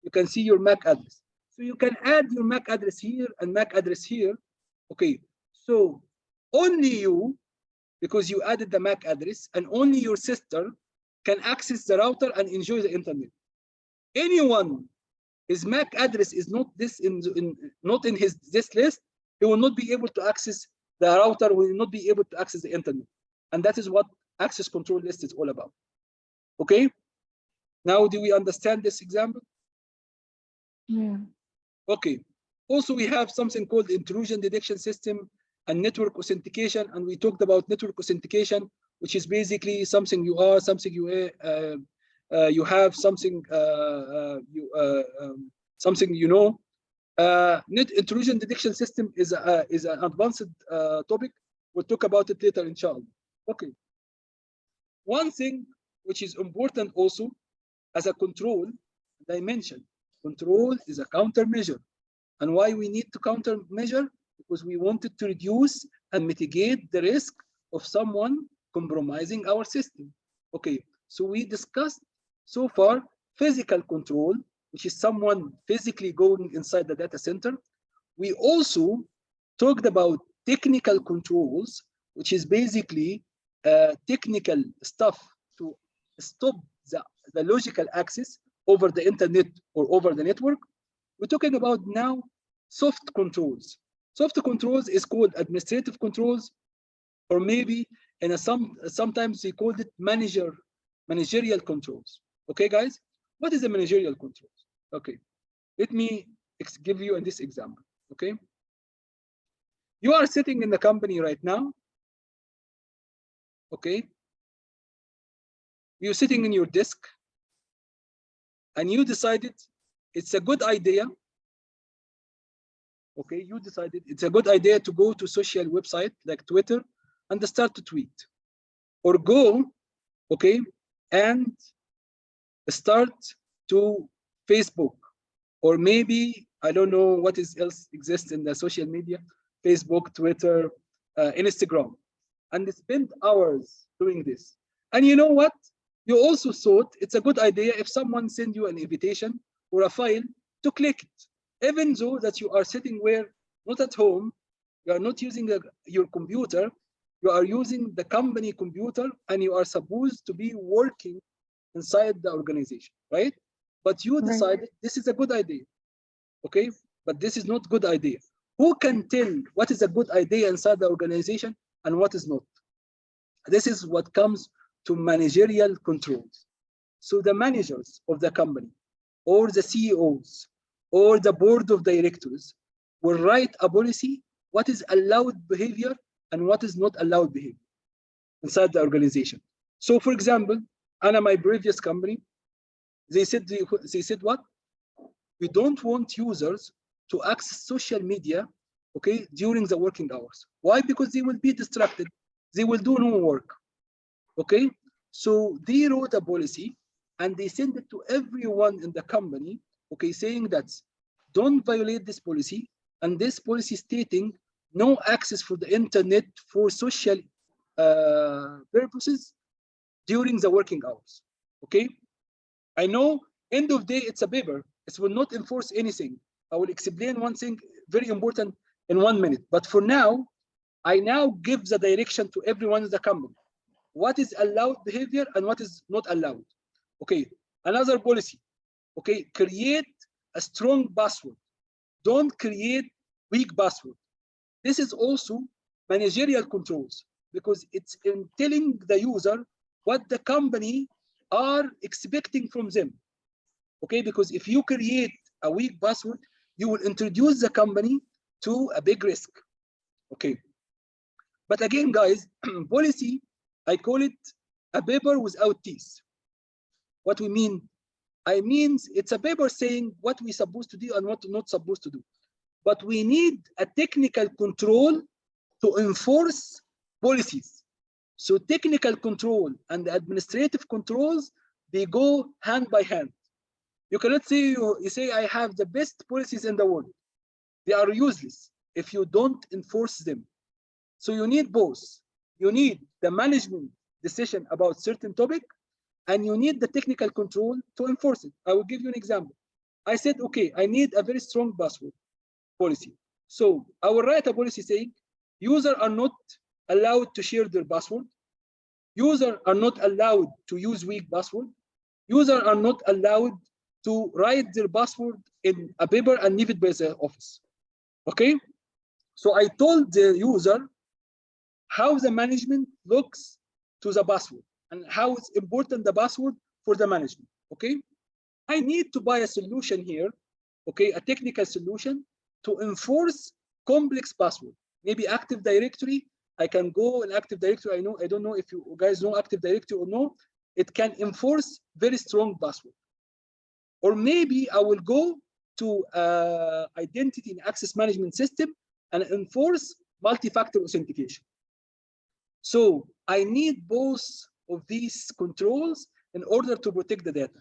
you can see your MAC address. So you can add your MAC address here and MAC address here. Okay, so only you, because you added the MAC address, and only your sister can access the router and enjoy the internet. Anyone, his MAC address is not this not in this list, he will not be able to access the router, will not be able to access the internet. And that is what access control list is all about. Okay, now do we understand this example? Yeah. Okay, also we have something called intrusion detection system and network authentication, and we talked about network authentication, which is basically something you are, something you have, something something you know. Net intrusion detection system is an advanced topic. We'll talk about it later, inshallah. Okay. One thing which is important also as a control dimension. Control is a countermeasure. And why we need to countermeasure? Because we wanted to reduce and mitigate the risk of someone compromising our system. Okay, so we discussed so far physical control, which is someone physically going inside the data center. We also talked about technical controls, which is basically technical stuff to stop the logical access over the internet or over the network. We're talking about now soft controls. Soft controls is called administrative controls, or maybe in sometimes they called it managerial controls. Okay, guys, what is a managerial controls? Okay, let me give you in this example. Okay, you are sitting in the company right now. Okay, you're sitting in your desk and you decided it's a good idea. Okay, you decided it's a good idea to go to social website like Twitter and start to tweet, or go, okay, and start to Facebook, or maybe I don't know what else exists in the social media, Facebook, Twitter, Instagram, and spend hours doing this. And you know what? You also thought it's a good idea if someone send you an invitation or a file to click it, even though that you are sitting where, not at home, you are not using your computer, you are using the company computer, and you are supposed to be working inside the organization, right? But you decided this is a good idea, okay? But this is not good idea. Who can tell what is a good idea inside the organization and what is not? This is what comes to managerial controls. So the managers of the company, or the CEOs, or the board of directors will write a policy, what is allowed behavior and what is not allowed behavior inside the organization. So for example, Anna, my previous company, they said what? We don't want users to access social media, okay, during the working hours. Why? Because they will be distracted. They will do no work, okay? So they wrote a policy and they sent it to everyone in the company, okay, saying that don't violate this policy, and this policy stating no access for the internet for social purposes during the working hours, okay? I know end of day it's a paper, it will not enforce anything. I will explain one thing very important in 1 minute, but for now, I now give the direction to everyone in the company. What is allowed behavior and what is not allowed. Okay, another policy, okay, create a strong password. Don't create weak password. This is also managerial controls, because it's in telling the user what the company are expecting from them. Okay, because if you create a weak password, you will introduce the company to a big risk. Okay, but again, guys, policy, I call it a paper without teeth. What we mean? I mean, it's a paper saying what we're supposed to do and what we're not supposed to do. But we need a technical control to enforce policies. So technical control and administrative controls, they go hand by hand. You cannot say, you say, I have the best policies in the world. They are useless if you don't enforce them. So you need both. You need the management, decision about certain topic, and you need the technical control to enforce it. I will give you an example. I said, okay, I need a very strong password policy. So I will write a policy saying users are not allowed to share their password. Users are not allowed to use weak password. Users are not allowed to write their password in a paper and leave it by the office. Okay? So I told the user how the management looks to the password and how it's important the password for the management. Okay? I need to buy a solution here, okay, a technical solution to enforce complex password. Maybe Active Directory. I can go in Active Directory. I don't know if you guys know Active Directory or no. It can enforce very strong password. Or maybe I will go to identity and access management system and enforce multi-factor authentication. So I need both of these controls in order to protect the data.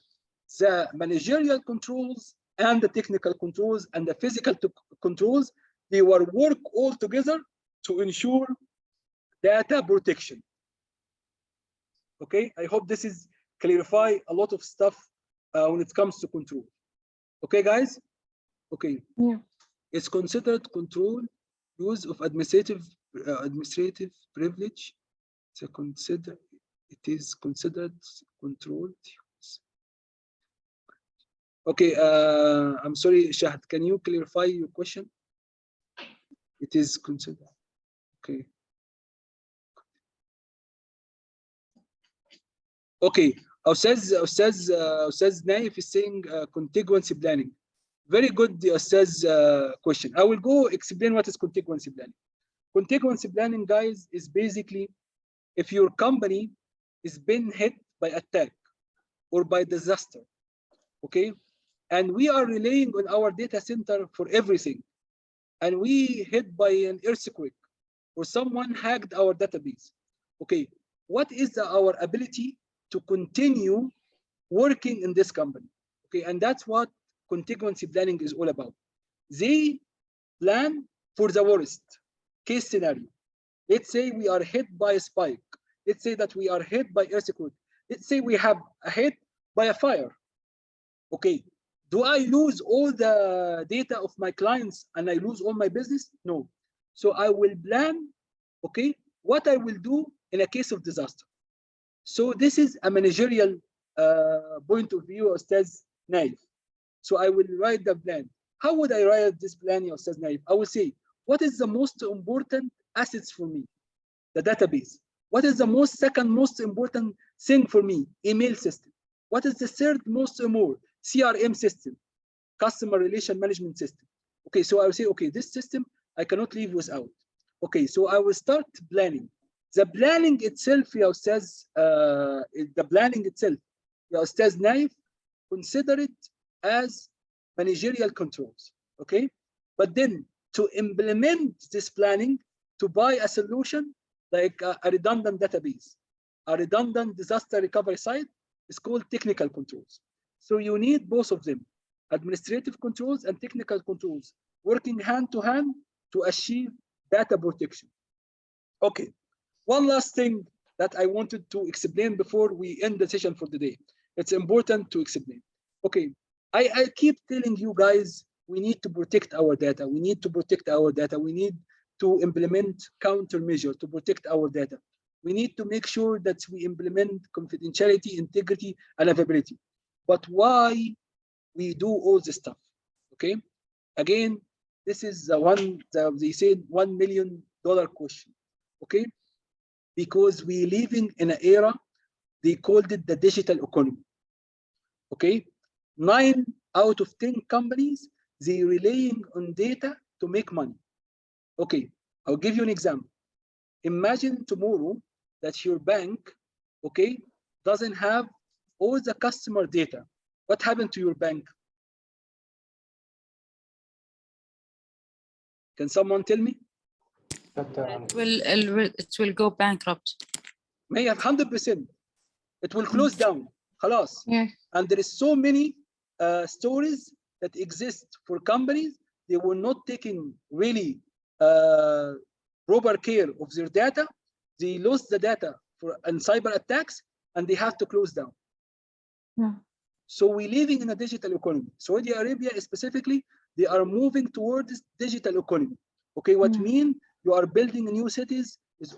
The managerial controls and the technical controls and the physical controls, they will work all together to ensure data protection. Okay, I hope this is clarify a lot of stuff when it comes to control. Okay, guys? Okay. Yeah. It's considered control use of administrative privilege. It is considered controlled use. Okay, I'm sorry, Shahd, can you clarify your question? It is considered. Okay. Okay, Ustaz Naif is saying contiguency planning. Very good, Ustaz question. I will go explain what is contiguency planning. Contiguency planning, guys, is basically if your company is being hit by attack or by disaster, okay? And we are relying on our data center for everything. And we hit by an earthquake or someone hacked our database. Okay, what is our ability to continue working in this company? Okay, and that's what contiguency planning is all about. They plan for the worst case scenario. Let's say we are hit by a spike. Let's say that we are hit by earthquake. Let's say we have a hit by a fire. Okay, do I lose all the data of my clients and I lose all my business? No. So I will plan, okay, what I will do in a case of disaster. So this is a managerial point of view, Ustaz Naif. So I will write the plan. How would I write this plan, Ustaz Naif? I will say, what is the most important assets for me? The database. What is the second most important thing for me? Email system. What is the third most more? CRM system, customer relation management system. Okay, so I will say, okay, this system I cannot live without. Okay, so I will start planning. The planning itself, Ustaz, the planning itself, Ustaz Naif, consider it as managerial controls. Okay, but then to implement this planning, to buy a solution like a redundant database, a redundant disaster recovery site, is called technical controls. So you need both of them, administrative controls and technical controls, working hand to hand to achieve data protection. Okay, one last thing that I wanted to explain before we end the session for today. It's important to explain. Okay, I keep telling you guys, we need to protect our data. We need to protect our data. We need to implement countermeasures to protect our data. We need to make sure that we implement confidentiality, integrity, and availability. But why we do all this stuff? Okay, again, this is the one that they said $1 million question. Okay, because we living in an era, they called it the digital economy. Okay, 9 out of 10 companies, they relying on data to make money. Okay, I'll give you an example. Imagine tomorrow that your bank, okay, doesn't have all the customer data. What happened to your bank? Can someone tell me? It will go bankrupt. May have 100%. It will close down. Khalas. Yeah. And there is so many stories that exist for companies. They were not taking really proper care of their data. They lost the data and cyber attacks, and they have to close down. Yeah. So we're living in a digital economy. Saudi Arabia specifically, they are moving towards digital economy. Okay, what mean you are building new cities is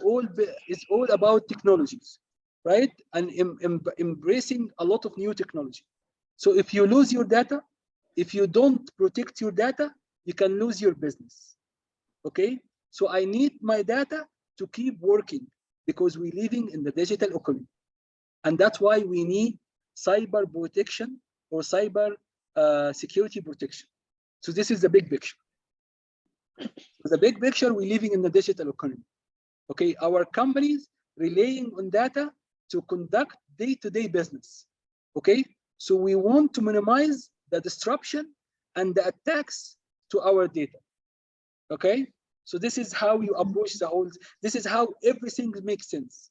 all about technologies, right? And embracing a lot of new technology. So if you lose your data, if you don't protect your data, you can lose your business. Okay, so I need my data to keep working because we're living in the digital economy, and that's why we need cyber protection or cyber security protection. So this is the big picture. So the big picture, we're living in the digital economy. Okay, our companies relying on data to conduct day-to-day business. Okay, so we want to minimize the disruption and the attacks to our data. Okay, so this is how you approach the whole, this is how everything makes sense.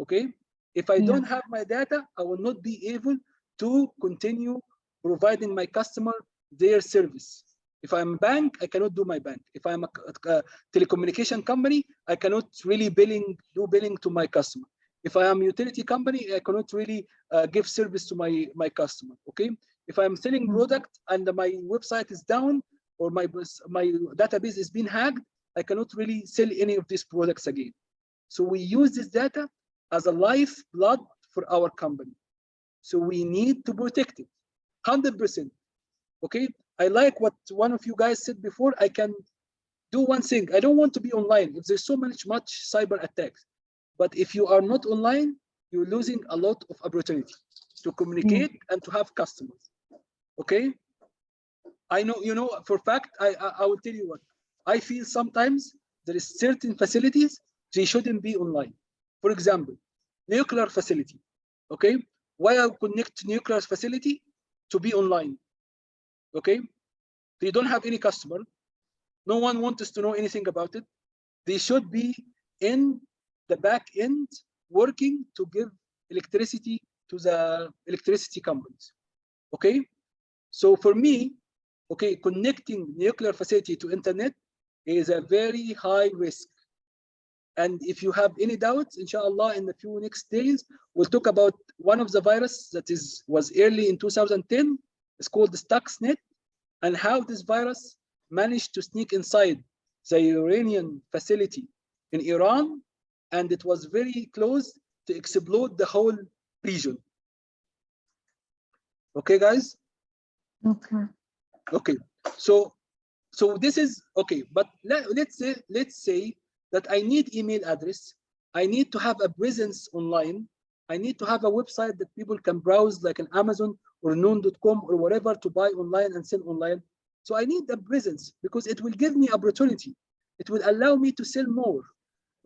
Okay, if I don't have my data, I will not be able to continue providing my customer their service. If I'm a bank, I cannot do my bank. If I'm a telecommunication company, I cannot really do billing to my customer. If I am a utility company, I cannot really give service to my customer. Okay, if I'm selling product and my website is down or my database is being hacked, I cannot really sell any of these products again. So we use this data as a lifeblood for our company. So we need to protect it, 100%. Okay, I like what one of you guys said before. I can do one thing. I don't want to be online if there's so much cyber attacks. But if you are not online, you're losing a lot of opportunity to communicate and to have customers. Okay, I know, you know, for fact, I will tell you what, I feel sometimes there is certain facilities, they shouldn't be online. For example, nuclear facility. Okay, why I connect nuclear facility to be online? Okay, they don't have any customer. No one wants us to know anything about it. They should be in the back end working to give electricity to the electricity companies. Okay, so for me, okay, connecting nuclear facility to internet is a very high risk. And if you have any doubts, inshallah, in the few next days, we'll talk about one of the virus that was early in 2010. It's called the Stuxnet, and how this virus managed to sneak inside the uranium facility in Iran, and it was very close to explode the whole region. Okay, guys? Okay. Okay, so this is okay, but let's say that I need email address, I need to have a presence online, I need to have a website that people can browse like an Amazon or noon.com or whatever to buy online and sell online. So I need a presence because it will give me opportunity. It will allow me to sell more,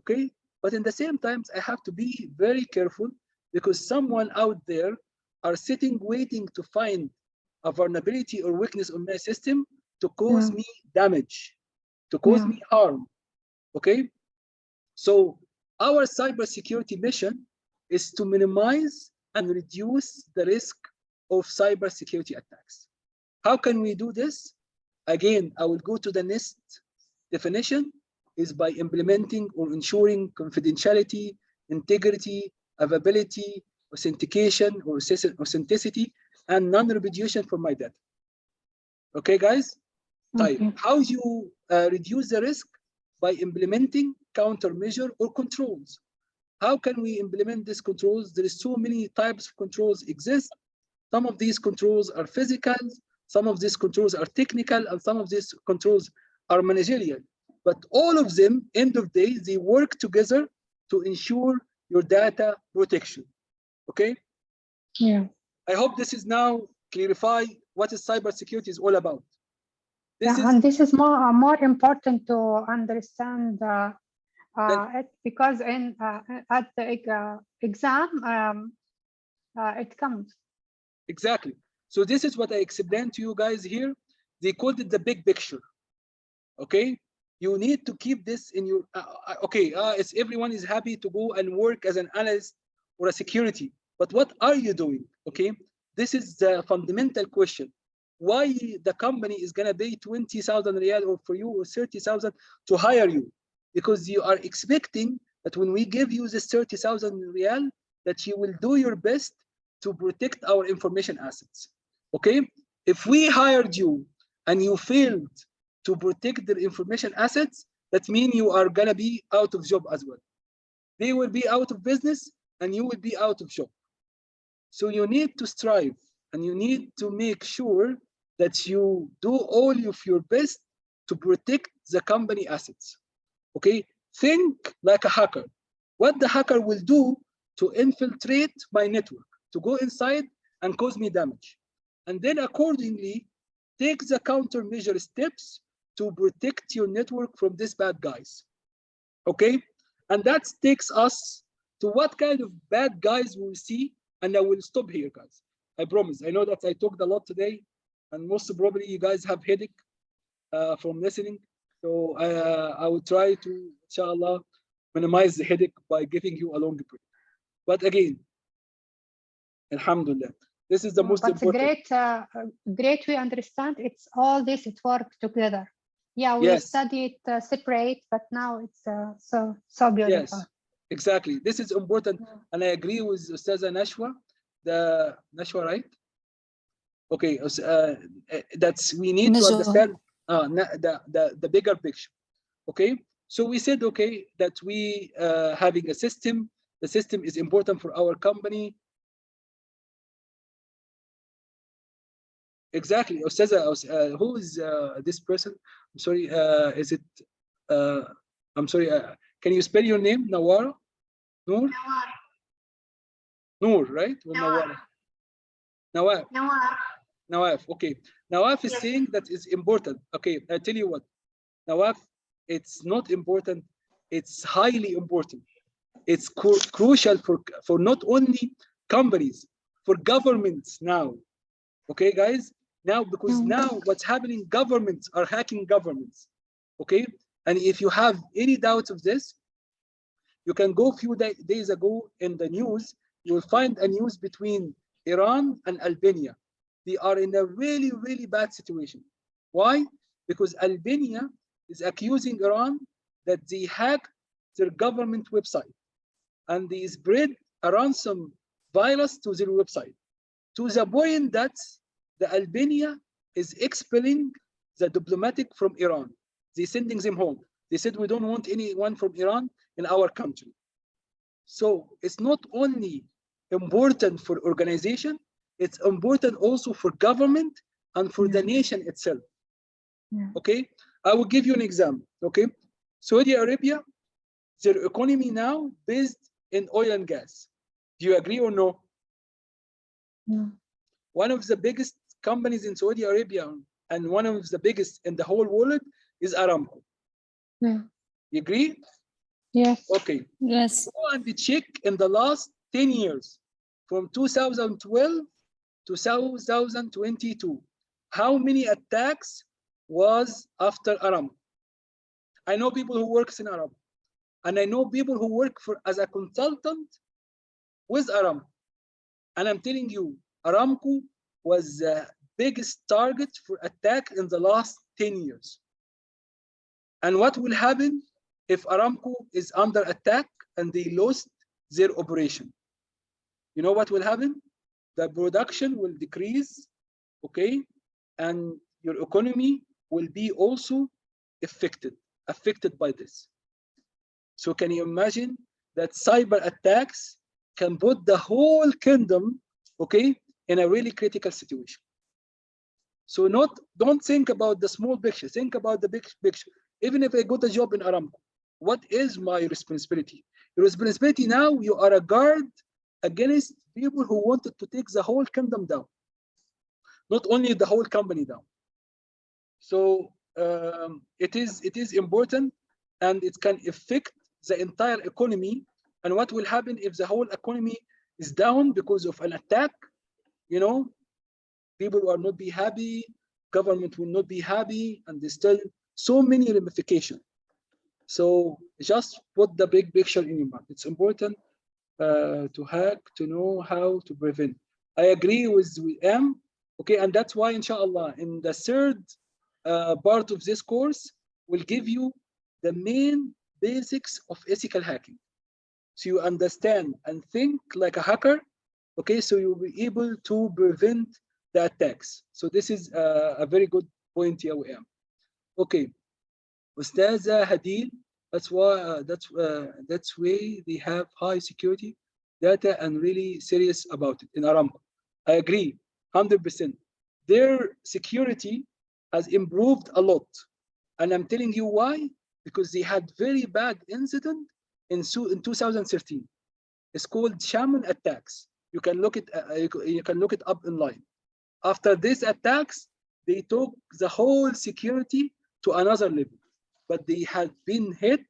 okay? But in the same time, I have to be very careful because someone out there are sitting waiting to find a vulnerability or weakness on my system to cause me damage, to cause me harm, okay? So our cybersecurity mission is to minimize and reduce the risk of cybersecurity attacks. How can we do this? Again, I will go to the NIST definition, is by implementing or ensuring confidentiality, integrity, availability, authentication, or authenticity, and non-repudiation for my data. Okay, guys? Okay. How you reduce the risk? By implementing countermeasure or controls. How can we implement these controls? There is so many types of controls exist. Some of these controls are physical, some of these controls are technical, and some of these controls are managerial. But all of them, end of the day, they work together to ensure your data protection. Okay? Yeah. I hope this is now clarify what is cybersecurity is all about. And this is more important to understand it, because in at the exam it comes. Exactly. So this is what I explained to you guys here. They called it the big picture. Okay, you need to keep this in your. It's everyone is happy to go and work as an analyst or a security, but what are you doing? Okay, this is the fundamental question. Why the company is gonna pay 20,000 riyal or for you or 30,000 to hire you? Because you are expecting that when we give you this 30,000 riyal, that you will do your best to protect our information assets. Okay? If we hired you and you failed to protect their information assets, that means you are gonna be out of job as well. They will be out of business and you will be out of job. So you need to strive and you need to make sure that you do all of your best to protect the company assets. Okay, think like a hacker. What the hacker will do to infiltrate my network, to go inside and cause me damage. And then accordingly, take the countermeasure steps to protect your network from these bad guys. Okay, and that takes us to what kind of bad guys we will see. And I will stop here, guys. I promise. I know that I talked a lot today, and most probably you guys have headache from listening. So I will try to, inshallah, minimize the headache by giving you a long break. But again, alhamdulillah, this is the most important. Great. We understand it's all this. It works together. Yeah, we studied separate, but now it's so beautiful. Yes, exactly. This is important, and I agree with Ustaza Nashwa. The Nashwa, right? Okay, that's we need to understand the bigger picture. Okay, so we said okay that we having a system. The system is important for our company. Exactly, Ustaza. Who is this person? I'm sorry. Is it? I'm sorry. Can you spell your name? Nawara? Noor? Noor, right? Or Nawara? Nawaf. Nawaf. Okay. Nawaf is saying that is important. Okay, I tell you what. Nawaf, it's not important. It's highly important. It's crucial for not only companies, for governments now. Okay, guys. Now, because now what's happening, governments are hacking governments. Okay, and if you have any doubts of this, you can go a few days ago in the news. You will find a news between Iran and Albania. They are in a really, really bad situation. Why? Because Albania is accusing Iran that they hacked their government website and they spread a ransom virus to their website, to the point that the Albania is expelling the diplomatic from Iran. They're sending them home. They said, we don't want anyone from Iran in our country. So it's not only important for organization, it's important also for government and for the nation itself. Okay, I will give you an example. Okay, Saudi Arabia, their economy now based in oil and gas. Do you agree or no? No. One of the biggest companies in Saudi Arabia and one of the biggest in the whole world is Aramco. Yeah. You agree? Yes. Okay. Yes. Go and check in the last 10 years, from 2012 to 2022, how many attacks was after Aramco? I know people who works in Aramco, and I know people who work as a consultant with Aramco. And I'm telling you, Aramco was the biggest target for attack in the last 10 years. And what will happen if Aramco is under attack and they lost their operation? You know what will happen? The production will decrease, okay? And your economy will be also affected by this. So can you imagine that cyber attacks can put the whole kingdom, okay, in a really critical situation? So don't think about the small picture, think about the big picture. Even if I got a job in Aramco, what is my responsibility? Your responsibility now, you are a guard against people who wanted to take the whole kingdom down, not only the whole company down. So it is important, and it can affect the entire economy. And what will happen if the whole economy is down because of an attack? You know, people will not be happy, government will not be happy, and there's still so many ramifications. So just put the big picture in your mind. It's important to hack, to know how to prevent. I agree with M. Okay, and that's why, inshallah, in the third part of this course, we'll give you the main basics of ethical hacking. so you understand and think like a hacker, okay, so you'll be able to prevent the attacks. So this is a very good point here. Okay, Ustaza Hadil, that's why that's way they have high security data and really serious about it in Aramco. I agree, 100%. Their security has improved a lot, and I'm telling you why. Because they had very bad incident in 2013. It's called Shaman attacks. You can look it. You can look it up online. After these attacks, they took the whole security to another level, but they had been hit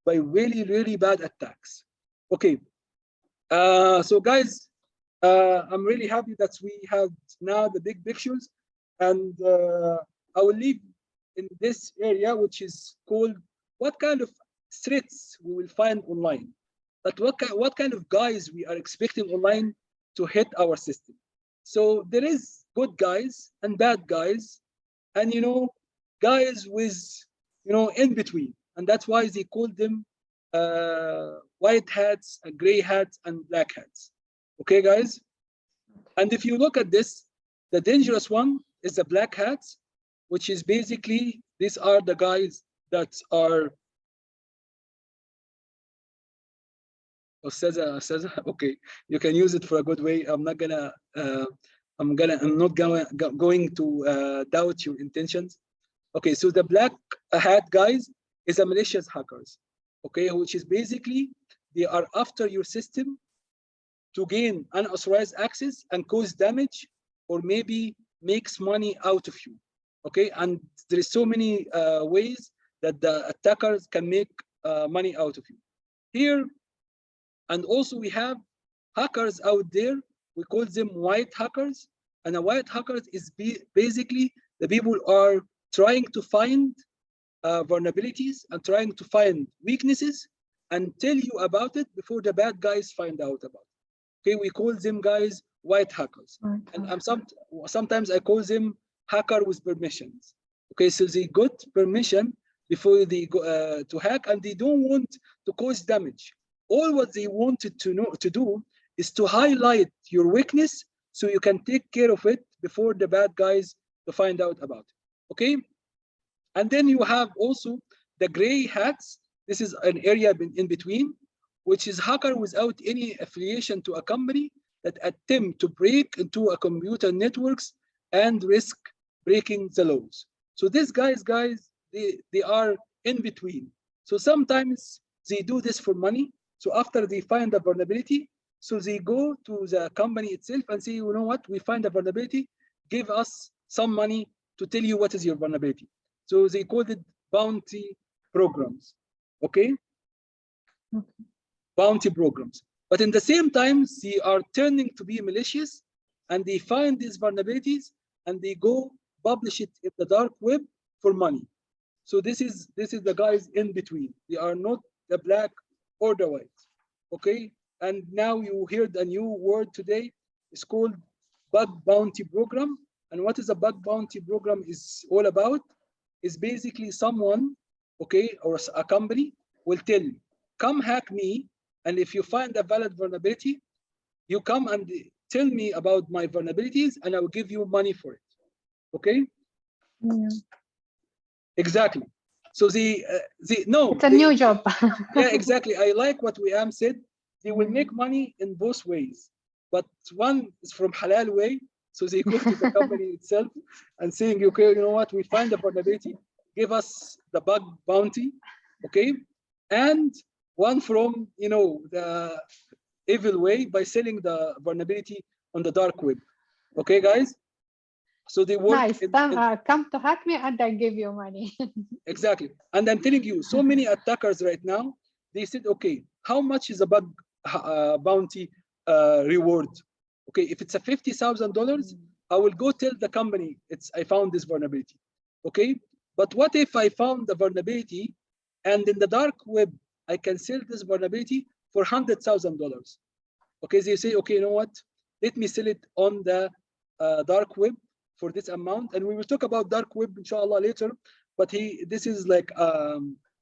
by really, really bad attacks. Okay, so guys, I'm really happy that we have now the big pictures, and I will leave in this area, which is called what kind of threats we will find online, but what kind of guys we are expecting online to hit our system. So there is good guys and bad guys, and guys with in between, and that's why they call them white hats and gray hats and black hats. Okay, guys. And if you look at this, the dangerous one is the black hats, which is basically these are the guys that are. Okay, you can use it for a good way. I'm not gonna going to doubt your intentions. Okay, so the black hat guys is a malicious hackers, okay, which is basically they are after your system to gain unauthorized access and cause damage, or maybe makes money out of you. Okay, and there is so many ways that the attackers can make money out of you. Here, and also we have hackers out there. We call them white hackers, and a white hackers is basically the people are trying to find vulnerabilities and trying to find weaknesses and tell you about it before the bad guys find out about it. Okay, we call them guys white hackers. And sometimes I call them hacker with permissions. Okay, so they got permission before they go to hack, and they don't want to cause damage. All what they wanted to do is to highlight your weakness so you can take care of it before the bad guys to find out about it. Okay, and then you have also the gray hats. This is an area in between, which is hacker without any affiliation to a company that attempt to break into a computer networks and risk breaking the laws. So these guys, they are in between. So sometimes they do this for money. So after they find a vulnerability, so they go to the company itself and say, you know what, we find a vulnerability, give us some money to tell you what is your vulnerability. So they called it bounty programs, okay? Bounty programs. But in the same time, they are turning to be malicious, and they find these vulnerabilities and they go publish it in the dark web for money. So this is the guys in between. They are not the black or the white, okay? And now you heard a new word today. It's called bug bounty program. And what is a bug bounty program is all about? Is basically someone, okay, or a company will tell you, come hack me, and if you find a valid vulnerability, you come and tell me about my vulnerabilities, and I will give you money for it. Okay? Yeah. Exactly. So no. It's a new job. Yeah, exactly. I like what Wiam said. They will make money in both ways, but one is from halal way. So they go to the company itself and saying, okay, you know what, we find the vulnerability, give us the bug bounty, okay? And one from, the evil way by selling the vulnerability on the dark web. Okay, guys? So they work. Nice. Come to hack me and I give you money. Exactly. And I'm telling you, so many attackers right now, they said, okay, how much is a bug bounty reward? Okay, if it's a $50,000, I will go tell the company I found this vulnerability. Okay, but what if I found the vulnerability and in the dark web I can sell this vulnerability for $100,000? Okay, they say, okay, you know what? Let me sell it on the dark web for this amount, and we will talk about dark web inshallah later. But this is like I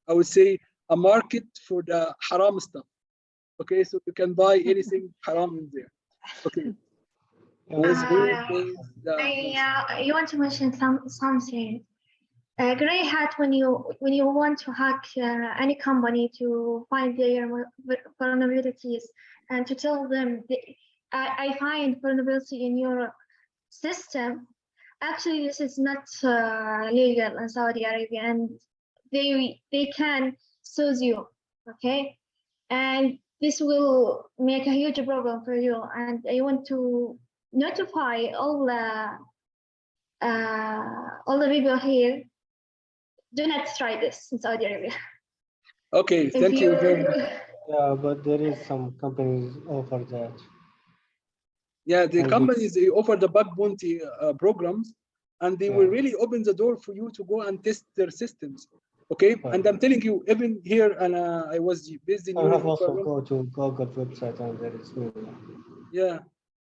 would say a market for the haram stuff. Okay, so you can buy anything haram in there. Okay. You want to mention something. Gray hat, when you want to hack any company to find their vulnerabilities and to tell them I find vulnerability in your system. Actually, this is not legal in Saudi Arabia, and they can sue you. Okay, and this will make a huge problem for you. And I want to notify all the people here. Do not try this in Saudi Arabia. Okay, thank you very much. Yeah, but there is some companies offer that. Yeah, the companies, they offer the bug bounty programs, and they will really open the door for you to go and test their systems. Okay, and I'm telling you, even here, and I was based in. I have also go to Google website and there is me. Yeah,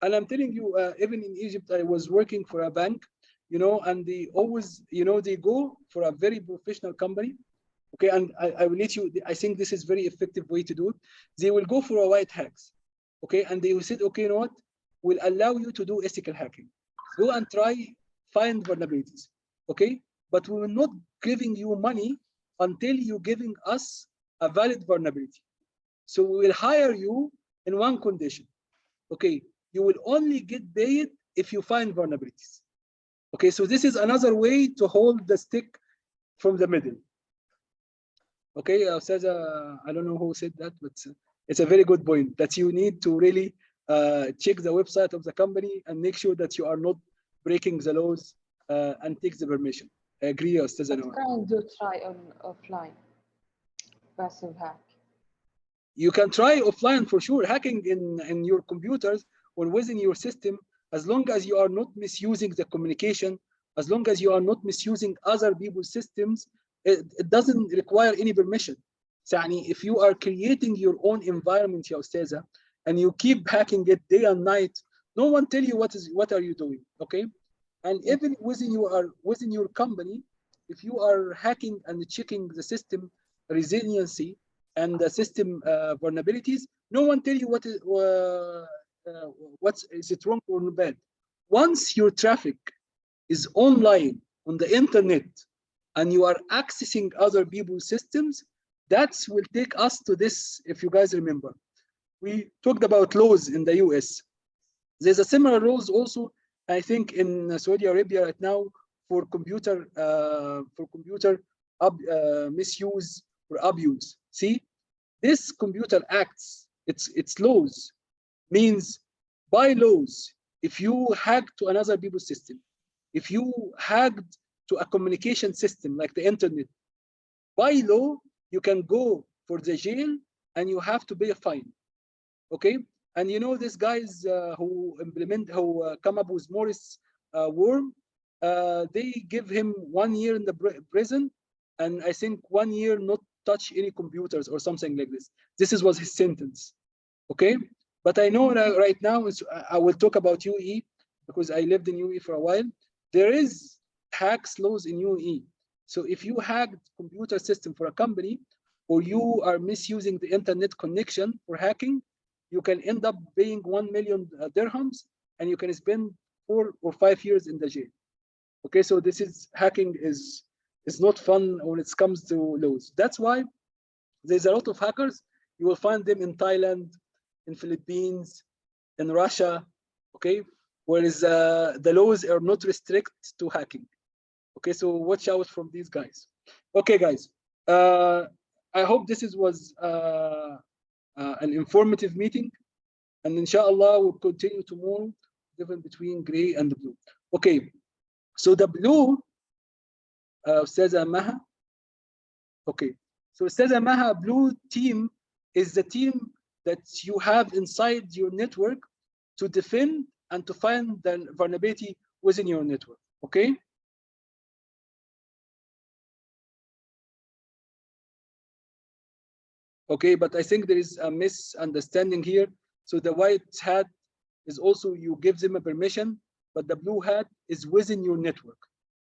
and I'm telling you, even in Egypt, I was working for a bank, you know, and they always, you know, they go for a very professional company. Okay, and I will let you, I think this is very effective way to do it. They will go for a white hacks. Okay, and they will say, okay, you know what, we'll allow you to do ethical hacking. Go and try find vulnerabilities. Okay, but we will not giving you money until you're giving us a valid vulnerability. So we will hire you in one condition. Okay, you will only get paid if you find vulnerabilities. Okay, so this is another way to hold the stick from the middle. Okay, I don't know who said that, but it's a very good point that you need to really check the website of the company and make sure that you are not breaking the laws and take the permission. I agree, Ustaz Anwar. Can you try on offline passive hack? You can try offline for sure, hacking in your computers or within your system, as long as you are not misusing the communication, as long as you are not misusing other people's systems, it doesn't require any permission. So if you are creating your own environment, ya Ustaza, and you keep hacking it day and night, no one tell you what are you doing, okay? And even within your company, if you are hacking and checking the system resiliency and the system vulnerabilities, no one tell you what is it wrong or bad. Once your traffic is online on the internet and you are accessing other people's systems, that will take us to this. If you guys remember, we talked about laws in the US. There's a similar laws also, I think, in Saudi Arabia right now for computer misuse or abuse. See, this computer acts, its laws means by laws, if you hack to another people's system, if you hacked to a communication system like the internet, by law, you can go for the jail and you have to pay a fine. Okay, and you know these guys who come up with Morris Worm, they give him 1 year in the prison, and I think 1 year not touch any computers or something like this. This was his sentence. Okay, but I know right now I will talk about UAE because I lived in UAE for a while. There is hacks laws in UAE. So if you hacked computer system for a company, or you are misusing the internet connection for hacking, you can end up paying 1 million dirhams, and you can spend 4 or 5 years in the jail. Okay, so this is hacking is not fun when it comes to laws. That's why there's a lot of hackers. You will find them in Thailand, in Philippines, in Russia. Okay, whereas the laws are not restricted to hacking. Okay, so watch out from these guys. Okay, guys, I hope this was an informative meeting, and inshallah we'll continue tomorrow, different between gray and the blue. Okay, so the blue, Ustaza Maha. Okay, so Ustaza Maha, blue team is the team that you have inside your network to defend and to find the vulnerability within your network. Okay. Okay, but I think there is a misunderstanding here. So the white hat is also, you give them a permission, but the blue hat is within your network.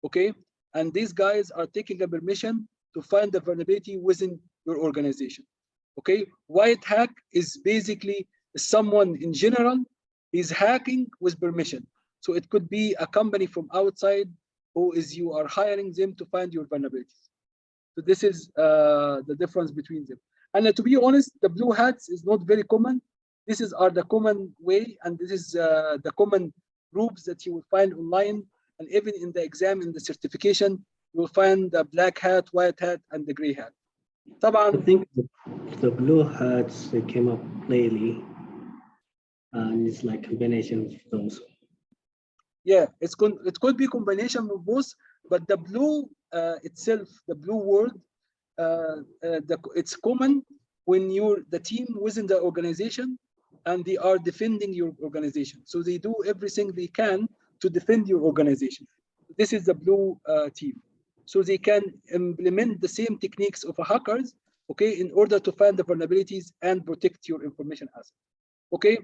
Okay, and these guys are taking a permission to find the vulnerability within your organization. Okay, white hack is basically someone in general is hacking with permission. So it could be a company from outside who is you are hiring them to find your vulnerabilities. So this is the difference between them. And to be honest, the blue hats is not very common. This are the common way, and this is the common groups that you will find online. And even in the exam, in the certification, you will find the black hat, white hat, and the gray hat. I think the blue hats, they came up lately, and it's like combination of those. Yeah, it could be combination of both, but the blue itself, the blue word, it's common when you're the team within the organization and they are defending your organization. So they do everything they can to defend your organization. This is the blue team. So they can implement the same techniques of hackers, okay, in order to find the vulnerabilities and protect your information assets. Okay,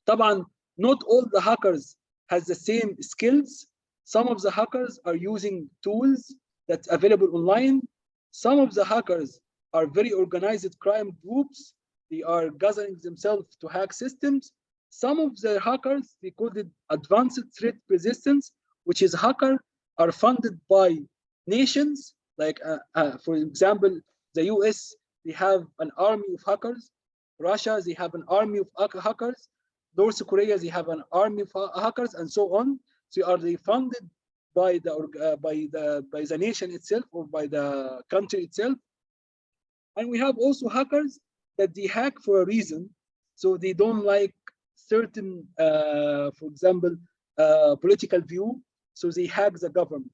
طبعا not all the hackers has the same skills. Some of the hackers are using tools that's available online. Some of the hackers are very organized crime groups. They are gathering themselves to hack systems. Some of the hackers, they call it advanced threat resistance, which is hacker are funded by nations. Like, for example, the US, they have an army of hackers. Russia, they have an army of hackers. North Korea, they have an army of hackers, and so on. So are they funded by the nation itself or by the country itself? And we have also hackers that they hack for a reason. So they don't like certain, for example, political view. So they hack the government.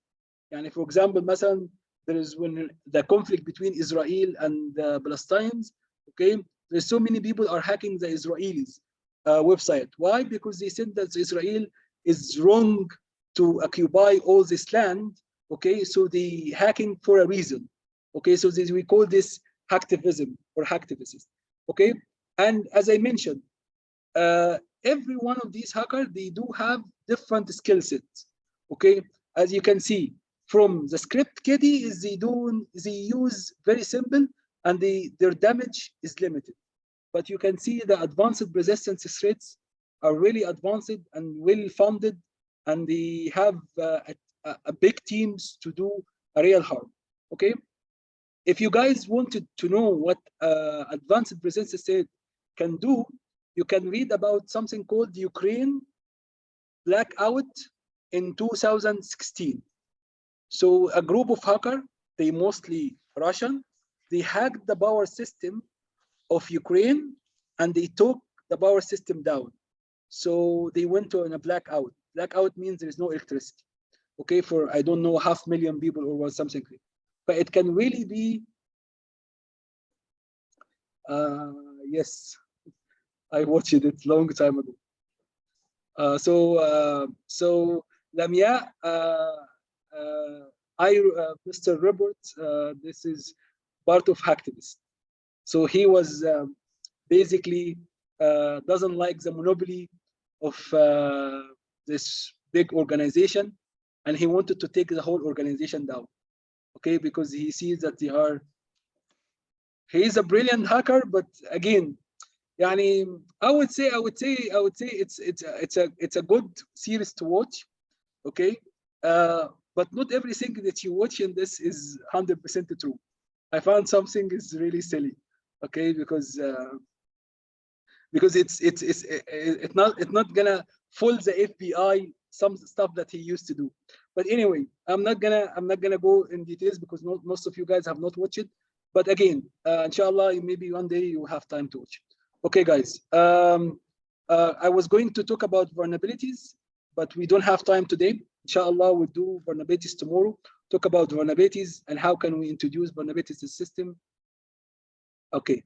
And for example, مثلا, there is when the conflict between Israel and the Palestinians. Okay, there's so many people are hacking the Israelis. Website. Why? Because they said that Israel is wrong to occupy all this land. Okay, so they hacking for a reason. Okay, so we call this hacktivism or hacktivism. Okay, and as I mentioned, every one of these hackers, they do have different skill sets. Okay, as you can see from the script kiddie is they use very simple and their damage is limited. But you can see the advanced resistance threats are really advanced and well funded, and they have a big teams to do a real harm. Okay, if you guys wanted to know what advanced resistance threat can do, you can read about something called Ukraine blackout in 2016. So a group of hackers, they mostly Russian, they hacked the power system of Ukraine and they took the power system down. So they went to a blackout. Blackout means there is no electricity. Okay, for I don't know 500,000 people or something. But it can really be. Yes, I watched it long time ago. So Lamia, Mr. Robert, this is part of Hacktivist. So he was basically doesn't like the monopoly of this big organization, and he wanted to take the whole organization down. Okay, because he sees that he is a brilliant hacker, but again, يعني, I would say it's a good series to watch. Okay, but not everything that you watch in this is 100% true. I found something is really silly. Okay, because it's not gonna fool the FBI some stuff that he used to do. But anyway, I'm not gonna go in details because most of you guys have not watched it. But again, inshallah, maybe one day you have time to watch it. Okay, guys. I was going to talk about vulnerabilities, but we don't have time today. Inshallah, we'll do vulnerabilities tomorrow. Talk about vulnerabilities and how can we introduce vulnerabilities to the system. Okay.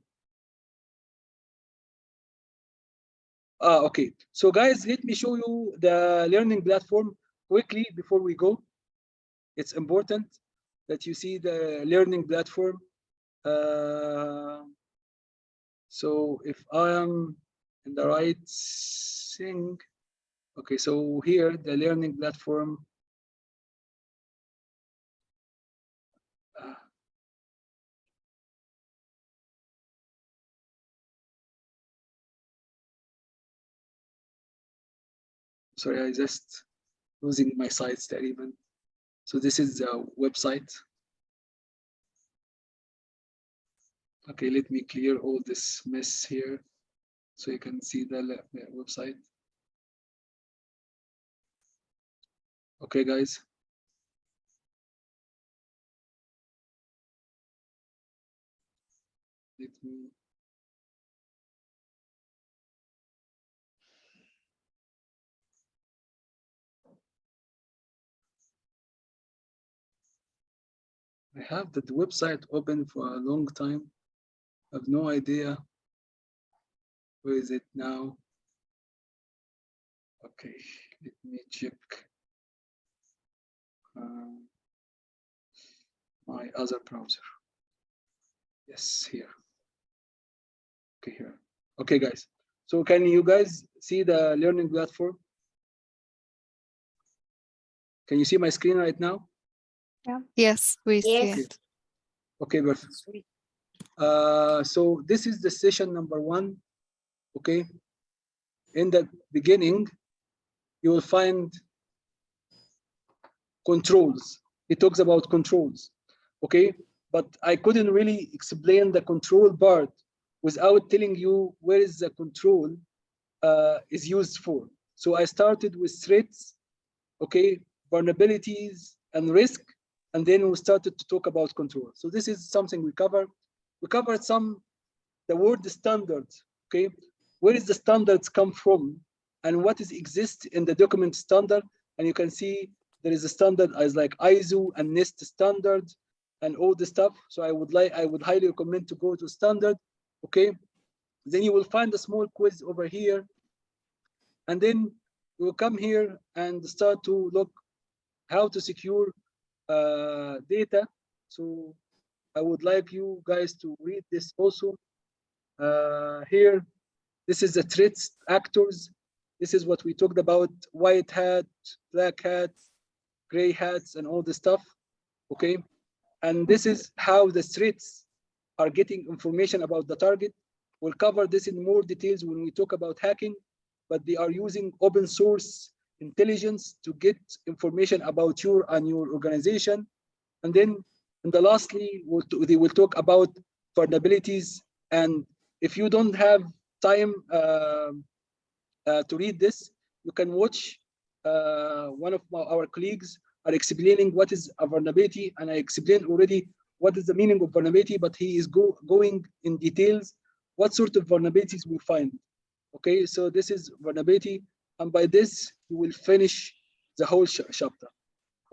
Okay. So guys, let me show you the learning platform quickly before we go. It's important that you see the learning platform. So if I am in the right thing, okay, so here the learning platform. Sorry, I just losing my sites there even. So this is the website. Okay, let me clear all this mess here so you can see the website. Okay, guys. Let me. I have that website open for a long time. I have no idea where is it now. Okay, let me check my other browser. Yes, here. Okay, here. Okay, guys. So can you guys see the learning platform? Can you see my screen right now? Yeah. Yes, we see Yes. it. Okay, perfect. So this is the session number 1. Okay. In the beginning, you will find controls. It talks about controls. Okay. But I couldn't really explain the control part without telling you where is the control is used for. So I started with threats, okay, vulnerabilities and risk, and then we started to talk about control. So this is something we cover. We covered the word standards, okay? Where is the standards come from and what is exist in the document standard? And you can see there is a standard as like ISO and NIST standard and all the stuff. So I would highly recommend to go to standard, okay? Then you will find a small quiz over here. And then you will come here and start to look how to secure data. So I would like you guys to read this also. Here, this is the threats actors. This is what we talked about: white hat, black hat, gray hats, and all the stuff. Okay, and this is how the threats are getting information about the target. We'll cover this in more details when we talk about hacking, but they are using open source intelligence to get information about you and your organization. And then, lastly, they will talk about vulnerabilities. And if you don't have time to read this, you can watch one of our colleagues are explaining what is a vulnerability, and I explained already what is the meaning of vulnerability, but he is going in details what sort of vulnerabilities we find. Okay, so this is vulnerability, and by this you will finish the whole chapter.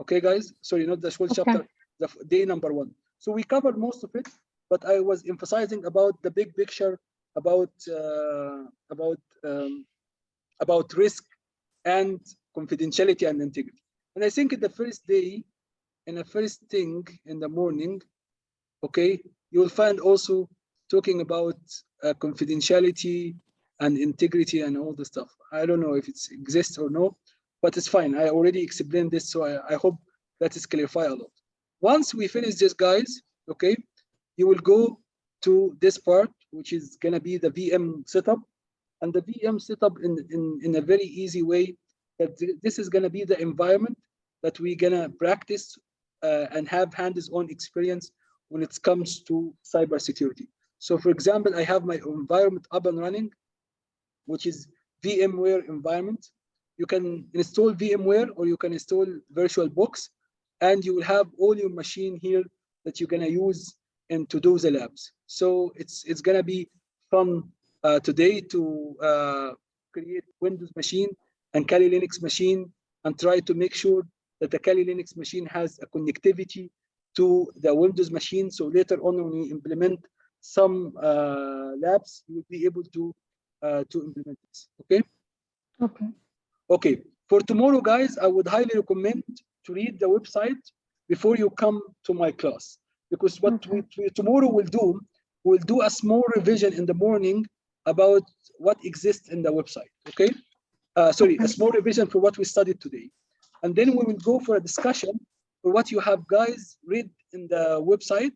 Okay, guys. Sorry, not the whole chapter. The day number 1. So we covered most of it, but I was emphasizing about the big picture, about risk and confidentiality and integrity. And I think in the first day, in the first thing in the morning, okay, you will find also talking about confidentiality and integrity and all the stuff. I don't know if it exists or no, but it's fine. I already explained this, so I hope that is clarified a lot. Once we finish this, guys, okay, you will go to this part, which is going to be the VM setup. And the VM setup in a very easy way, that this is going to be the environment that we're going to practice and have hands-on experience when it comes to cybersecurity. So for example, I have my environment up and running, which is VMware environment. You can install VMware or you can install VirtualBox, and you will have all your machine here that you're going to use and to do the labs. So it's going to be fun today to create Windows machine and Kali Linux machine and try to make sure that the Kali Linux machine has a connectivity to the Windows machine. So later on, when we implement some labs, you will be able to implement this. Okay. Okay. Okay. For tomorrow, guys, I would highly recommend to read the website before you come to my class, because what we tomorrow we'll do a small revision in the morning about what exists in the website. Okay. Sorry, a small revision for what we studied today. And then we will go for a discussion for what you have guys read in the website.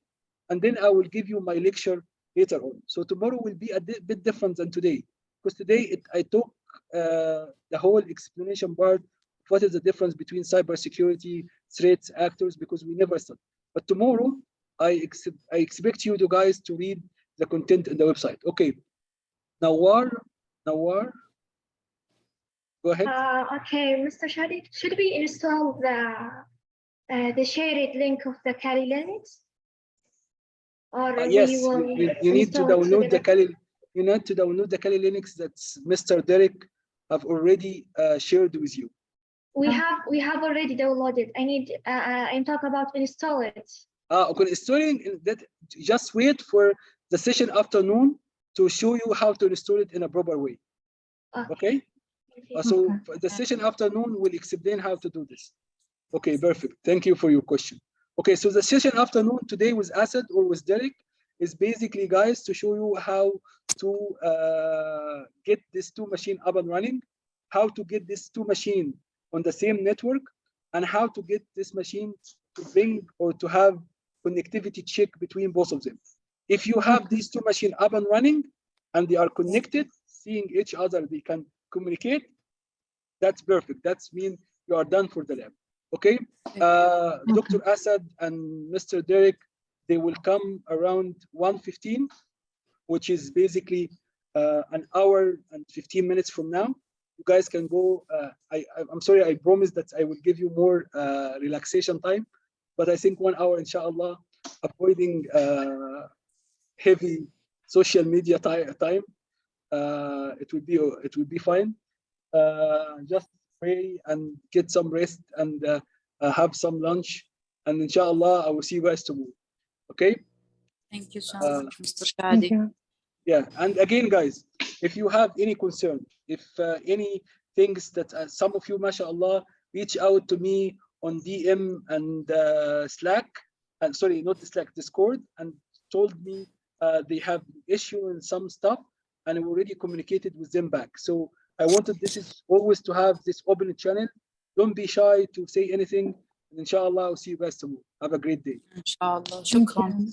And then I will give you my lecture later on. So tomorrow will be a bit different than today, because today I talk the whole explanation part. What is the difference between cybersecurity, threats, actors? Because we never studied. But tomorrow, I expect you guys to read the content in the website. Okay. Nawar, go ahead. Okay, Mr. Shadi, should we install the shared link of the Kali Linux? Or Yes, we will you need to install download the together? Kali. You need to download the Kali Linux that Mr. Derek have already shared with you. We have already downloaded. I need I'm talking about install it. Okay, installing that. Just wait for the session afternoon to show you how to install it in a proper way. Okay. So for the session afternoon will explain how to do this. Okay, perfect. Thank you for your question. Okay, so the session afternoon today with Asad or with Derek is basically, guys, to show you how to get this two machine up and running, how to get this two machine on the same network, and how to get this machine to bring or to have connectivity check between both of them. If you have these two machines up and running and they are connected, seeing each other, they can communicate, that's perfect. That's mean you are done for the lab. Okay. Dr. Asad and Mr. Derek, they will come around 1:15, which is basically an hour and 15 minutes from now. You guys can go. I'm sorry, I promised that I will give you more relaxation time, but I think 1 hour, inshallah, avoiding heavy social media time, it will be fine. Just pray and get some rest and have some lunch, and inshallah I will see you guys tomorrow. Okay. Thank you so much, Mr. Shadi. Yeah, and again, guys, if you have any concern, if any things that some of you, mashallah, reach out to me on DM and Slack, and sorry, not Slack, Discord, and told me they have issue in some stuff, and I already communicated with them back. So I wanted this is always to have this open channel. Don't be shy to say anything. And inshallah, I'll see you guys tomorrow. Have a great day. Inshallah. Shukran.